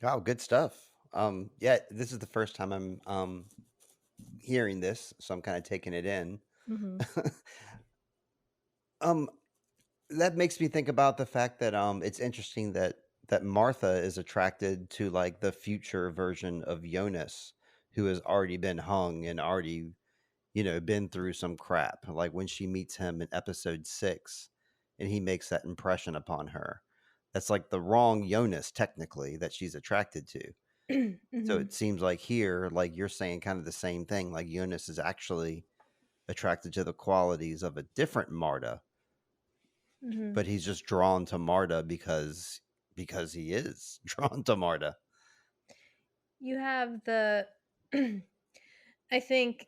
Wow, good stuff. Yeah, this is the first time I'm hearing this, so I'm kind of taking it in. Mhm. um, that makes me think about the fact that it's interesting that Martha is attracted to like the future version of Jonas, who has already been hung and already been through some crap. Like when she meets him in episode 6, and he makes that impression upon her. That's like the wrong Jonas technically that she's attracted to. So Mhm. it seems like here, like you're saying kind of the same thing. Like Jonas is actually attracted to the qualities of a different Marta, Mhm. but he's just drawn to Marta because he is drawn to Marta. You have the I think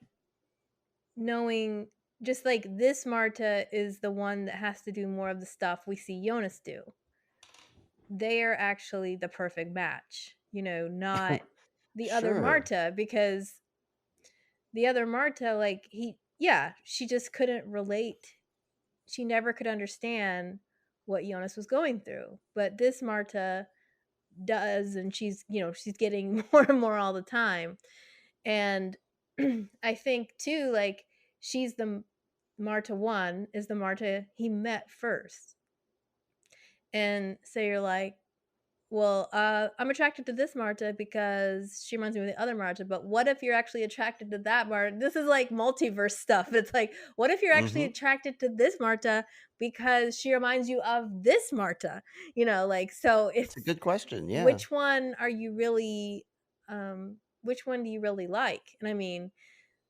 knowing just like this Marta is the one that has to do more of the stuff we see Jonas do. They are actually the perfect match, not the other Sure. Marta because the other Marta like she just couldn't relate. She never could understand what Jonas was going through. But this Marta does, and she's getting more and more all the time. And I think too, like she's the Marta 1 is the Marta he met first. And so you're like, well, I'm attracted to this Marta because she reminds me of the other Marta, but what if you're actually attracted to that Marta? This is like multiverse stuff. It's like, what if you're actually Mhm. attracted to this Marta because she reminds you of this Marta? Like so It's a it's good question. Yeah. which one are you really which one do you really like? And I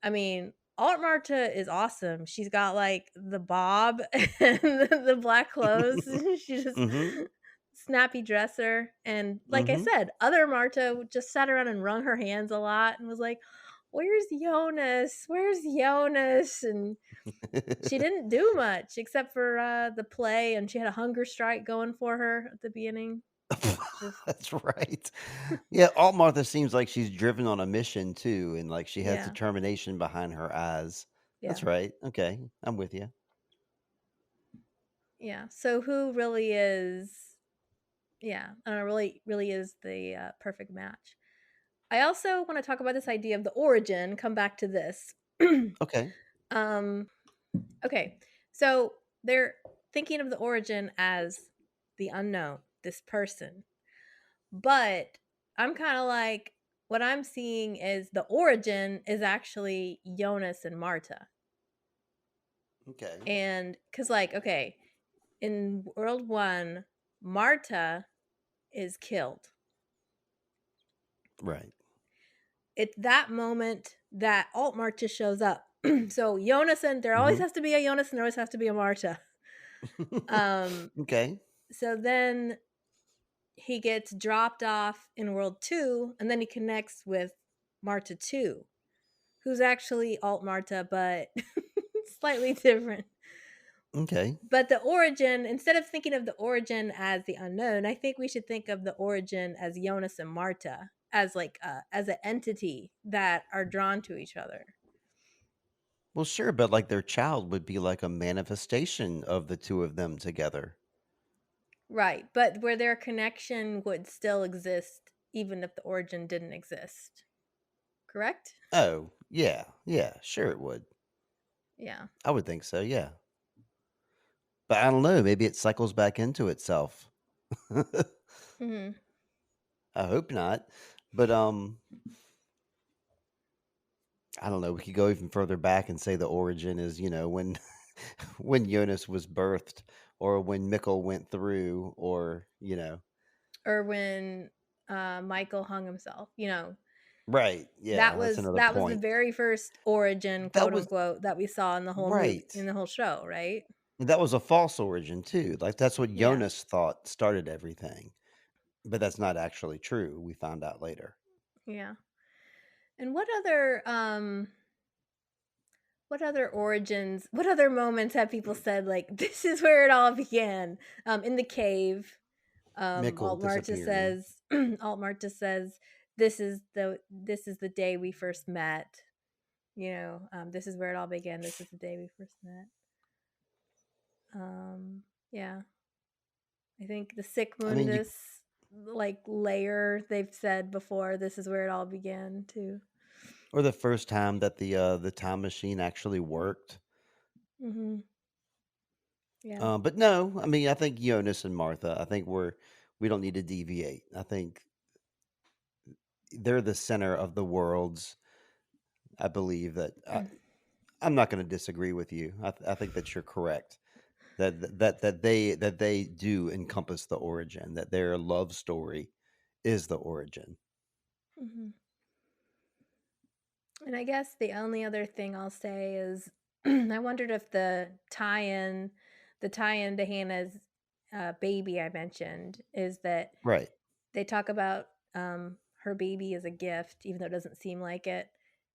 mean, Aunt Marta is awesome. She's got like the bob and the black clothes. She just Mhm. snappy dresser. And like I Mhm. said, other Marta just sat around and wrung her hands a lot and was like, "Where's Jonas? Where's Jonas?" And she didn't do much except for the play, and she had a hunger strike going for her at the beginning. Just That's right. Yeah, Alt Martha seems like she's driven on a mission too, and like she has yeah, determination behind her eyes. That's yeah, right. Okay, I'm with you. yeah. So who really is? Yeah, really is the perfect match. I also want to talk about this idea of the origin. Come back to this. Okay. um, okay, so they're thinking of the origin as the unknown, this person, but I'm kind of like what I'm seeing is the origin is actually Jonas and Marta, Okay. and because like okay, in World One, Marta is killed. Right. It's that moment that Alt Marta shows up. So Jonas and there always Mhm. has to be a Jonas and there always has to be a Marta. Um, Okay. so then he gets dropped off in World 2 and then he connects with Marta 2, who's actually Alt Marta, but slightly different. Okay. But the origin, instead of thinking of the origin as the unknown, I think we should think of the origin as Jonas and Marta, as like as an entity that are drawn to each other. Well, sure, but like their child would be like a manifestation of the two of them together. Right, but where their connection would still exist even if the origin didn't exist. Correct? Oh, yeah. Yeah, sure it would. Yeah. I would think so, yeah. But I don't know, maybe it cycles back into itself. Mhm. I hope not. But I don't know, we could go even further back and say the origin is, when when Jonas was birthed or when Mikkel went through or. Or when Michael hung himself, Right. that Yeah, that's was another that was the point. very first origin, That quote was unquote, that we saw in the whole movie, right. in the whole show, right? That was a false origin too. Like that's what Yeah. Jonas thought started everything. But that's not actually true. We found out later. Yeah. And what other origins, what other moments have people said like this is where it all began? In the cave, Mikkel Alt Marta disappearing. says Alt Marta says this is the day we first met. This is where it all began. This is the day we first met. Yeah. I think the sick I mean, you mundus like layer they've said before, this is where it all began too. or the first time that the time machine actually worked. Mhm. Yeah. But no, I mean, I think Jonas and Martha. I think we don't need to deviate. I think they're the center of the worlds. I believe that. I'm not going to disagree with you. I think that you're correct. That they do encompass the origin. That their love story is the origin. Mhm. And I guess the only other thing I'll say is I wondered if the tie in to Hannah's baby I mentioned is that Right. they talk about her baby as a gift, even though it doesn't seem like it.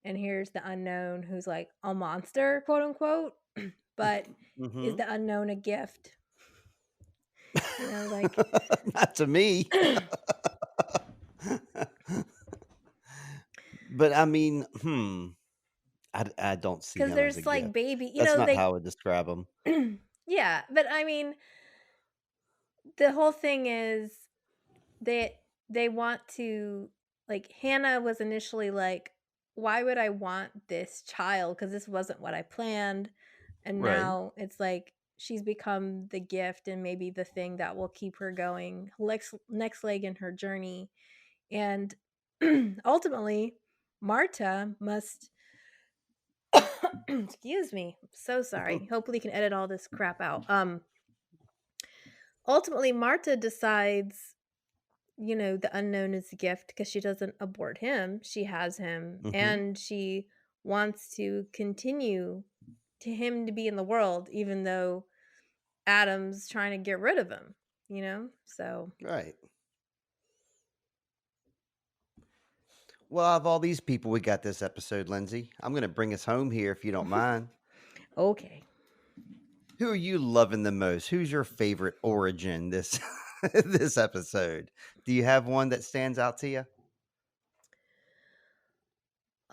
And here's the unknown who's like a monster, quote unquote. But is Hmm. the unknown a gift? Like Not to me. But I mean, I don't see because him as a there's like gift. baby, That's not they how I would describe him. yeah, but I mean, the whole thing is they want to, like, Hannah was initially like, "Why would I want this child? Because this wasn't what I planned." And Right. now it's like she's become the gift and maybe the thing that will keep her going, next leg in her journey. And ultimately, Marta must excuse me, so sorry. Hopefully you can edit all this crap out. Ultimately Marta decides, the unknown is a gift because she doesn't abort him. She has him Hmm. and she wants to continue to him to be in the world, even though Adam's trying to get rid of him. So, Right. Well, of all these people we got this episode, Lindsay, I'm going to bring us home here if you don't mind. okay. Who are you loving the most? Who's your favorite origin this this episode? Do you have one that stands out to you?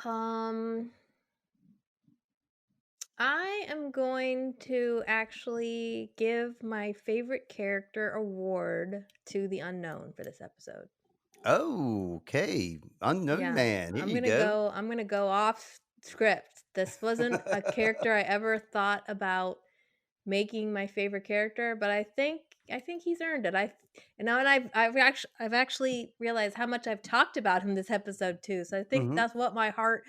Um, I am going to actually give my favorite character award to the unknown for this episode. Oh, okay. Unknown Yeah, man. Here I'm you gonna go. go I'm gonna go off script. This wasn't a character I ever thought about making my favorite character, but I think he's earned it. And I've actually realized how much I've talked about him this episode too. So I think Hmm. that's what my heart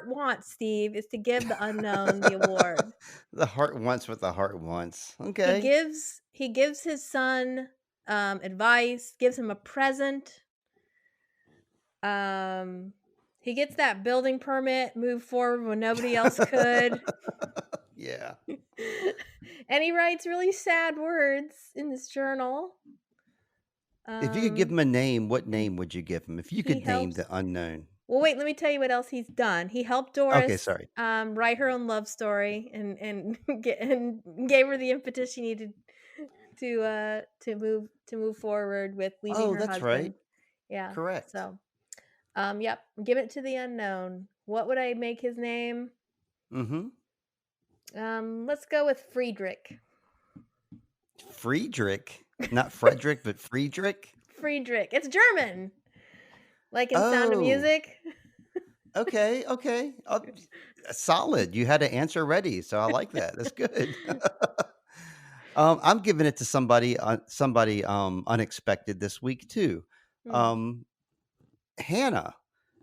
wants, Steve, is to give the unknown the award. The heart wants what the heart wants. He Okay. gives he gives his son advice, gives him a present. Um, he gets that building permit, move forward when nobody else could. Yeah. And he writes really sad words in this journal. If you could give Um, him a name, what name would you give him? If you he could name helps the unknown. Well, wait, let me tell you what else he's done. He helped Okay, Doris, sorry. write her own love story and get and gave her the impetus she needed to move forward with leaving Oh, her that's right. husband. Yeah. Correct. So, yep, give it to the unknown. What would I make his name? Mhm. Let's go with Friedrich. Friedrich, not Frederick, but Friedrich? Friedrich. It's German, like in Sound of Oh, Music. okay, okay. Solid. You had an answer ready, so I like that. That's good. I'm giving it to somebody unexpected this week too. Hmm. Um, Hannah.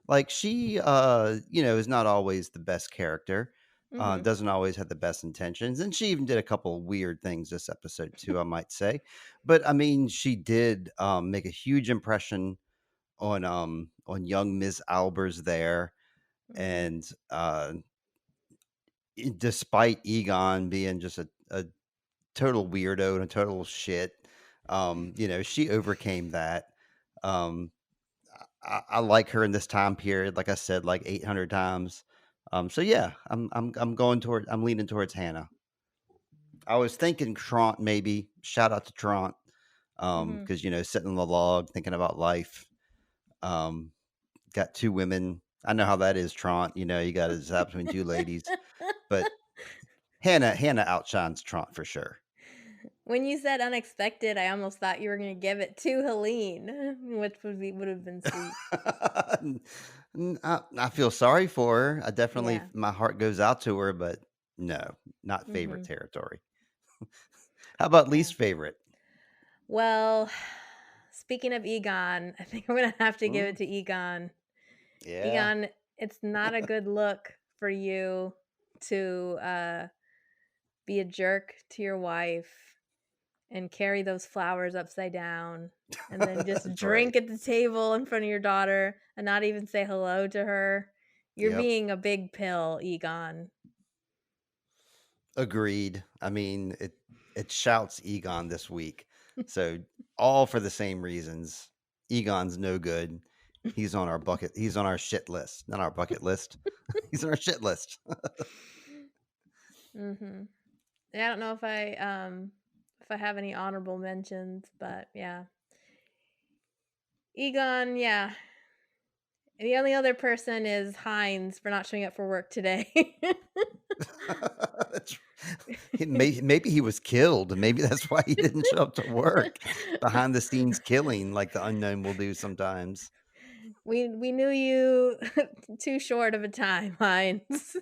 Like she, is not always the best character. Mhm. Doesn't always have the best intentions, and she even did a couple of weird things this episode too, I might say. But I mean, she did make a huge impression on young Ms. Albers there, Mhm. and despite Egon being just a total weirdo and a total shit, she overcame that. Um, I like her in this time period, like I said, like 800 times. So yeah, I'm leaning towards Hannah. I was thinking Trant maybe. Shout out to Trant. Mhm. Because sitting on the log thinking about life. Um, got two women. I know how that is, Trant. You got to decide between two ladies. But Hannah outshines Trant for sure. When you said unexpected, I almost thought you were gonna give it to Helene, which would have been sweet. I feel sorry for her. I definitely Yeah. my heart goes out to her, but no, not favorite Mhm. territory. How about Yeah. least favorite? Well, speaking of Egon, I think I'm gonna have to give Mm, it to Egon. yeah, Egon, it's not a good look for you to be a jerk to your wife and carry those flowers upside down and then just that's right. drink at the table in front of your daughter and not even say hello to her. You're Yep, being a big pill, Egon. agreed. I mean, it shouts Egon this week, so all for the same reasons. Egon's no good. He's on our shit list, not our bucket list. He's on our shit list. Mhm. Yeah, I don't know if I have any honorable mentions, but yeah. Egon, yeah. The only other person is Heinz for not showing up for work today. That's maybe he was killed. Maybe that's why he didn't show up to work. Behind the scenes killing, like the unknown will do sometimes. We knew you too short of a time, Heinz.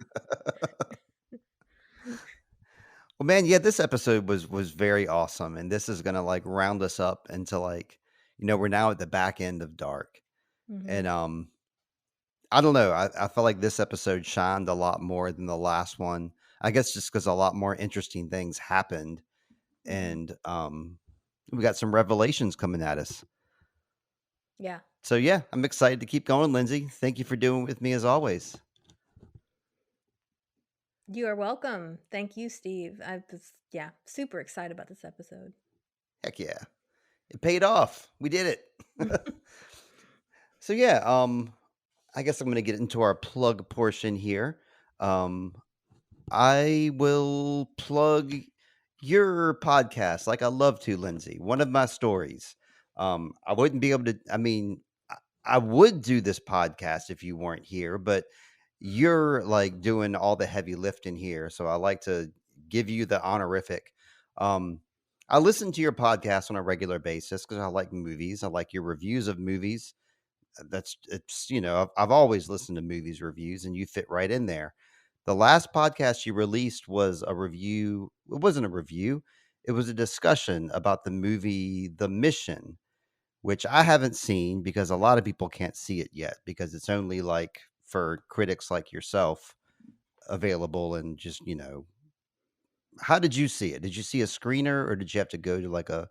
Well, man, yeah, this episode was very awesome, and this is gonna like round us up into like, we're now at the back end of Dark, and Mhm. I don't know, I felt like this episode shined a lot more than the last one. I guess just because a lot more interesting things happened, Mhm. and we got some revelations coming at us. Yeah. So yeah, I'm excited to keep going, Lindsay. Thank you for doing it with me as always. You are welcome. Thank you, Steve. I was, yeah, super excited about this episode. Heck yeah. It paid off. We did it. So yeah, I guess I'm gonna get into our plug portion here. Um I will plug your podcast like I love to, Lindsay. One of my stories. I wouldn't be able to, I mean, I would do this podcast if you weren't here, but you're like doing all the heavy lifting here. So I like to give you the honorific. Um, I listen to your podcast on a regular basis because I like movies. I like your reviews of movies. I've always listened to movies reviews, and you fit right in there. The last podcast you released was a review. It wasn't a review. It was a discussion about the movie The Mission, which I haven't seen because a lot of people can't see it yet because it's only like for critics like yourself available. And just, how did you see it? Did you see a screener or did you have to go to like a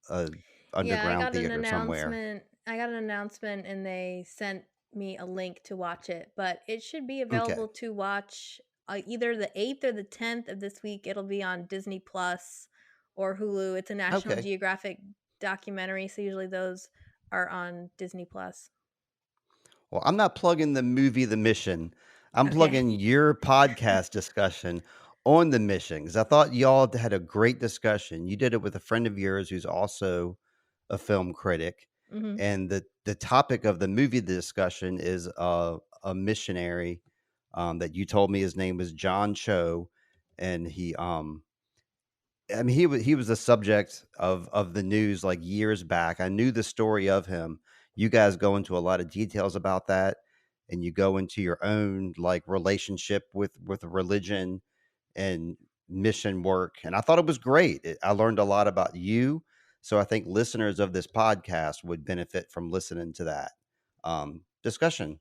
Yeah, I underground got an theater somewhere? announcement. I got an announcement and they sent me a link to watch it, but it should be Okay. available to watch either the 8th or the 10th of this week. It'll be on Disney Plus or Hulu. It's a National Okay. Geographic documentary, so usually those are on Disney Plus. Well, I'm not plugging the movie The Mission. I'm Okay. plugging your podcast discussion on The Mission because I thought y'all had a great discussion. You did it with a friend of yours who's also a film critic, Mhm. and the topic of the movie the discussion is a missionary that you told me his name was John Cho, and he was the subject of the news, like, years back. I knew the story of him. You guys go into a lot of details about that, and you go into your own, like, relationship with religion and mission work, and I thought it was great. I learned a lot about you, so I think listeners of this podcast would benefit from listening to that, discussion.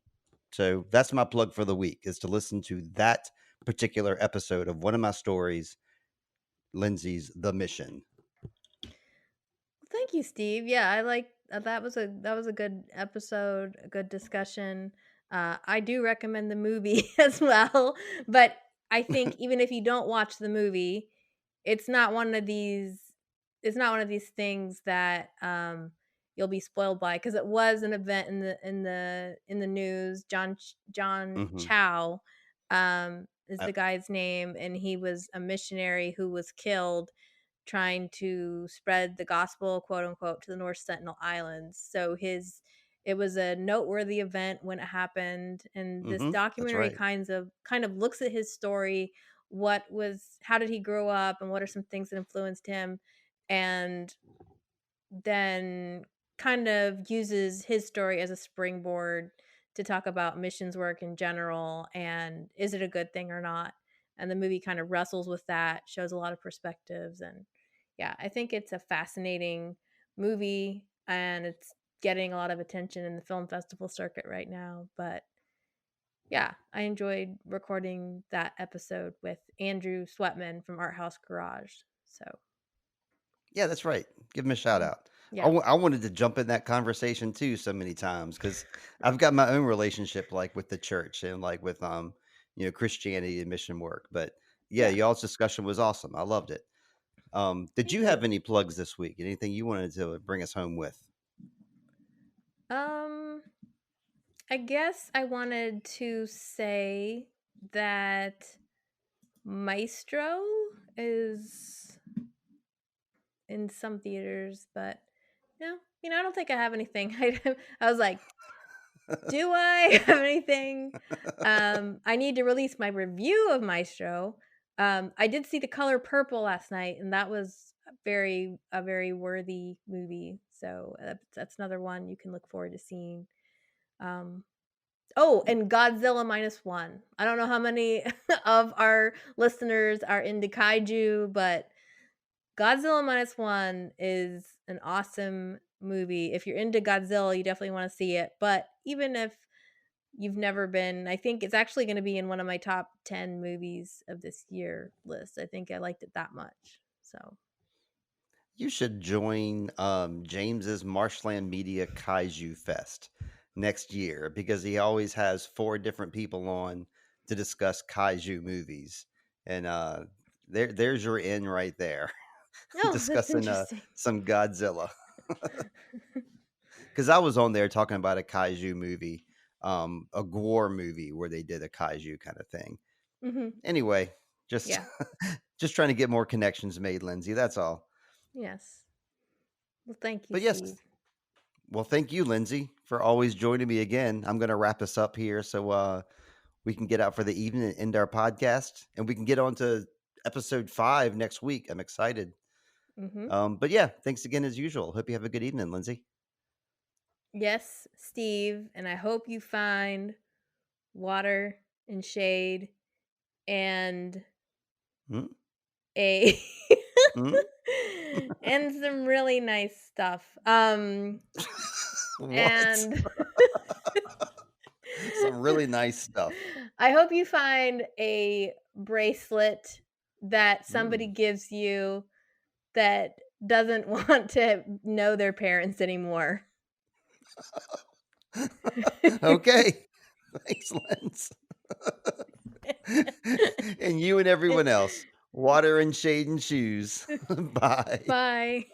So that's my plug for the week, is to listen to that particular episode of one of my stories, Lindsay's The Mission. Thank you, Steve. Yeah, I like that was a good episode, a good discussion. I do recommend the movie as well, but I think even if you don't watch the movie, it's not one of these it's not one of these things that you'll be spoiled by because it was an event in the news. John Mhm. Chow is the guy's name, and he was a missionary who was killed trying to spread the gospel, quote unquote, to the North Sentinel Islands. So it was a noteworthy event when it happened, and this That's documentary right. kind of looks at his story. How did he grow up, and what are some things that influenced him, and then kind of uses his story as a springboard to talk about missions work in general and is it a good thing or not. And the movie kind of wrestles with that, shows a lot of perspectives, and yeah, I think it's a fascinating movie, and it's getting a lot of attention in the film festival circuit right now. But yeah, I enjoyed recording that episode with Andrew Sweatman from Art House Garage. So Yeah, that's right. Give him a shout mm, out. yeah, I wanted to jump in that conversation too so many times because I've got my own relationship, like, with the church and, like, with, Christianity and mission work, but yeah, yeah, y'all's discussion was awesome. I loved it. Did thank you you. have any plugs this week? Anything you wanted to bring us home with? um I guess I wanted to say that Maestro is in some theaters, but no, I don't think I have anything. I was like, do I have anything? I need to release my review of Maestro. I did see The Color Purple last night, and that was a very worthy movie. So that's another one you can look forward to seeing. Um, Oh, and Godzilla minus one. I don't know how many of our listeners are into kaiju, but Godzilla minus one is an awesome movie. If you're into Godzilla, you definitely want to see it. But even if you've never been, I think it's actually going to be in one of my top 10 movies of this year list. I think I liked it that much. So, You should join James's Marshland Media Kaiju Fest next year because he always has four different people on to discuss kaiju movies, and there's your in right there, oh, that's discussing interesting. some Godzilla. Because I was on there talking about a kaiju movie, a gore movie where they did a kaiju kind of thing. hmm Anyway, just Yeah. just trying to get more connections made, Lindsay. That's all. Yes. Well, thank you, But yes, Steve. well, thank you, Lindsay, for always joining me again. I'm going to wrap us up here so we can get out for the evening and end our podcast, and we can get on to episode 5 next week. I'm excited. hmm But yeah, thanks again as usual. Hope you have a good evening, Lindsay. Yes, Steve, and I hope you find water and shade and Hmm? a Hmm? and some really nice stuff. What? And Some really nice stuff. I hope you find a bracelet that somebody Mm. gives you that doesn't want to know their parents anymore. Okay. Thanks, Linz. And you and everyone else, water and shade and shoes. Bye. Bye.